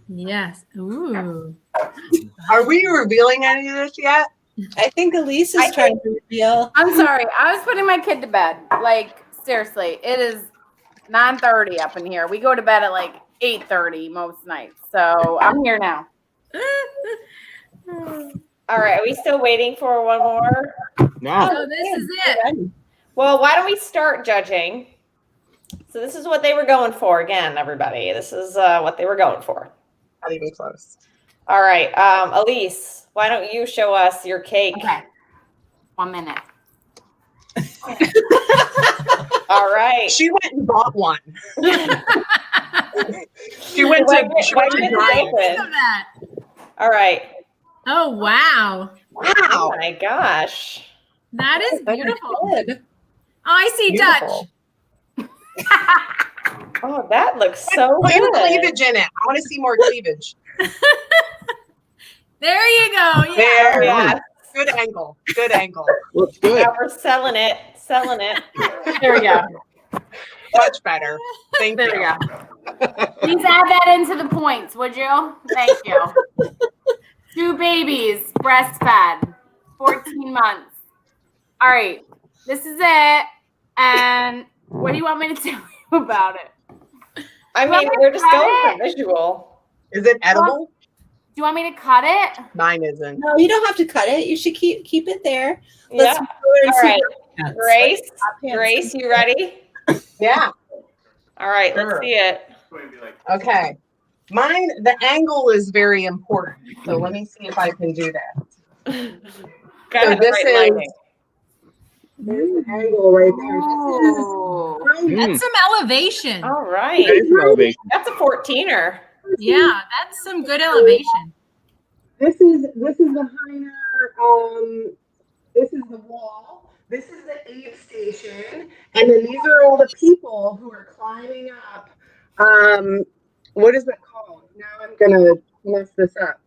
Yes. Ooh. Are we revealing any of this yet? I think Elise is trying to reveal. I'm sorry. I was putting my kid to bed. Like, seriously, it is 9:30 up in here. We go to bed at like 8:30 most nights. So I'm here now. All right, are we still waiting for one more? No. So this is it. Well, why don't we start judging? So this is what they were going for again, everybody. This is what they were going for. Not even close. All right, Elise, why don't you show us your cake? Okay. 1 minute. All right. She went and bought one. She went to Giant. All right. Oh, wow. Wow. Oh my gosh. That is beautiful. Good. Oh, I see Beautiful. Dutch. Oh, that looks so Put good. cleavage in it. I want to see more cleavage. There you go. Yeah. There. Yeah. Good angle. Good angle. Looks good. Now we're selling it. Selling it. There we go. Much better. Thank There you. we go. Please add that into the points, would you? Thank you. 2 babies, breastfed, 14 months. All right, this is it. And what do you want me to tell you about it? I mean, we're just going for visual. Is it edible? Do you want me to cut it? Mine isn't. No, you don't have to cut it. You should keep it there. Yeah. All right. Pants. Grace, you ready? Yeah. All right, let's Sure. see it. Okay. Mine, the angle is very important. So let me see if I can do that. Got So it, this right is lighting. there's an angle right there. This is That's some elevation. All right. That is an elevation. That's a 14er. Yeah, that's some good elevation. This is the Heiner. This is the wall. This is the aid station, and then these are all the people who are climbing up. What is it called? Now I'm gonna mess this up.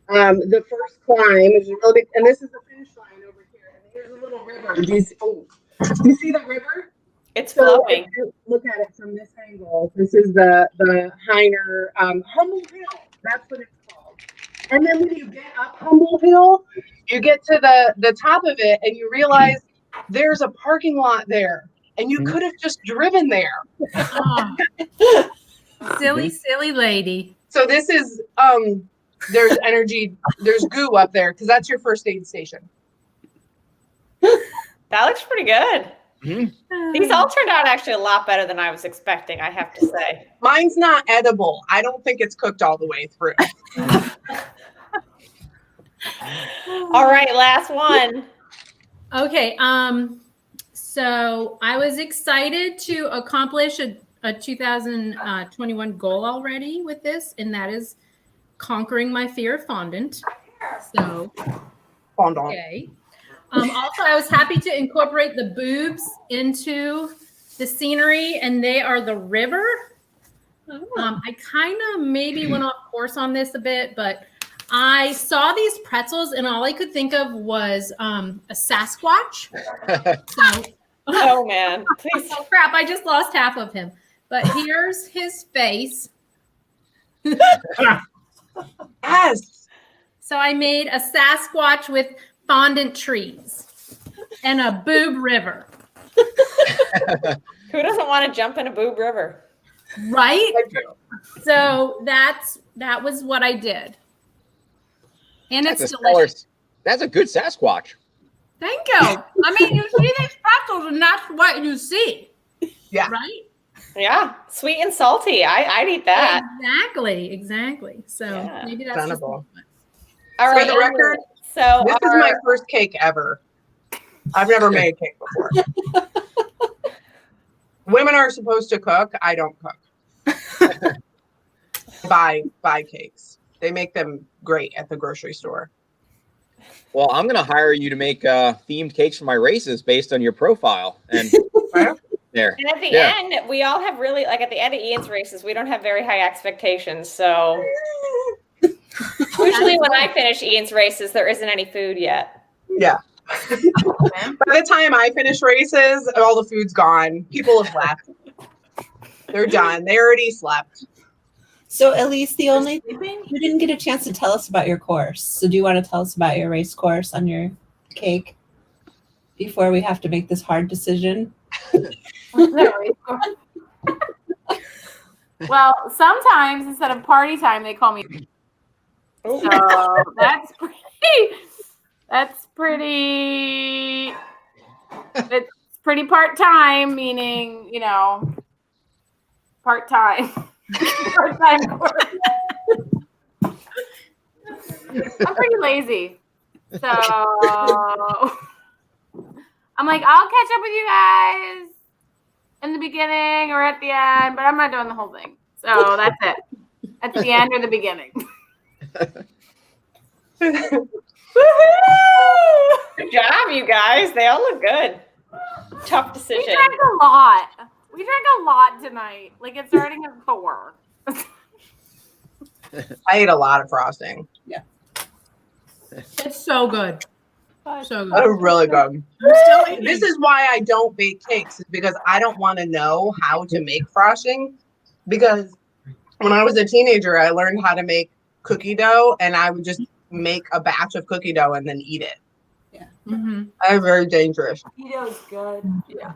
The first climb is really big, and this is the finish line over here. And here's a little river. Do you see that river? It's So flowing. if you look at it from this angle. This is the Heiner Humble Hill. That's what it's called. And then when you get up Humble Hill, you get to the top of it, and you realize there's a parking lot there, and you could have just driven there. Oh. Silly lady. So this is there's energy, there's goo up there because that's your first aid station. That looks pretty good. These all turned out actually a lot better than I was expecting, I have to say. Mine's not edible. I don't think it's cooked all the way through. All right, last one. Okay. So I was excited to accomplish a 2021 goal already with this, and that is conquering my fear of fondant. So, okay. Also, I was happy to incorporate the boobs into the scenery, and they are the river. I kind of maybe went off course on this a bit, but I saw these pretzels, and all I could think of was a Sasquatch. So, oh, man. Please. Oh, crap. I just lost half of him. But here's his face. Yes. So I made a Sasquatch with fondant trees and a boob river. Who doesn't want to jump in a boob river? Right? So that was what I did. And it's delicious. That's a good Sasquatch. Thank you. I mean, you see these pretzels, and that's what you see. Yeah. Right? Yeah. Sweet and salty. I'd eat that. Exactly. So maybe that's just All right. For the record, so this is my first cake ever. I've never made a cake before. Women are supposed to cook. I don't cook. buy cakes. They make them great at the grocery store. Well, I'm going to hire you to make themed cakes for my races based on your profile. And there. And at the end, we all have really, like at the end of Ian's races, we don't have very high expectations. So usually when I finish Ian's races, there isn't any food yet. Yeah. By the time I finish races, all the food's gone. People have left. They're done. They already slept. So Elise, the only thing you didn't get a chance to tell us about your course. So do you want to tell us about your race course on your cake before we have to make this hard decision? Well, sometimes instead of party time, they call me. So that's pretty. It's pretty part time, meaning part time. Part-time course. I'm pretty lazy, so I'm like, I'll catch up with you guys in the beginning or at the end, but I'm not doing the whole thing. So that's it. At the end or the beginning. Good job, you guys. They all look good. Tough decision. We drank a lot. We drank a lot tonight. Like it's starting at 4. I ate a lot of frosting. Yeah. It's so good. So good. Oh, really good. This is why I don't bake cakes, is because I don't want to know how to make frosting. Because when I was a teenager, I learned how to make cookie dough, and I would just make a batch of cookie dough and then eat it. Yeah. Mm-hmm. I'm very dangerous. Cookie dough's good. Yeah.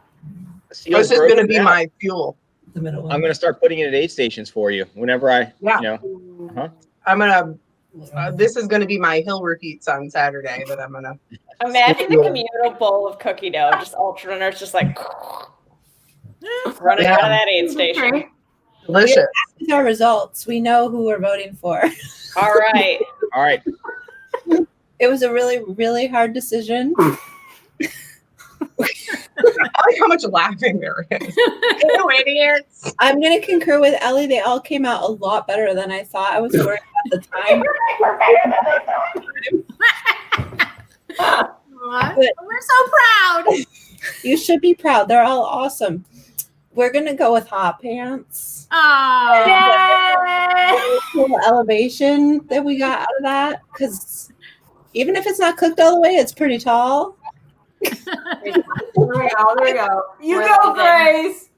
This is going to be my fuel. The middle one. I'm going to start putting it at aid stations for you whenever I, I'm going to, this is going to be my hill repeats on Saturday that I'm going to. Imagine the communal bowl of cookie dough, just ultra nerds, just like running out of that aid station. Delicious. With our results, we know who we're voting for. All right. All right. It was a really, really hard decision. I like how much laughing there is. You idiots. I'm going to concur with Ellie. They all came out a lot better than I thought. I was worried at the time. What? We're so proud. You should be proud. They're all awesome. We're going to go with hot pants. Cool elevation that we got out of that. Because even if it's not cooked all the way, it's pretty tall. There we go. You go, Grace.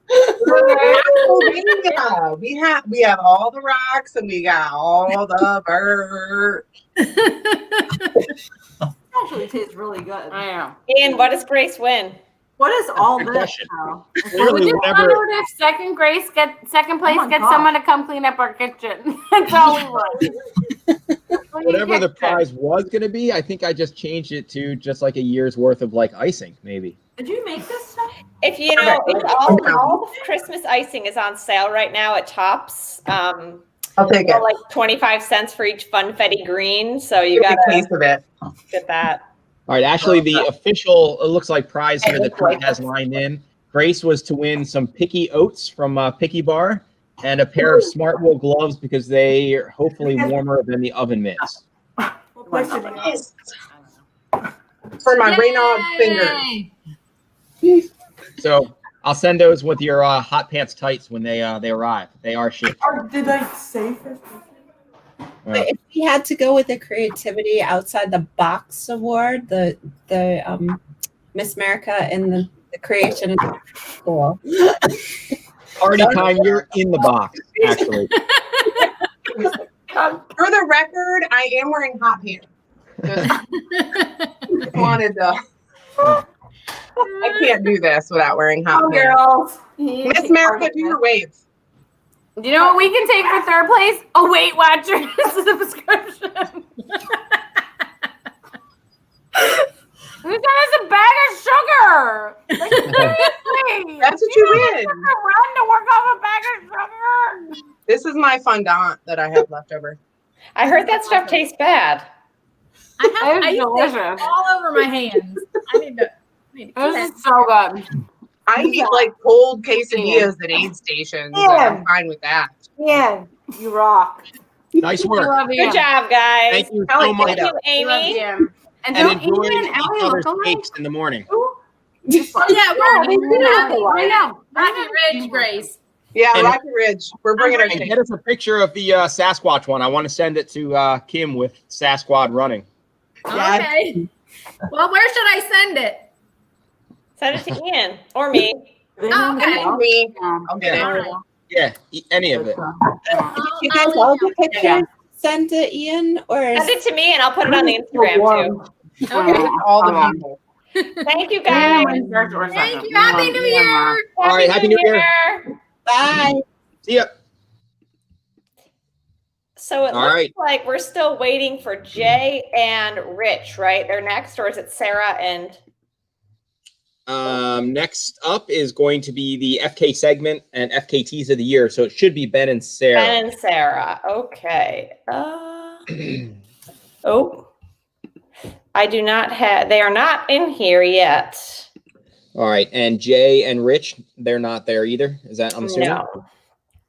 We have all the rocks and we got all the birds. Actually tastes really good. I know. Ian, what does Grace win? What is all Good this question. now? We just wondered if second place gets my God. someone to come clean up our kitchen. That's all we want. whatever the prize was going to be, I think I just changed it to just like a year's worth of like icing, maybe. Did you make this stuff? If you know, if all the Christmas icing is on sale right now at Tops. I'll take it. Like 25 cents for each Funfetti green. So you got a case of it. Get that. All right, actually, the official, it looks like prize here that Trent has lined in. Grace was to win some Picky Oats from Picky Bar and a pair of Smart Wool gloves because they are hopefully warmer than the oven mitts. For my Reynolds fingers. So I'll send those with your hot pants tights when they arrive. They are shipped. Did I say 50? But if we had to go with the creativity outside the box award, the Miss America and the creation of the school. Party time, you're in the box, actually. For the record, I am wearing hot pants. Just wanted to. I can't do this without wearing hot pants. Girls. Miss America, do your waves. You know what we can take for third place? A Weight Watchers subscription. Who got us a bag of sugar? Like, seriously. That's what you win. Run to work off a bag of sugar. This is my fondant that I have left over. I heard that stuff tastes bad. I used to all over my hands. I need to. This is so good. I eat like cold quesadillas at aid stations. And I'm fine with that. Yeah, you rock. Nice work. Good job, guys. Thank you so much. Thank you, Amy. And And don't enjoy Amy and each Ellie other's look alike? cakes in the morning. Yeah, I know. Rocket Ridge, Grace. Yeah, And- Rocky Ridge. We're bringing our And cake. get us a picture of the Sasquatch one. I want to send it to Kim with Sasquatch running. Okay. Well, where should I send it? Send it to Ian or me. Oh, okay. Me. I'll get it. Yeah, any of it. You guys all get pictures sent to Ian or Send it to me and I'll put it on the Instagram too. Okay. All the people. Thank you, guys. Thank you. Happy New Year. All right, Happy New Year. Bye. See ya. So it All looks right. like we're still waiting for Jay and Rich, right? They're next, or is it Sarah and? Next up is going to be the FK segment and FKTs of the year. So it should be Ben and Sarah. Ben and Sarah. Okay. Oh, I do not have. They are not in here yet. All right, and Jay and Rich, they're not there either. Is that I'm assuming? No.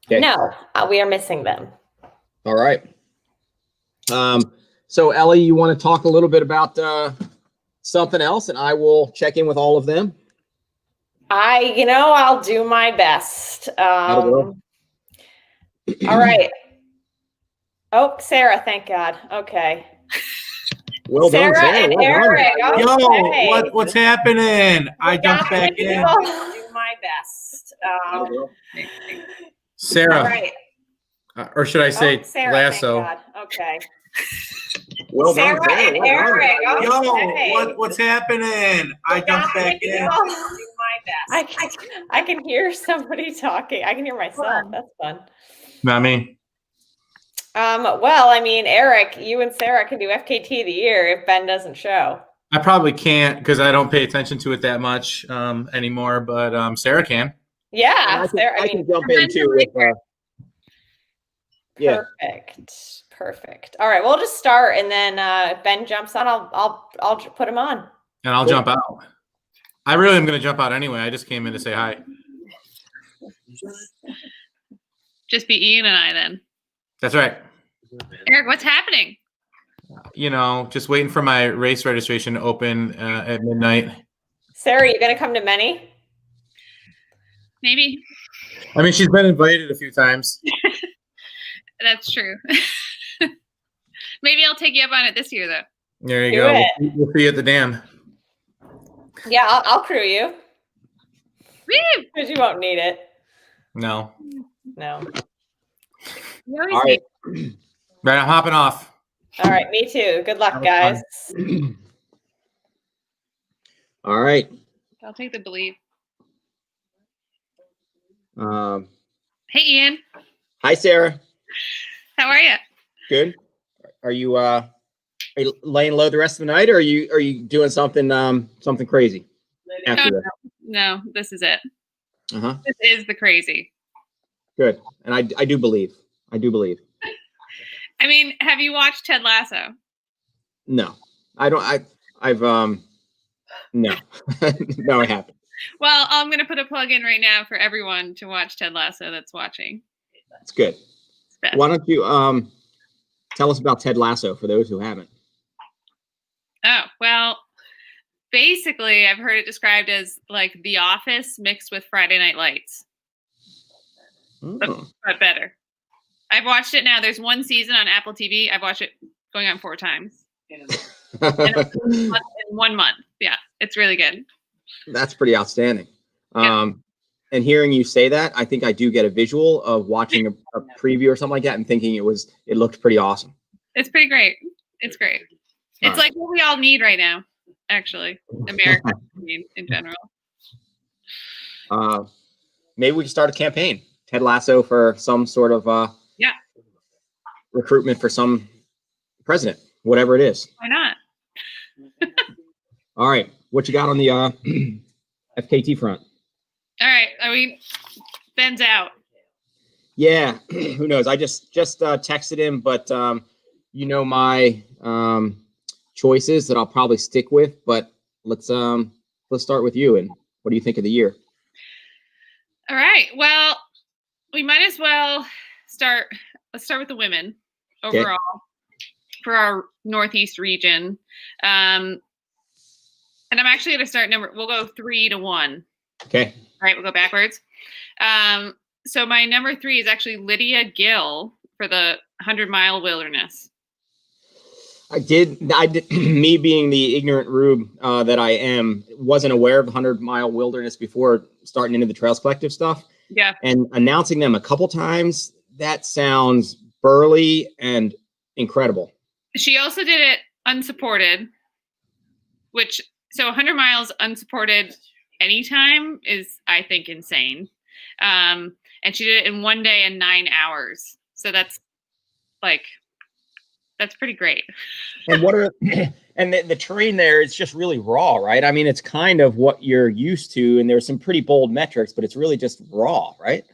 Okay. No, we are missing them. All right. So Ellie, you want to talk a little bit about something else, and I will check in with all of them. I'll do my best. All right. Oh, Sarah, thank God. Okay. Well done, Sarah Sarah. and Well done. Eric. Okay. Yo, what's happening? I jumped back in. I'll do my best. Sarah, All right. or should I say Sarah, Lasso? thank God. Okay. Well done, Sarah and Eric. Okay. Yo, what's happening? I jumped back in. I'll do my best. I can hear somebody talking. I can hear myself. That's fun. Not me. Well, I mean, Eric, you and Sarah can do FKT of the year if Ben doesn't show. I probably can't because I don't pay attention to it that much anymore. But Sarah can. Yeah, Sarah. I can jump in too. With, yeah. Perfect. All right, we'll just start, and then if Ben jumps on, I'll put him on. And I'll jump out. I really am going to jump out anyway. I just came in to say hi. Just be Ian and I then. That's right. Eric, what's happening? Just waiting for my race registration to open at midnight. Sarah, you gonna come to many? Maybe. I mean, she's been invited a few times. That's true. Maybe I'll take you up on it this year, though. There you Do go. it. We'll see you at the dam. Yeah, I'll crew you. Woo! Because you won't need it. No. No. You always All right. Right, I'm hopping off. All right, me too. Good luck, guys. All right. I'll take the believe. Hi, Hey, Ian. Sarah. How are you? Good. Are you laying low the rest of the night, or are you doing something something crazy after this? No, this is it. Uh-huh. This is the crazy. Good. And I do believe. I do believe. I mean, have you watched Ted Lasso? No. I've no. No, I haven't. Well, I'm going to put a plug in right now for everyone to watch Ted Lasso that's watching. It's good. Why don't you tell us about Ted Lasso for those who haven't? Oh, well, basically, I've heard it described as like The Office mixed with Friday Night Lights. But better. I've watched it now. There's one season on Apple TV. I've watched it going on 4 times. In 1 month. Yeah, it's really good. That's pretty outstanding. And hearing you say that, I think I do get a visual of watching a preview or something like that and thinking it looked pretty awesome. It's pretty great. It's great. It's like what we all need right now, actually. America in general. Maybe we can start a campaign. Ted Lasso for some sort of recruitment for some president, whatever it is. Why not? All right. What you got on the FKT front? All right. Ben's out. Yeah. Who knows? I just texted him, but my choices that I'll probably stick with. But let's start with you. And what do you think of the year? All right. Well, we might as well start. Let's start with the women overall for our Northeast region. And I'm actually going to start we'll go 3 to 1. Okay. All right. We'll go backwards. So my number 3 is actually Lydia Gill for the 100-mile wilderness. I did. Me being the ignorant rube that I am, wasn't aware of the 100-mile wilderness before starting into the Trails Collective stuff. Yeah. And announcing them a couple times, that sounds burly and incredible. She also did it unsupported, so 100 miles unsupported anytime is, I think, insane. And she did it in 1 day and 9 hours. So that's pretty great. And the terrain there is just really raw, right? I mean, it's kind of what you're used to, and there's some pretty bold metrics, but it's really just raw, right?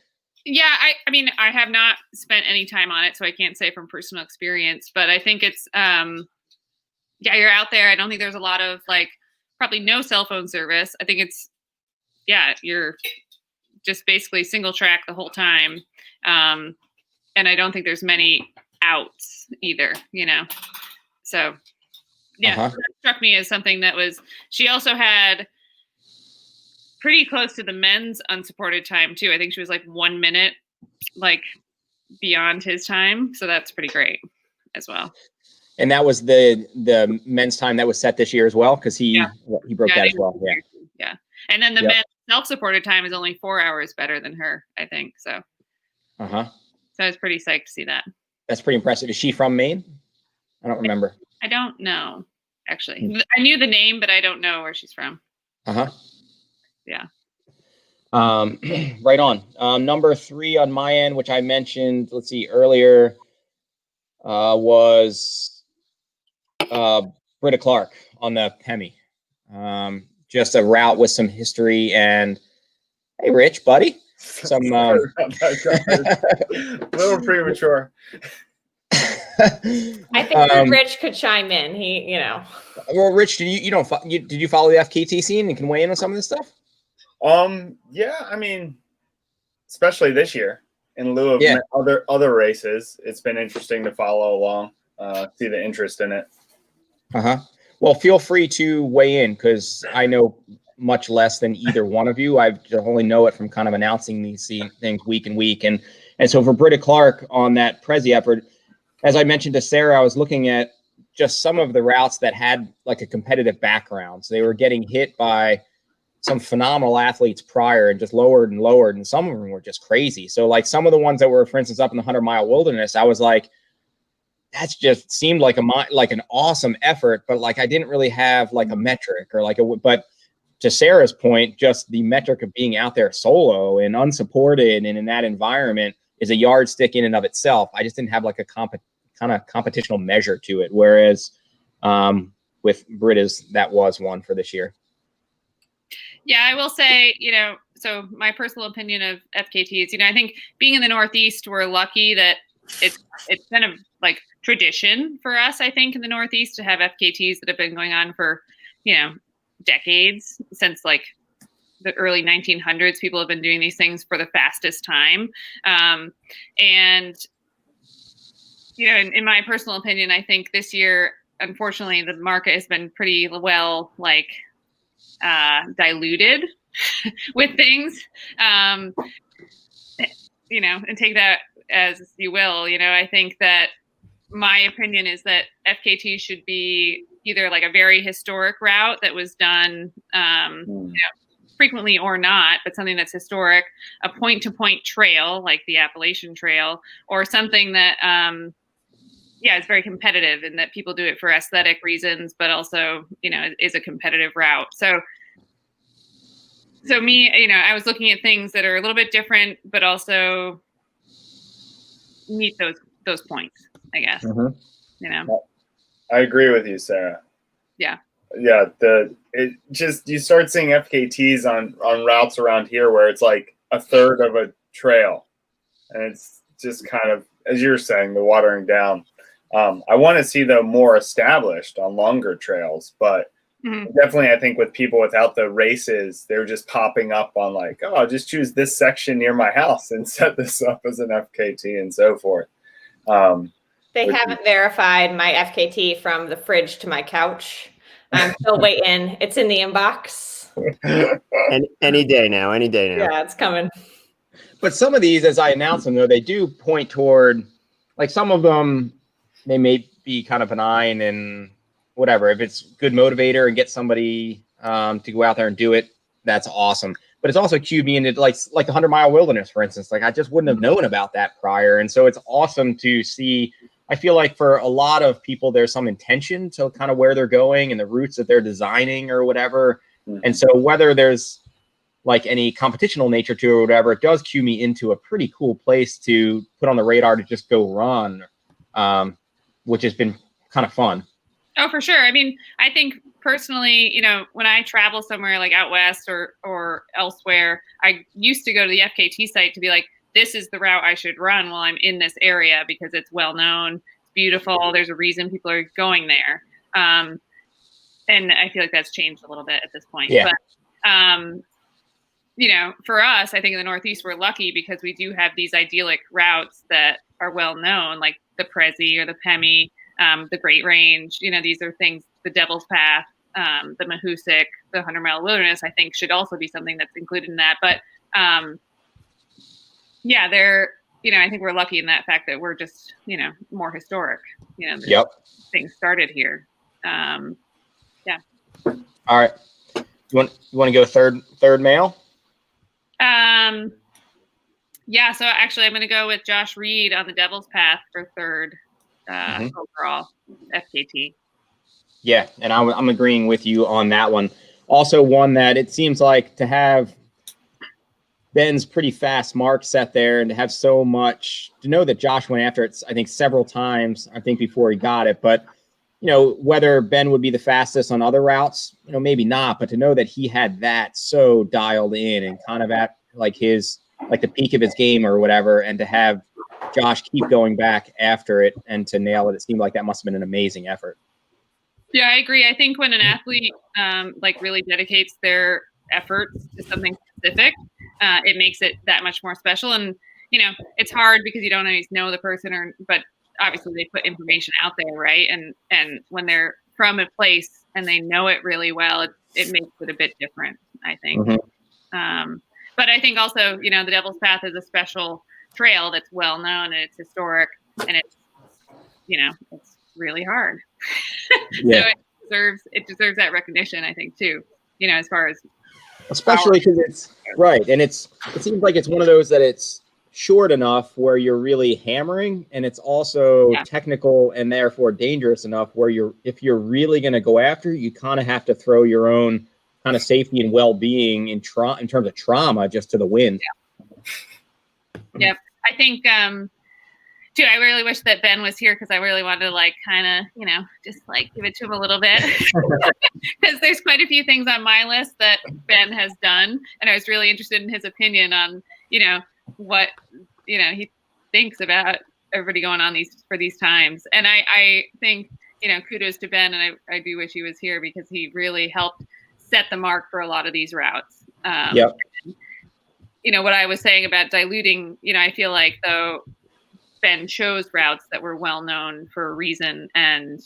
Yeah, I mean, I have not spent any time on it, so I can't say from personal experience, but I think it's, you're out there. I don't think there's a lot of probably no cell phone service. I think it's, you're just basically single track the whole time. And I don't think there's many outs either, So that struck me as something that she also had pretty close to the men's unsupported time too. I think she was 1 minute, beyond his time. So that's pretty great as well. And that was the men's time that was set this year as well, because he broke that as well. Yeah. Yeah. And then the men's self-supported time is only 4 hours better than her, I think. So. So I was pretty psyched to see that. That's pretty impressive. Is she from Maine? I don't remember. I don't know, actually. I knew the name, but I don't know where she's from. Yeah. Right on. Number 3 on my end, which I mentioned, let's see, earlier, was Britta Clark on the Hemi. Just a route with some history and, hey, Rich, buddy. Some a little premature. I think Rich could chime in. Well, Rich, did you follow the FKT scene and can weigh in on some of this stuff? Yeah, I mean, especially this year, in lieu of other races, it's been interesting to follow along, see the interest in it. Well, feel free to weigh in, because I know much less than either one of you. I only know it from kind of announcing these things week and week. And so for Britta Clark on that Prezi effort, as I mentioned to Sarah, I was looking at just some of the routes that had a competitive background. So they were getting hit by some phenomenal athletes prior and just lowered and lowered. And some of them were just crazy. So some of the ones that were, for instance, up in the 100-mile wilderness, I was like, that's just seemed like an awesome effort, but I didn't really have a metric or but to Sarah's point, just the metric of being out there solo and unsupported and in that environment is a yardstick in and of itself. I just didn't have a kind of competitional measure to it. Whereas with Britta's, that was one for this year. Yeah, I will say, so my personal opinion of FKTs, I think being in the Northeast, we're lucky that it's kind of like tradition for us, I think, in the Northeast to have FKTs that have been going on for, decades, since like the early 1900s. People have been doing these things for the fastest time. And, in my personal opinion, I think this year, unfortunately, the market has been pretty well, diluted with things, and take that as you will. I think that my opinion is that FKT should be either like a very historic route that was done, frequently or not, but something that's historic, a point-to-point trail like the Appalachian Trail, or something that, it's very competitive in that people do it for aesthetic reasons, but also, is a competitive route. So me, I was looking at things that are a little bit different, but also meet those points, I guess. I agree with you, Sarah. Yeah. Yeah. You start seeing FKTs on routes around here where it's like a third of a trail, and it's just kind of, as you're saying, the watering down. I want to see them more established on longer trails, but definitely I think with people without the races, they're just popping up on like, oh, I'll just choose this section near my house and set this up as an FKT and so forth. They haven't verified my FKT from the fridge to my couch. I'm still waiting. It's in the inbox. Any day now. Yeah, it's coming. But some of these, as I announced them, though, they do point toward, like some of them, they may be kind of benign and whatever. If it's good motivator and get somebody to go out there and do it, that's awesome. But it's also cued me into like the 100-mile wilderness, for instance. Like I just wouldn't have known about that prior. And so it's awesome to see. I feel like for a lot of people, there's some intention to kind of where they're going and the routes that they're designing or whatever. And so whether there's like any competitional nature to it or whatever, it does cue me into a pretty cool place to put on the radar to just go run, which has been kind of fun. Oh, for sure. I mean, I think personally, when I travel somewhere like out west or elsewhere, I used to go to the FKT site to be like, this is the route I should run while I'm in this area because it's well known, it's beautiful. There's a reason people are going there. And I feel like that's changed a little bit at this point. Yeah. But, for us, I think in the Northeast, we're lucky because we do have these idyllic routes that are well known, like the Prezi or the Pemi, the Great Range. These are things, the Devil's Path, the Mahoosuc, the 100-mile wilderness, I think should also be something that's included in that. But I think we're lucky in that fact that we're just, more historic, Yep. Things started here. Yeah. All right. You want to go third male? Yeah. So actually I'm going to go with Josh Reed on the Devil's Path for third overall FKT. Yeah. And I'm agreeing with you on that one. Also one that it seems like to have Ben's pretty fast mark set there and to have so much to know that Josh went after it, I think several times, before he got it, but whether Ben would be the fastest on other routes, maybe not, but to know that he had that so dialed in and kind of at like the peak of his game or whatever, and to have Josh keep going back after it and to nail it, it seemed like that must have been an amazing effort. Yeah, I agree. I think when an athlete really dedicates their efforts to something specific, it makes it that much more special. And, it's hard because you don't always know the person but obviously they put information out there, right? And when they're from a place and they know it really well, it makes it a bit different, I think. But I think also, the Devil's Path is a special trail that's well known and it's historic and it's, it's really hard. Yeah. So it deserves that recognition, I think, too, as far as. Especially because it's right. And it seems like it's one of those that it's short enough where you're really hammering, and it's also technical and therefore dangerous enough where if you're really going to go after, you kind of have to throw your own kind of safety and well-being in terms of trauma just to the wind. Yeah. I think, too, I really wish that Ben was here because I really wanted to like kind of, you know, just like give it to him a little bit because there's quite a few things on my list that Ben has done, and I was really interested in his opinion on, you know, what, you know, he thinks about everybody going on these times. And I think, you know, kudos to Ben, and I do wish he was here because he really helped set the mark for a lot of these routes. Yep. You know, what I was saying about diluting, you know, I feel like though Ben chose routes that were well known for a reason and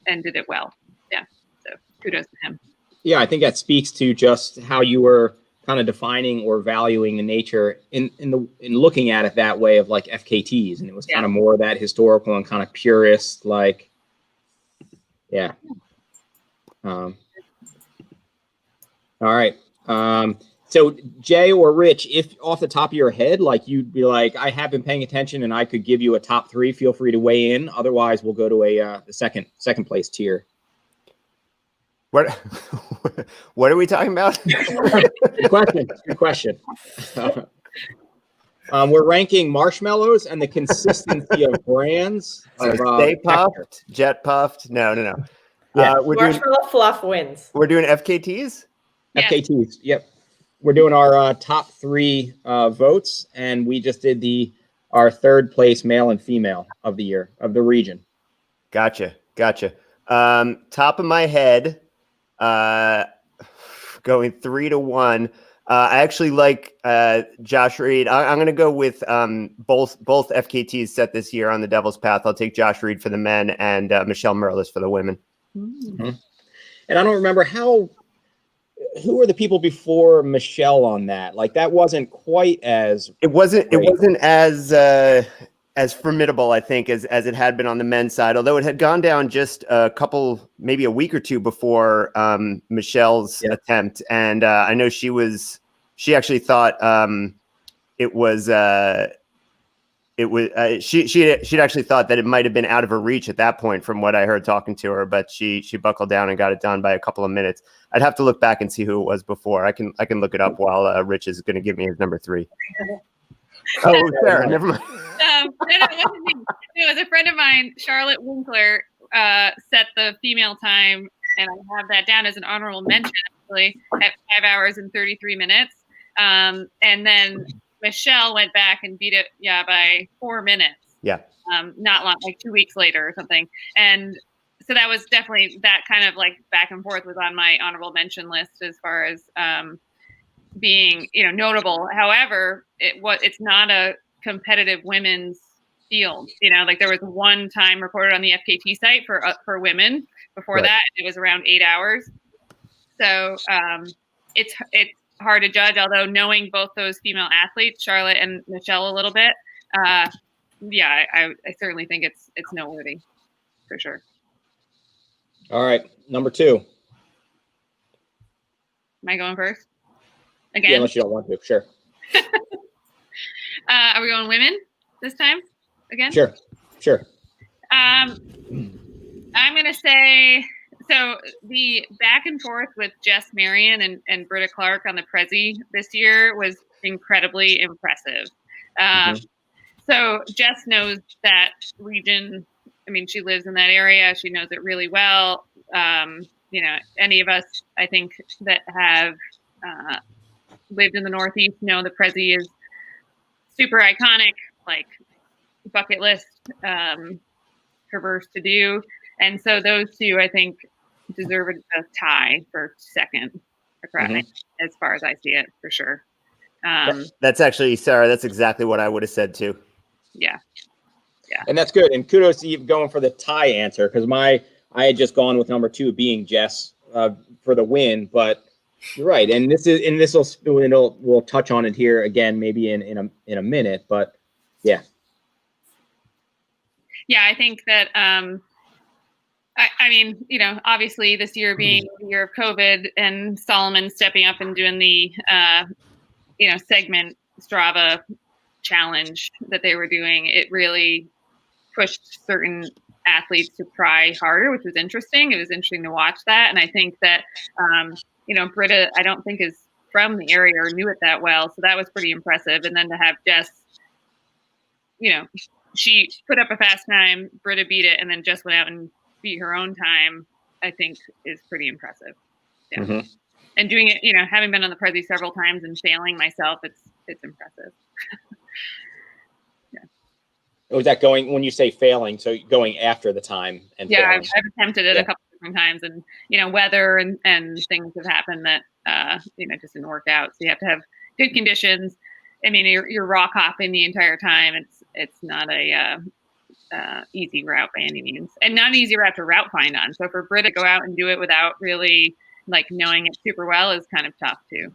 did it well. Yeah. So kudos to him. Yeah, I think that speaks to just how you were kind of defining or valuing the nature in looking at it that way of like FKTs, and it was kind of more that historical and kind of purist, like, yeah. All right. So Jay or Rich, if off the top of your head, like you'd be like, I have been paying attention and I could give you a top 3, feel free to weigh in. Otherwise, we'll go to the second place tier. What are we talking about? Good question. We're ranking marshmallows and the consistency of brands. Stay puffed, jet puffed. No. Yeah. Marshmallow fluff wins. We're doing FKTs? FKTs, yep. We're doing our top 3 votes, and we just did our third place male and female of the year, of the region. Gotcha. Top of my head, going 3-1. I actually like Josh Reed. I'm going to go with both FKTs set this year on the Devil's Path. I'll take Josh Reed for the men and Michelle Merlis for the women. Mm-hmm. And I don't remember who were the people before Michelle on that? Like that wasn't quite as it wasn't as formidable, I think, as it had been on the men's side, although it had gone down just maybe a week or two before Michelle's attempt. And I know she actually thought she'd actually thought that it might have been out of her reach at that point from what I heard talking to her, but she buckled down and got it done by a couple of minutes. I'd have to look back and see who it was before. I can look it up while Rich is going to give me his number 3. Oh, Sarah, never mind. No, it was a friend of mine, Charlotte Winkler, set the female time, and I have that down as an honorable mention, actually, at 5 hours and 33 minutes. And then Michelle went back and beat it, by 4 minutes. Yeah. Not long, like 2 weeks later or something. And so that was definitely that kind of like back and forth was on my honorable mention list as far as being, notable. However, it's not a competitive women's field. Like there was one time recorded on the FKT site for women. Before that, it was around 8 hours. So it's hard to judge. Although knowing both those female athletes, Charlotte and Michelle, a little bit, I certainly think it's noteworthy for sure. All right, number 2. Am I going first? Again? Yeah, unless you don't want to. Sure. Are we going women this time? Again? Sure. I'm going to say, so the back and forth with Jess Marion and Britta Clark on the Prezi this year was incredibly impressive. So Jess knows that region. I mean, she lives in that area. She knows it really well. Any of us, I think, that have lived in the Northeast know the Prezi is super iconic, like bucket list traverse to do. And so those two, I think, deserve a tie for second as far as I see it, for sure. That's actually, Sarah, that's exactly what I would have said too. Yeah. And that's good. And kudos to you going for the tie answer, because I had just gone with number 2 being Jess for the win. But you're right, and we'll touch on it here again, maybe in a minute. But yeah. Yeah, I think that. I mean, obviously this year being the year of COVID and Solomon stepping up and doing the, segment Strava challenge that they were doing, it really pushed certain athletes to try harder, which was interesting. It was interesting to watch that. And I think that, Britta, I don't think is from the area or knew it that well. So that was pretty impressive. And then to have Jess she put up a fast time, Britta beat it, and then just went out and beat her own time, I think is pretty impressive. Yeah. Mm-hmm. And doing it, having been on the Prezi several times and failing myself, it's impressive. Was that going, when you say failing, so going after the time and yeah, failing? I've attempted it a couple different times, and weather and things have happened that just didn't work out. So you have to have good conditions. I mean, you're rock hopping the entire time. It's not a easy route by any means, and not an easy route to route find on. So for Britta to go out and do it without really knowing it super well is kind of tough too.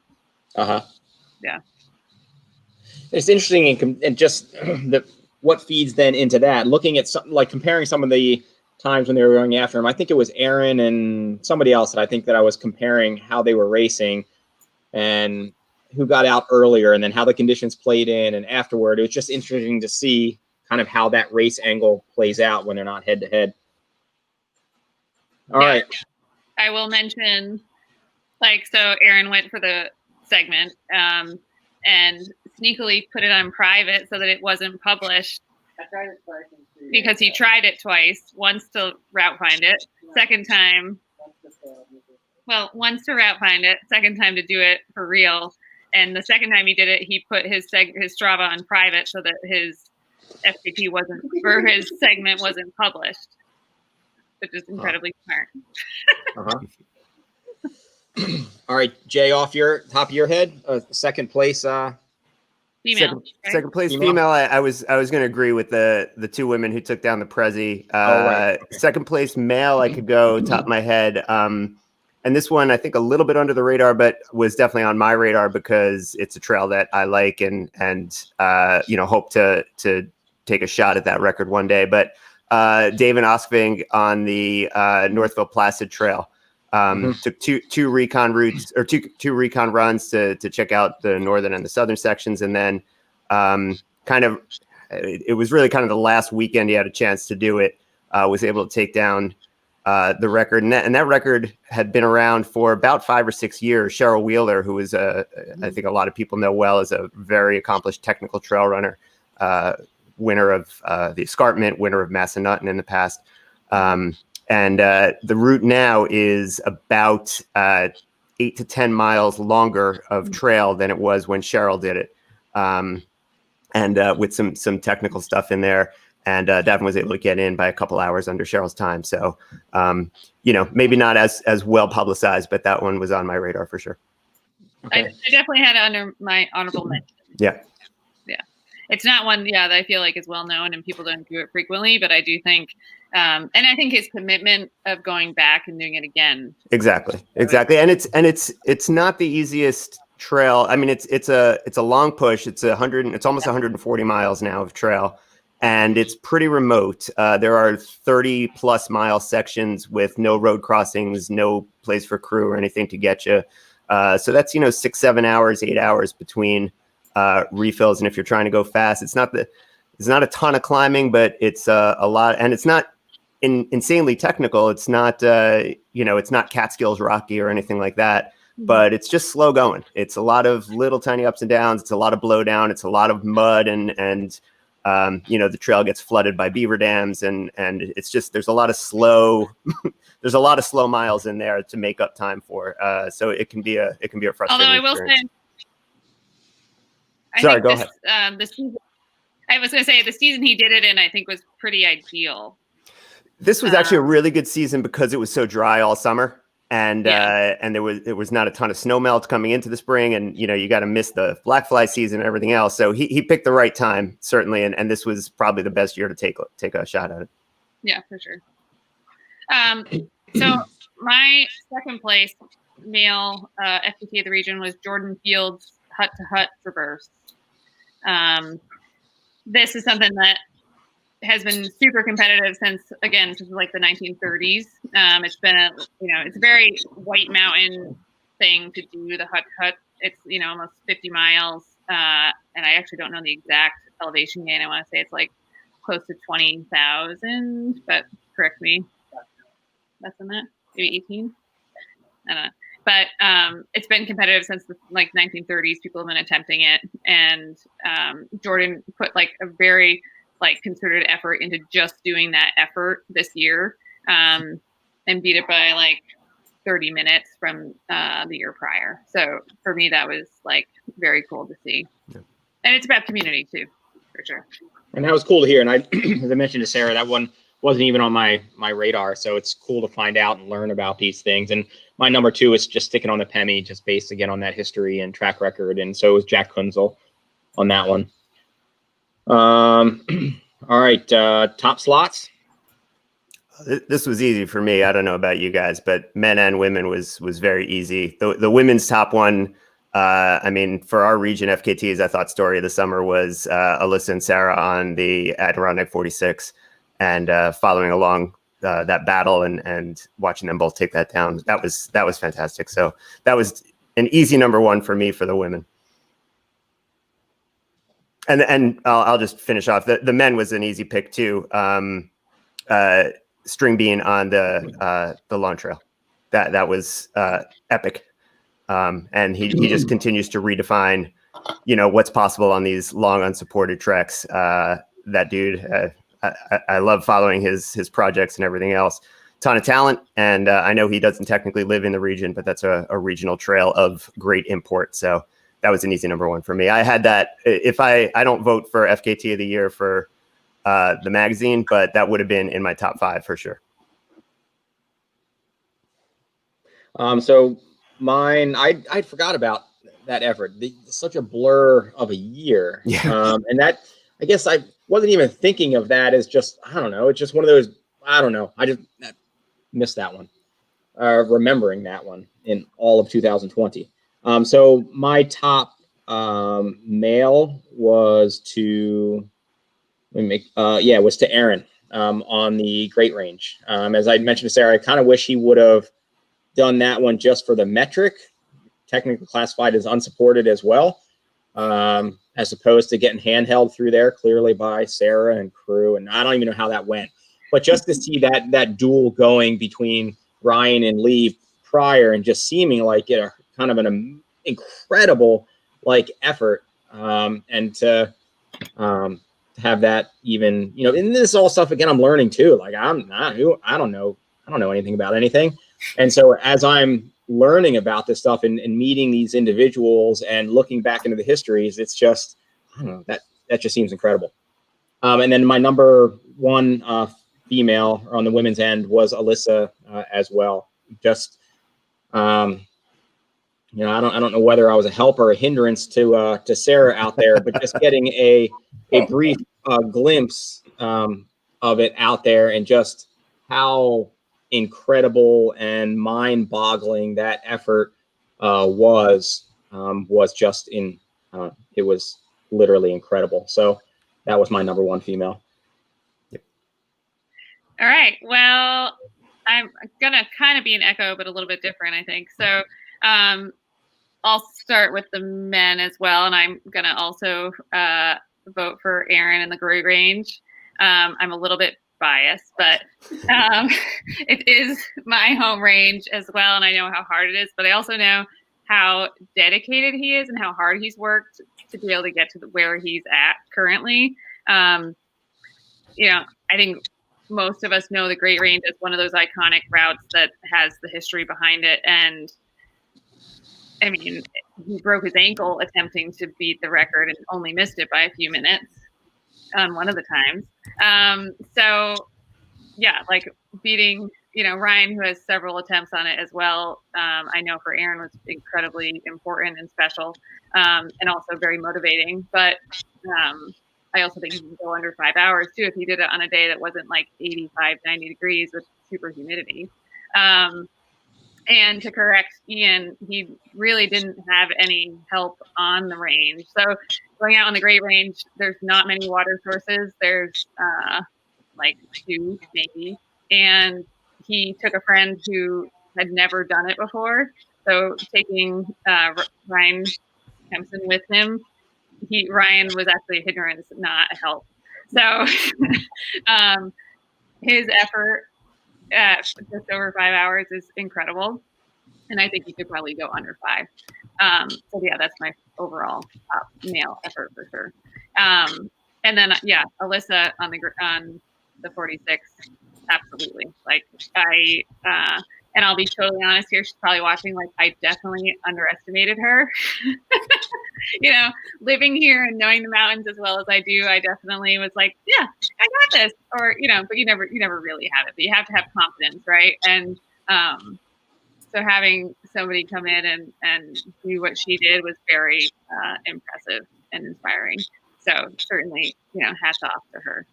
Yeah. It's interesting, and just what feeds then into that. Looking at comparing some of the times when they were going after him. I think it was Aaron and somebody else that I was comparing how they were racing and who got out earlier, and then how the conditions played in and afterward. It was just interesting to see kind of how that race angle plays out when they're not head to head. All right. I will mention, so Aaron went for the segment and sneakily put it on private so that it wasn't published. I tried it twice. Because he tried it twice, once to route find it, second time, once to route find it, second time to do it for real. And the second time he did it, he put his Strava on private so that his FKT his segment wasn't published, which is incredibly smart. All right, Jay, off your top of your head, second place. Female. Second place female. I was going to agree with the two women who took down the Prezi. Right. Second place male, I could go top of my head. And this one, I think a little bit under the radar, but was definitely on my radar because it's a trail that I like and hope to take a shot at that record one day. But David Oskving on the Northville Placid Trail. Took two recon routes or two recon runs to check out the northern and the southern sections, and then it was really kind of the last weekend he had a chance to do it. Was able to take down the record, and that record had been around for about 5 or 6 years. Cheryl Wheeler, who is I think a lot of people know well, is a very accomplished technical trail runner, winner of the Escarpment, winner of Massanutten in the past. And the route now is about 8 to 10 miles longer of trail than it was when Cheryl did it, and with some technical stuff in there. And Davin was able to get in by a couple hours under Cheryl's time. So, maybe not as well publicized, but that one was on my radar for sure. Okay. I definitely had it under my honorable mention. Yeah. It's not one, that I feel like is well known and people don't do it frequently, but I do think, and I think his commitment of going back and doing it again. Exactly. And it's not the easiest trail. I mean, it's a long push. It's almost 140 miles now of trail, and it's pretty remote. There are 30 plus mile sections with no road crossings, no place for crew or anything to get you. So that's 6, 7 hours, 8 hours between refills, and if you're trying to go fast, it's not a ton of climbing, but it's a lot, and it's not insanely technical. It's not it's not Catskills Rocky or anything like that, but it's just slow going. It's a lot of little tiny ups and downs. It's a lot of blowdown. It's a lot of mud, and the trail gets flooded by beaver dams, and it's just there's a lot of slow miles in there to make up time for. So it can be a frustrating. Although I will experience. say, Sorry, go ahead. The season, I was going to say the season he did it in, I think, was pretty ideal. This was actually a really good season because it was so dry all summer, and there was not a ton of snow melt coming into the spring, and you got to miss the black fly season and everything else. So he picked the right time, certainly, and this was probably the best year to take a shot at it. Yeah, for sure. So my second place male FPT of the region was Jordan Fields' Hut to Hut Traverse. This is something that has been super competitive since like the 1930s. It's been it's a very White Mountain thing to do the Hut to Hut. It's almost 50 miles, and I actually don't know the exact elevation gain. I want to say it's like close to 20,000, but correct me. Less than that, maybe 18. I don't know. But it's been competitive since the 1930s. People have been attempting it, and Jordan put a very like concerted effort into just doing that effort this year, and beat it by like 30 minutes from the year prior. So for me, that was like very cool to see. And it's about community too, for sure. And that was cool to hear. And I, as I mentioned to Sarah, that one wasn't even on my radar. So it's cool to find out and learn about these things. And my number 2 is just sticking on the PEMI, just based again on that history and track record. And so is Jack Kunzel on that one. All right, top slots. This was easy for me. I don't know about you guys, but men and women was very easy. The women's top one, I mean, for our region FKTs, I thought story of the summer was Alyssa and Sarah on the Adirondack 46, and following along that battle and watching them both take that down. That was fantastic. So that was an easy number 1 for me for the women. And I'll just finish off. The men was an easy pick too. String bean on the lawn trail, that was epic, and he just continues to redefine, what's possible on these long unsupported treks. That dude, I love following his projects and everything else. Ton of talent, and I know he doesn't technically live in the region, but that's a regional trail of great import. So that was an easy number 1 for me. I had that. If I don't vote for FKT of the year for the magazine, but that would have been in my top 5 for sure. So mine, I forgot about that effort. Such a blur of a year. Yeah. And that, I guess I wasn't even thinking of that as just, I don't know. It's just one of those, I don't know. I just missed that one. Remembering that one in all of 2020. So my top mail was to, was to Aaron on the Great Range. As I mentioned to Sarah, I kind of wish he would have done that one just for the metric, technically classified as unsupported as well, as opposed to getting handheld through there clearly by Sarah and crew. And I don't even know how that went, but just to see that duel going between Ryan and Lee prior and just seeming like it kind of an incredible like effort, and to have that even, and this is all stuff again I'm learning too. Like I don't know anything about anything. And so as I'm learning about this stuff and meeting these individuals and looking back into the histories, it's just, I don't know, that just seems incredible. And then my number 1 female on the women's end was Alyssa as well. Just, I don't know whether I was a help or a hindrance to Sarah out there, but just getting a brief glimpse of it out there and just how incredible and mind-boggling that effort was just it was literally incredible. So that was my number 1 female. All right. Well, I'm gonna kind of be an echo, but a little bit different, I think. So I'll start with the men as well, and I'm gonna also vote for Aaron in the Great Range. I'm a little bit biased, but it is my home range as well, and I know how hard it is, but I also know how dedicated he is and how hard he's worked to be able to get to where he's at currently. I think most of us know the Great Range is one of those iconic routes that has the history behind it, and I mean, he broke his ankle attempting to beat the record and only missed it by a few minutes on one of the times. So yeah, like beating, Ryan, who has several attempts on it as well. I know for Aaron was incredibly important and special, and also very motivating, but I also think he can go under 5 hours too if he did it on a day that wasn't like 85, 90 degrees with super humidity. And to correct Ian, he really didn't have any help on the range. So going out on the Great Range, there's not many water sources. There's like 2 maybe. And he took a friend who had never done it before. So taking Ryan Kempson with him, Ryan was actually a hindrance, not a help. So his effort just over 5 hours is incredible. And I think he could probably go under 5. So yeah, that's my overall top male effort for sure. And then yeah, Alyssa on the 46, absolutely. Like and I'll be totally honest here, she's probably watching. Like I definitely underestimated her. You know, living here and knowing the mountains as well as I do, I definitely was like, yeah, I got this. Or you know, but you never really have it. But you have to have confidence, right? And so having somebody come in and do what she did was very impressive and inspiring. So certainly, you know, hats off to her.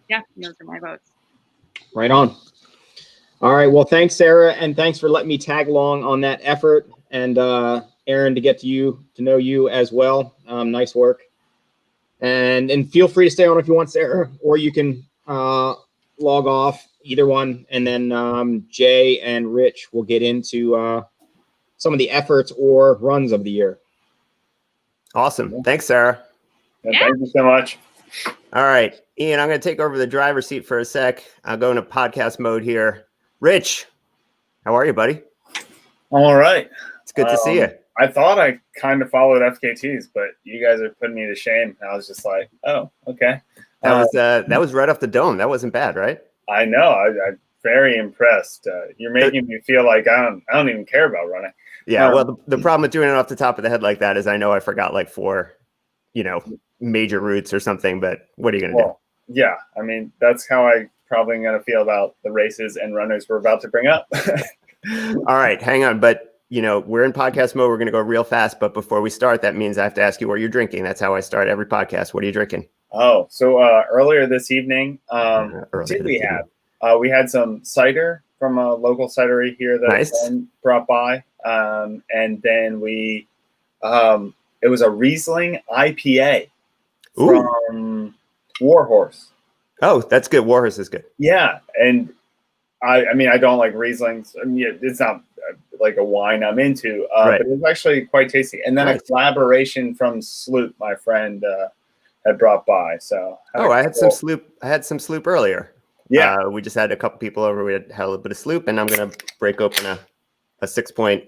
Yeah, those are my votes. Right on. All right. Well, thanks, Sarah, and thanks for letting me tag along on that effort. And Aaron, to get to know you as well. Nice work. And feel free to stay on if you want, Sarah, or you can log off, either one. And then Jay and Rich will get into some of the efforts or runs of the year. Awesome. Thanks, Sarah. Yeah. Thank you so much. All right, Ian, I'm going to take over the driver's seat for a sec. I'll go into podcast mode here. Rich, how are you, buddy? I'm all right. It's good to see you. I thought I kind of followed FKTs, but you guys are putting me to shame. I was just like, oh, okay. That was right off the dome. That wasn't bad, right? I know. I'm very impressed. You're making me feel like I don't even care about running. Yeah. Well, the problem with doing it off the top of the head like that is I know I forgot like 4, you know, major routes or something. But what are you going to do? Yeah. I mean, that's how I probably going to feel about the races and runners we're about to bring up. All right, hang on. But, you know, we're in podcast mode. We're going to go real fast. But before we start, that means I have to ask you what you're drinking. That's how I start every podcast. What are you drinking? Oh, so earlier this evening, we had some cider from a local cidery here that Ben brought by. And then it was a Riesling IPA from Warhorse. Oh, that's good. Warhorse is good. Yeah. And I mean, I don't like Rieslings. I mean, it's not like a wine I'm into, but it was actually quite tasty. And then a collaboration from Sloop, my friend had brought by. So I had some Sloop. I had some Sloop earlier. Yeah. We just had a couple people over. We had a little bit of Sloop, and I'm going to break open a 6-point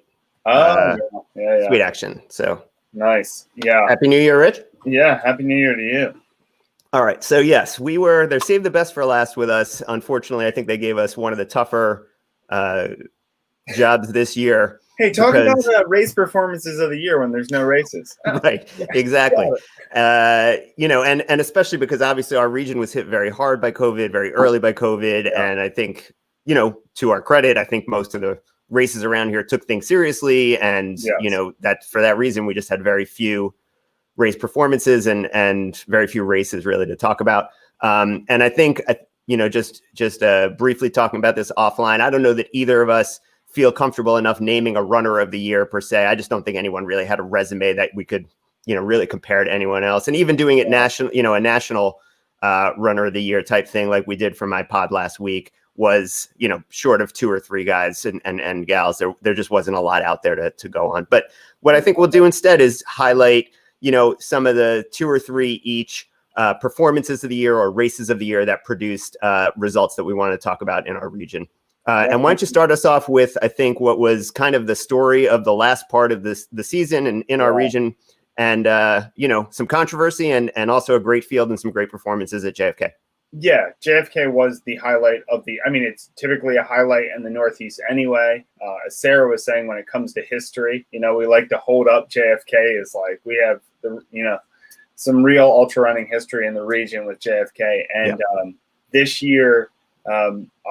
sweet action. So nice. Yeah. Happy New Year, Rich. Yeah. Happy New Year to you. All right. So yes, they're saved the best for last with us. Unfortunately, I think they gave us one of the tougher jobs this year. Hey, talk about the race performances of the year when there's no races. Right. Exactly. You know, and especially because obviously our region was hit very hard by COVID, very early by COVID. Yeah. And I think, you know, to our credit, I think most of the races around here took things seriously. And, you know, that for that reason, we just had very few race performances and very few races really to talk about. And I think, you know, just briefly talking about this offline, I don't know that either of us feel comfortable enough naming a runner of the year per se. I just don't think anyone really had a resume that we could, you know, really compare to anyone else. And even doing it national, you know, a national runner of the year type thing like we did for my pod last week was, you know, short of 2 or 3 guys and gals. There just wasn't a lot out there to go on. But what I think we'll do instead is highlight, you know, some of the 2 or 3 each performances of the year or races of the year that produced results that we want to talk about in our region. And why don't you start us off with, I think, what was kind of the story of the last part of the season and in our region, and you know, some controversy and also a great field and some great performances at JFK. Yeah, JFK was the highlight of I mean, it's typically a highlight in the Northeast anyway. As Sarah was saying, when it comes to history, you know, we like to hold up JFK as like we have some real ultra running history in the region with JFK, and this year.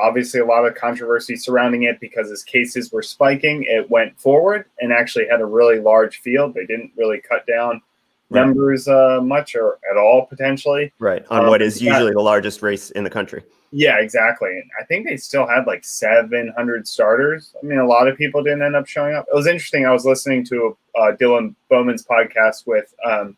Obviously, a lot of controversy surrounding it because as cases were spiking, it went forward and actually had a really large field. They didn't really cut down numbers much or at all, potentially. Right. On what is usually the largest race in the country. Yeah, exactly. And I think they still had like 700 starters. I mean, a lot of people didn't end up showing up. It was interesting. I was listening to Dylan Bowman's podcast with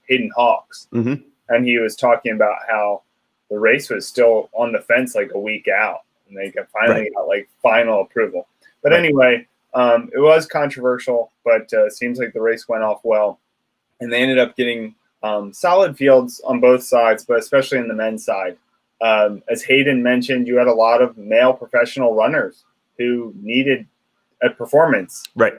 Hayden Hawks, and he was talking about how the race was still on the fence like a week out, and they finally got like final approval. But anyway, it was controversial, but it seems like the race went off well, and they ended up getting solid fields on both sides, but especially in the men's side. As Hayden mentioned, you had a lot of male professional runners who needed a performance. Right.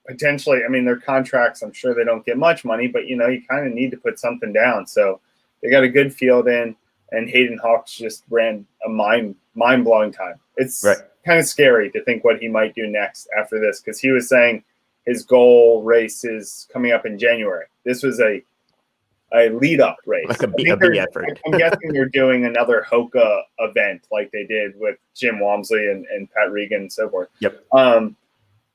potentially, I mean, their contracts, I'm sure they don't get much money, but you kind of need to put something down. So they got a good field in, and Hayden Hawks just ran a mind-blowing time. It's kind of scary to think what he might do next after this, because he was saying his goal race is coming up in January. This was a lead-up race. Like a B effort. I'm guessing they're doing another Hoka event like they did with Jim Walmsley and Pat Regan and so forth. Yep.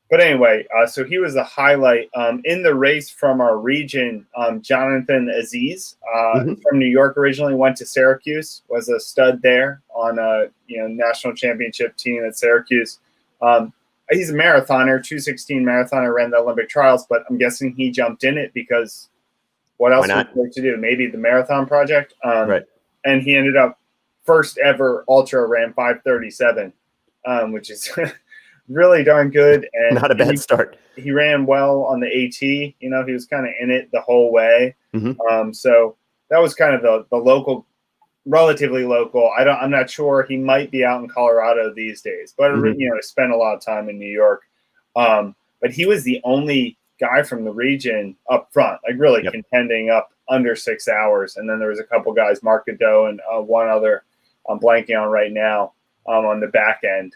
But anyway, so he was a highlight in the race from our region. Jonathan Aziz from New York originally, went to Syracuse, was a stud there on a national championship team at Syracuse. He's a marathoner, 2:16 marathoner, ran the Olympic trials, but I'm guessing he jumped in it because what else was there to do? Maybe the marathon project. And he ended up first ever ultra, ran 5:37, which is really darn good. And not a bad start. He ran well on the AT. He was kind of in it the whole way. So that was kind of the local, relatively local. I'm not sure. He might be out in Colorado these days, but spent a lot of time in New York. But he was the only guy from the region up front, like really contending up under 6 hours. And then there was a couple guys, Mark Godot and one other I'm blanking on right now, on the back end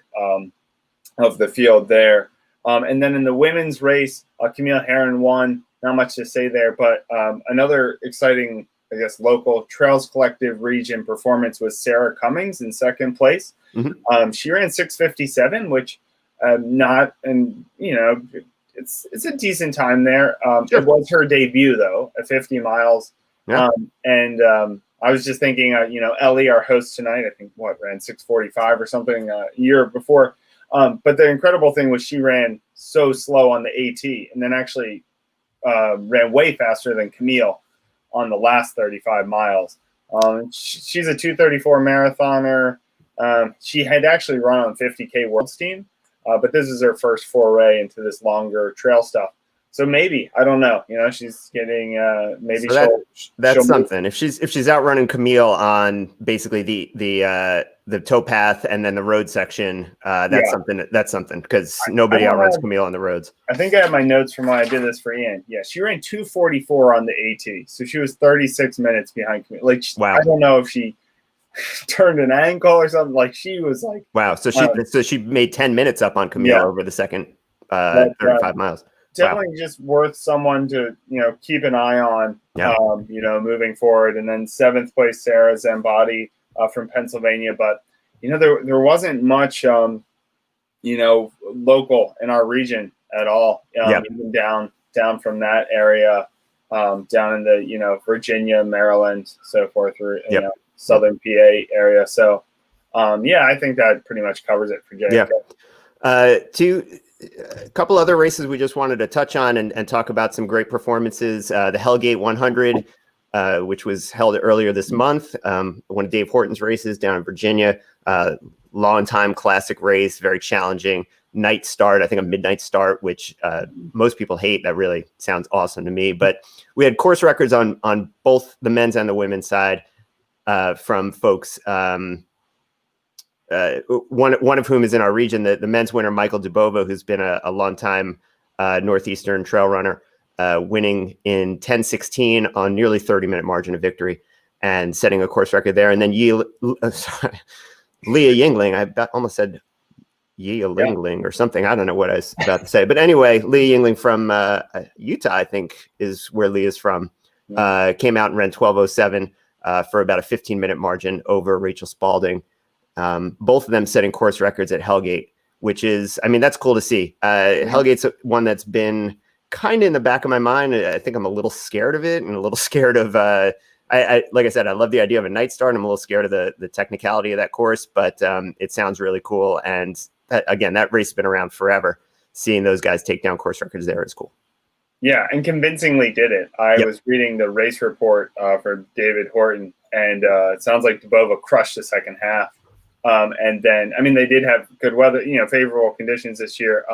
of the field there. And then in the women's race, Camille Heron won. Not much to say there, but another exciting, I guess, local Trails Collective region performance was Sarah Cummings in second place. She ran 6:57, which it's a decent time there. It was her debut though, at 50 miles. I was just thinking, Ellie, our host tonight, I think ran 6:45 or something a year before. But the incredible thing was she ran so slow on the AT, and then actually ran way faster than Camille on the last 35 miles. She's a 2:34 marathoner. She had actually run on 50K World's team, but this is her first foray into this longer trail stuff. So maybe, I don't know, she's getting maybe so that's something. If she's outrunning Camille on basically the towpath and then the road section, that's something because nobody outruns Camille on the roads. I think I have my notes from when I did this for Ian. Yeah, she ran 2:44 on the AT, so she was 36 minutes behind Camille. Like, wow. I don't know if she turned an ankle or something. Like, she was like, wow. So she made 10 minutes up on Camille over the second 35 miles. Definitely just worth someone to, keep an eye on, moving forward. And then seventh place, Sarah Zambati from Pennsylvania. But, there wasn't much, local in our region at all. Even down from that area, down in the, Virginia, Maryland, so forth, or, southern PA area. So, I think that pretty much covers it for Jake. A couple other races we just wanted to touch on and talk about some great performances. The Hellgate 100, which was held earlier this month, one of Dave Horton's races down in Virginia. Long time classic race, very challenging. Night start, I think a midnight start, which most people hate. That really sounds awesome to me. But we had course records on both the men's and the women's side from folks. One of whom is in our region, the men's winner, Michael Dubova, who's been a long time Northeastern trail runner, winning in 10:16 on nearly 30-minute margin of victory and setting a course record there. And then Leah Yingling, I almost said Yingling or something. I don't know what I was about to say. But anyway, Leah Yingling from Utah, I think is where Leah's from, came out and ran 12:07 for about a 15-minute margin over Rachel Spalding. Both of them setting course records at Hellgate, which is, that's cool to see. Hellgate's one that's been kind of in the back of my mind. I think I'm a little scared of it and a little scared of, like I said, I love the idea of a night start. I'm a little scared of the technicality of that course, but it sounds really cool. And that race has been around forever. Seeing those guys take down course records there is cool. Yeah, and convincingly did it. I was reading the race report for David Horton, and it sounds like Dubova crushed the second half. And then, they did have good weather, favorable conditions this year.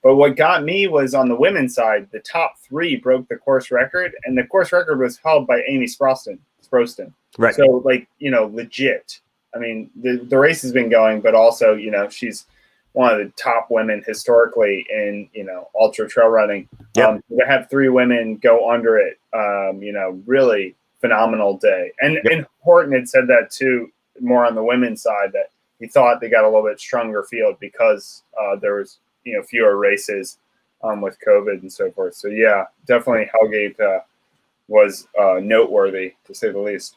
But what got me was on the women's side, the top three broke the course record, and the course record was held by Amy Sproston. Right. So, legit. The race has been going, but also, she's one of the top women historically in, ultra trail running. To have 3 women go under it, really phenomenal day. And Horton had said that too, more on the women's side, that he thought they got a little bit stronger field because there was, fewer races with COVID and so forth. So yeah, definitely Hellgate was noteworthy, to say the least.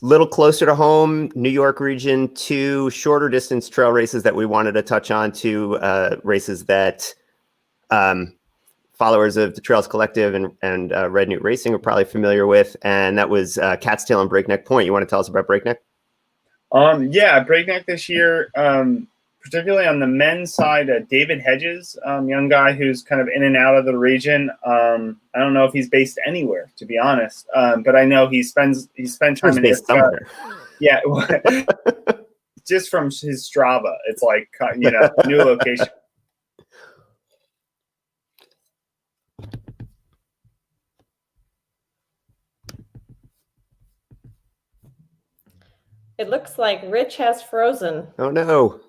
Little closer to home, New York region, 2 shorter distance trail races that we wanted to touch on, 2 races that followers of the Trails Collective and Red Newt Racing are probably familiar with, and that was Cat's Tail and Breakneck Point. You want to tell us about Breakneck? Breakneck this year, particularly on the men's side, David Hedges, young guy who's kind of in and out of the region. I don't know if he's based anywhere, to be honest, but I know he spent time in somewhere. Yeah, just from his Strava, it's like new location. It looks like Rich has frozen. Oh no.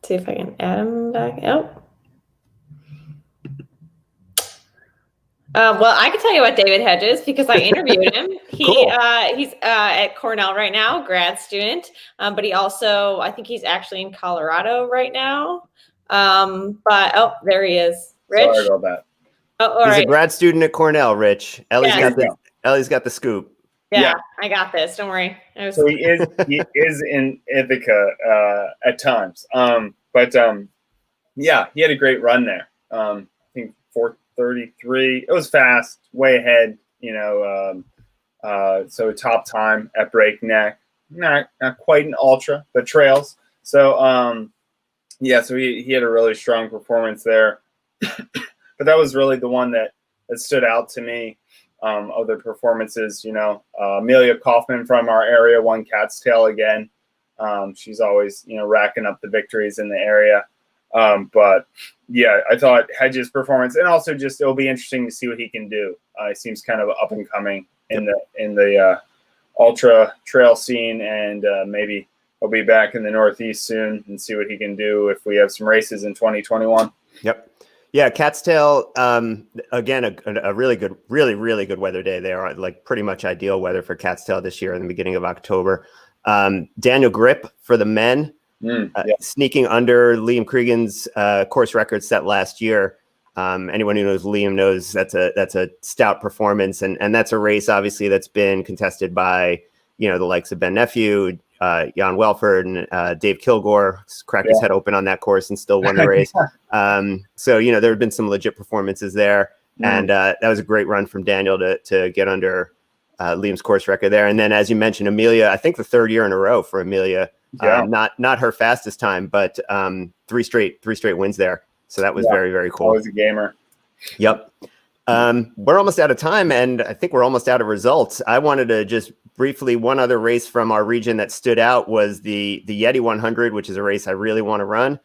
See if I can add him back. Oh. Well, I can tell you about David Hedges because I interviewed him. He's at Cornell right now, grad student, but he also, I think he's actually in Colorado right now. But there he is. Rich. Sorry about that. Oh, all He's right. a grad student at Cornell, Rich. Ellie's got the scoop. Yeah, I got this. Don't worry. So he is in Ithaca at times. He had a great run there. I think 4:33. It was fast, way ahead. So top time at Breakneck. Not quite an ultra, but trails. So so he had a really strong performance there. But that was really the one that stood out to me. Other performances, Amelia Kaufman from our area won Cat's Tail again. She's always, racking up the victories in the area. But yeah, I thought Hedges' performance, and also just it'll be interesting to see what he can do. He seems kind of up and coming in the ultra trail scene, and maybe he'll be back in the Northeast soon and see what he can do if we have some races in 2021. Yep. Yeah, Cat's Tail, again, a really good, really good weather day there, like pretty much ideal weather for Cat's Tail this year in the beginning of October. Daniel Grip for the men, sneaking under Liam Cregan's course record set last year. Anyone who knows Liam knows that's a stout performance, and that's a race, obviously, that's been contested by, the likes of Ben Nephew, Jan Welford, and Dave Kilgore cracked his head open on that course and still won the race. So, there have been some legit performances there. And that was a great run from Daniel to get under Liam's course record there. And then, as you mentioned, Amelia, I think the 3rd year in a row for Amelia, not her fastest time, but 3 straight wins there. So that was very, very cool. Always a gamer. Yep. We're almost out of time, and I think we're almost out of results. I wanted to just briefly, one other race from our region that stood out was the Yeti 100, which is a race I really want to run.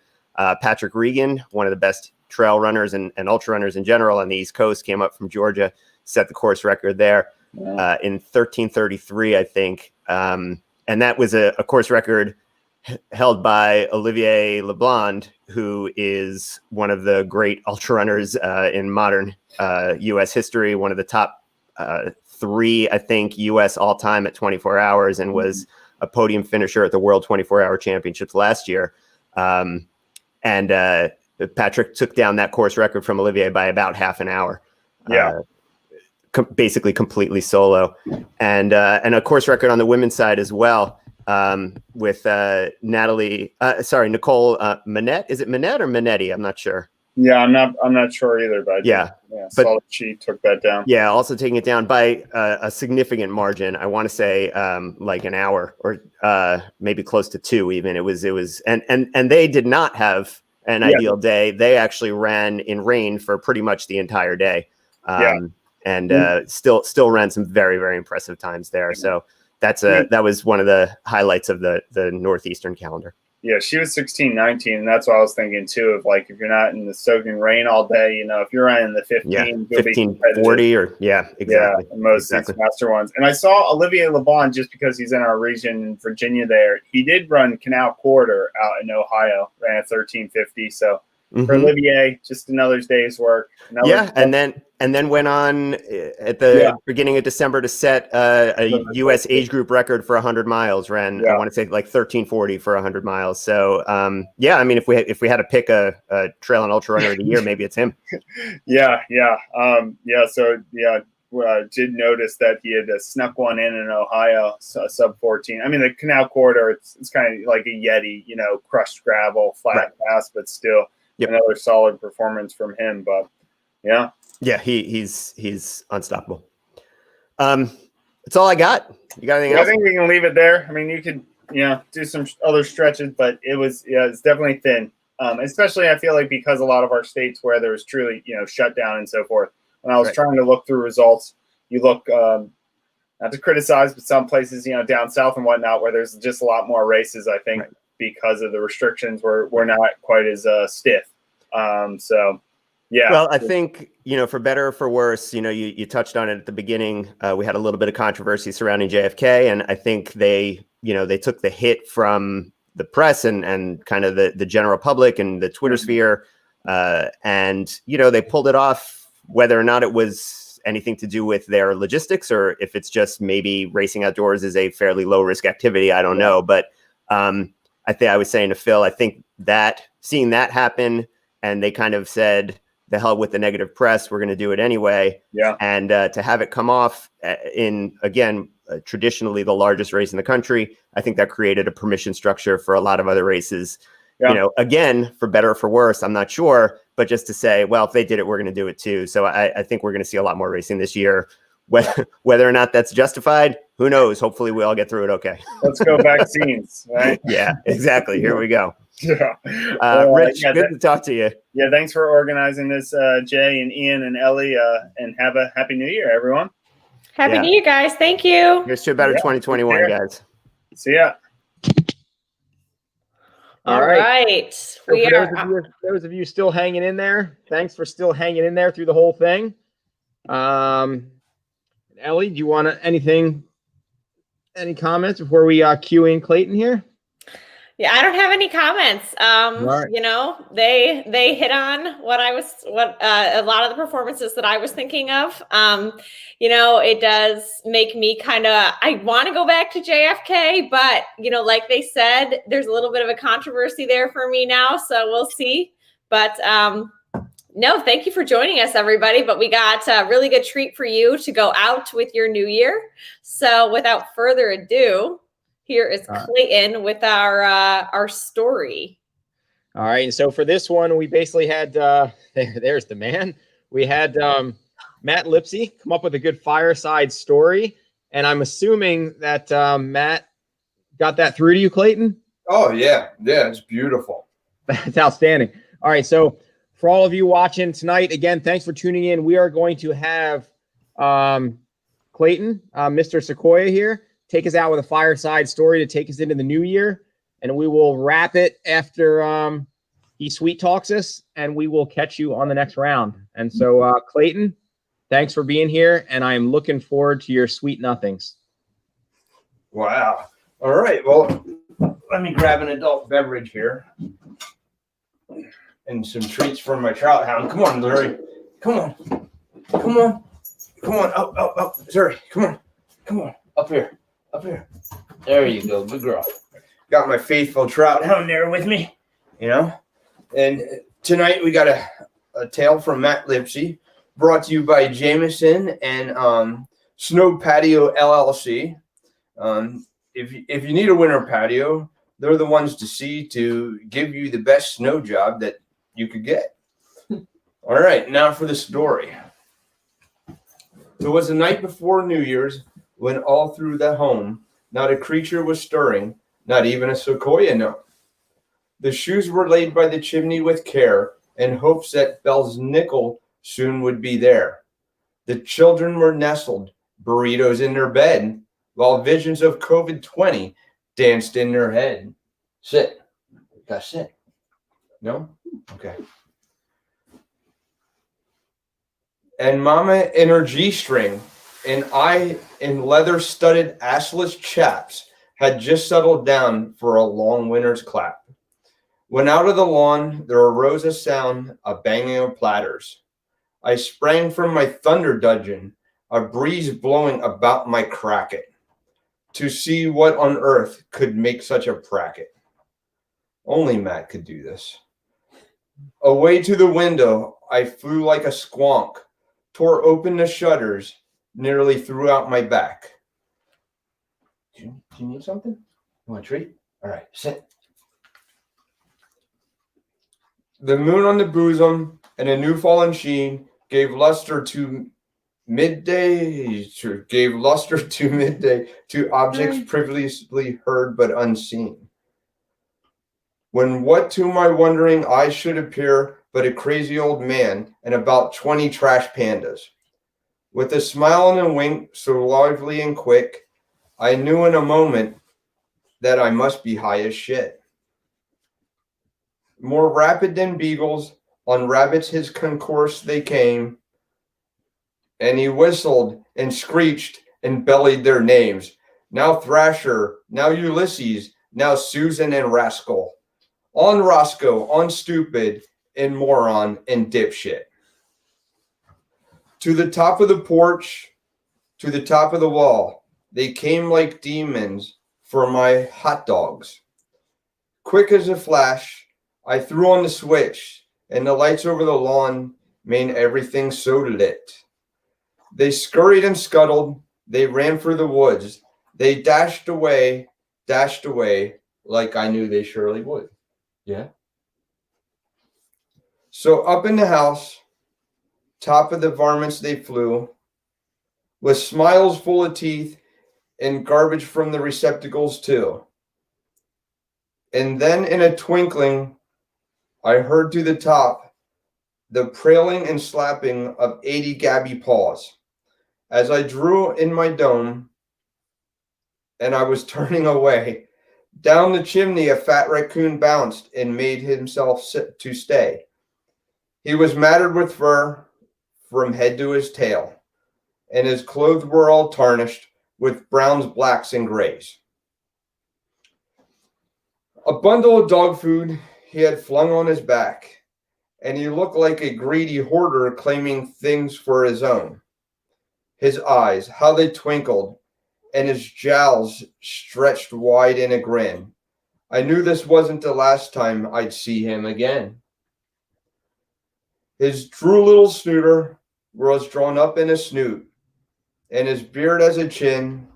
Patrick Regan, one of the best trail runners and ultra runners in general on the East Coast, came up from Georgia, set the course record there in 13:33, I think. And that was a course record held by Olivier Leblond, who is one of the great ultra runners in modern U.S. history, one of the top 3, I think, U.S. all-time at 24 hours, and was a podium finisher at the World 24-Hour Championships last year. And Patrick took down that course record from Olivier by about half an hour. Basically completely solo. And a course record on the women's side as well, with Nicole Manette. Is it Manette or Manetti? I'm not sure. Yeah, I'm not sure either, but saw that she took that down. Yeah, also taking it down by a significant margin. I want to say like an hour or maybe close to 2 even. It was and they did not have an ideal day. They actually ran in rain for pretty much the entire day. Still ran some very, very impressive times there. So that was one of the highlights of the Northeastern calendar. Yeah, she was 16, 19, and that's what I was thinking too. Of like, if you're not in the soaking rain all day, you know, if you're running the 15, Yeah, you'll be 1540 or exactly. Yeah, most of these master ones. And I saw Olivier LeBon, just because he's in our region in Virginia there, he did run Canal Corridor out in Ohio, ran a 1350. So for Olivier, just another day's work. And then went on at the beginning of December to set a U.S. age group record for 100 miles. Ran I want to say like 1340 for 100 miles. So I mean, if we had to pick a trail and ultra runner of the year, maybe it's him. Did notice that he had snuck one in Ohio, sub 14. I mean, the Canal Corridor, it's kind of like a Yeti, you know, crushed gravel, flat pass, but still another solid performance from him. But he's unstoppable. That's all I got. You got anything else? I think we can leave it there. I mean, you could do some other stretches, but it's definitely thin. Especially I feel like because a lot of our states where there was truly shut down and so forth. When I was trying to look through results, you look not to criticize, but some places down south and whatnot where there's just a lot more races. I think because of the restrictions, we're not quite as stiff. Well, I think, for better or for worse, you touched on it at the beginning. We had a little bit of controversy surrounding JFK, and I think they took the hit from the press and kind of the general public and the Twitter sphere. And they pulled it off, whether or not it was anything to do with their logistics or if it's just maybe racing outdoors is a fairly low risk activity. I don't know. But I think I was saying to Phil, I think that seeing that happen and they kind of said, the hell with the negative press, we're going to do it anyway. Yeah. And to have it come off in, again, traditionally the largest race in the country, I think that created a permission structure for a lot of other races. Yeah. Again, for better or for worse, I'm not sure, but just to say, well, if they did it, we're going to do it too. So I think we're going to see a lot more racing this year. Whether or not that's justified, who knows? Hopefully we all get through it okay. Let's go vaccines, right? Yeah, exactly. Here we go. Yeah. Rich, good to talk to you. Yeah, thanks for organizing this, Jay and Ian and Ellie, and have a happy new year, everyone. Happy New Year, guys. Thank you. Here's to a better 2021, guys. See ya. All right. So for those of you still hanging in there, thanks for still hanging in there through the whole thing. Ellie, do you want any comments before we cue in Clayton here? Yeah, I don't have any comments. They hit on what a lot of the performances that I was thinking of. It does make me I want to go back to JFK, but like they said, there's a little bit of a controversy there for me now, so we'll see. But no, thank you for joining us, everybody. But we got a really good treat for you to go out with your new year. So without further ado, here is Clayton with our story. All right. And so for this one, we basically had, there's the man. We had Matt Lipsy come up with a good fireside story. And I'm assuming that Matt got that through to you, Clayton? Oh, yeah. Yeah, it's beautiful. That's outstanding. All right. So for all of you watching tonight, again, thanks for tuning in. We are going to have Clayton, Mr. Sequoia here, take us out with a fireside story to take us into the new year. And we will wrap it after he sweet talks us, and we will catch you on the next round. And so, Clayton, thanks for being here, and I'm looking forward to your sweet nothings. Wow. All right. Well, let me grab an adult beverage here and some treats for my trout hound. Come on, Larry. Come on. Come on. Come on. Up. Zuri, come on. Come on. Up here. Up here. There you go. Good girl. Got my faithful trout hound there with me, And tonight we got a tale from Matt Lipsy, brought to you by Jameson and Snow Patio LLC. If you need a winter patio, they're the ones to see to give you the best snow job that you could get. All right, now for the story. It was the night before New Year's when all through the home, not a creature was stirring, not even a sequoia note. The shoes were laid by the chimney with care in hopes that Bell's nickel soon would be there. The children were nestled, burritos in their bed, while visions of COVID-20 danced in their head. Sit. Gotta sit. No? Okay. And Mama in her G-string, and I in leather-studded assless chaps had just settled down for a long winter's clap. When out of the lawn there arose a sound, a banging of platters. I sprang from my thunder dungeon, a breeze blowing about my cracket, to see what on earth could make such a pracket. Only Matt could do this. Away to the window, I flew like a squonk, tore open the shutters, nearly threw out my back. Do you need something? You want a treat? All right, sit. The moon on the bosom and a new fallen sheen gave luster to midday to objects previously heard but unseen. When what to my wondering eyes should appear but a crazy old man and about 20 trash pandas. With a smile and a wink so lively and quick, I knew in a moment that I must be high as shit. More rapid than beagles, on rabbits his concourse they came, and he whistled and screeched and bellied their names. Now Thrasher, now Ulysses, now Susan and Rascal. On Roscoe, on Stupid, and Moron, and Dipshit. To the top of the porch, to the top of the wall, they came like demons for my hot dogs. Quick as a flash, I threw on the switch, and the lights over the lawn made everything so lit. They scurried and scuttled, they ran for the woods, they dashed away, like I knew they surely would. Yeah. So up in the house, top of the varmints they flew, with smiles full of teeth and garbage from the receptacles too. And then in a twinkling, I heard to the top the prailing and slapping of 80 gabby paws. As I drew in my dome and I was turning away, down the chimney a fat raccoon bounced and made himself sit to stay. He was matted with fur from head to his tail, and his clothes were all tarnished with browns, blacks, and grays. A bundle of dog food he had flung on his back, and he looked like a greedy hoarder claiming things for his own. His eyes, how they twinkled, and his jowls stretched wide in a grin. I knew this wasn't the last time I'd see him again. His true little snooter was drawn up in a snoot, and his beard as a chin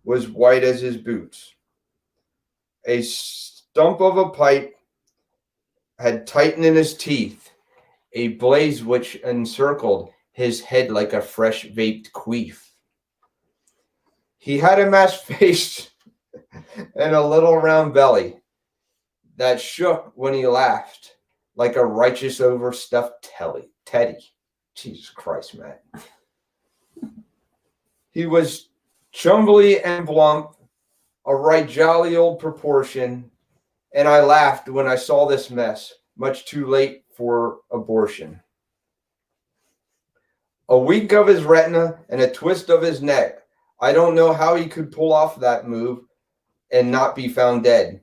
was white as his boots. A stump of a pipe had tightened in his teeth, a blaze which encircled his head like a fresh vaped queef. He had a mashed face and a little round belly that shook when he laughed like a righteous overstuffed teddy. Jesus Christ, Matt. He was chumbly and plump, a right jolly old proportion, and I laughed when I saw this mess, much too late for abortion. A wink of his retina and a twist of his neck. I don't know how he could pull off that move and not be found dead.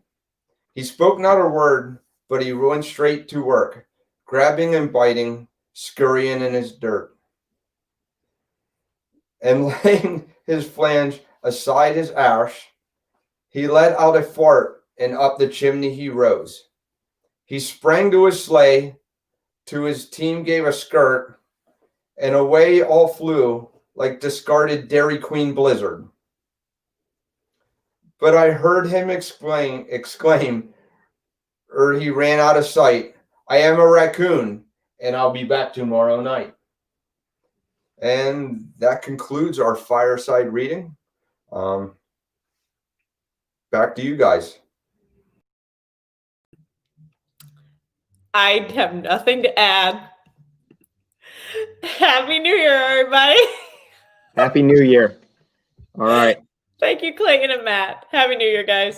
He spoke not a word, but he went straight to work, grabbing and biting, scurrying in his dirt. And laying his flange aside his arse, he let out a fart, and up the chimney he rose. He sprang to his sleigh, to his team gave a skirt, and away all flew like discarded Dairy Queen blizzard. But I heard him exclaim, he ran out of sight, I am a raccoon, and I'll be back tomorrow night. And that concludes our fireside reading. Back to you guys. I have nothing to add. Happy New Year, everybody. Happy New Year. All right. Thank you, Clayton and Matt. Happy New Year, guys.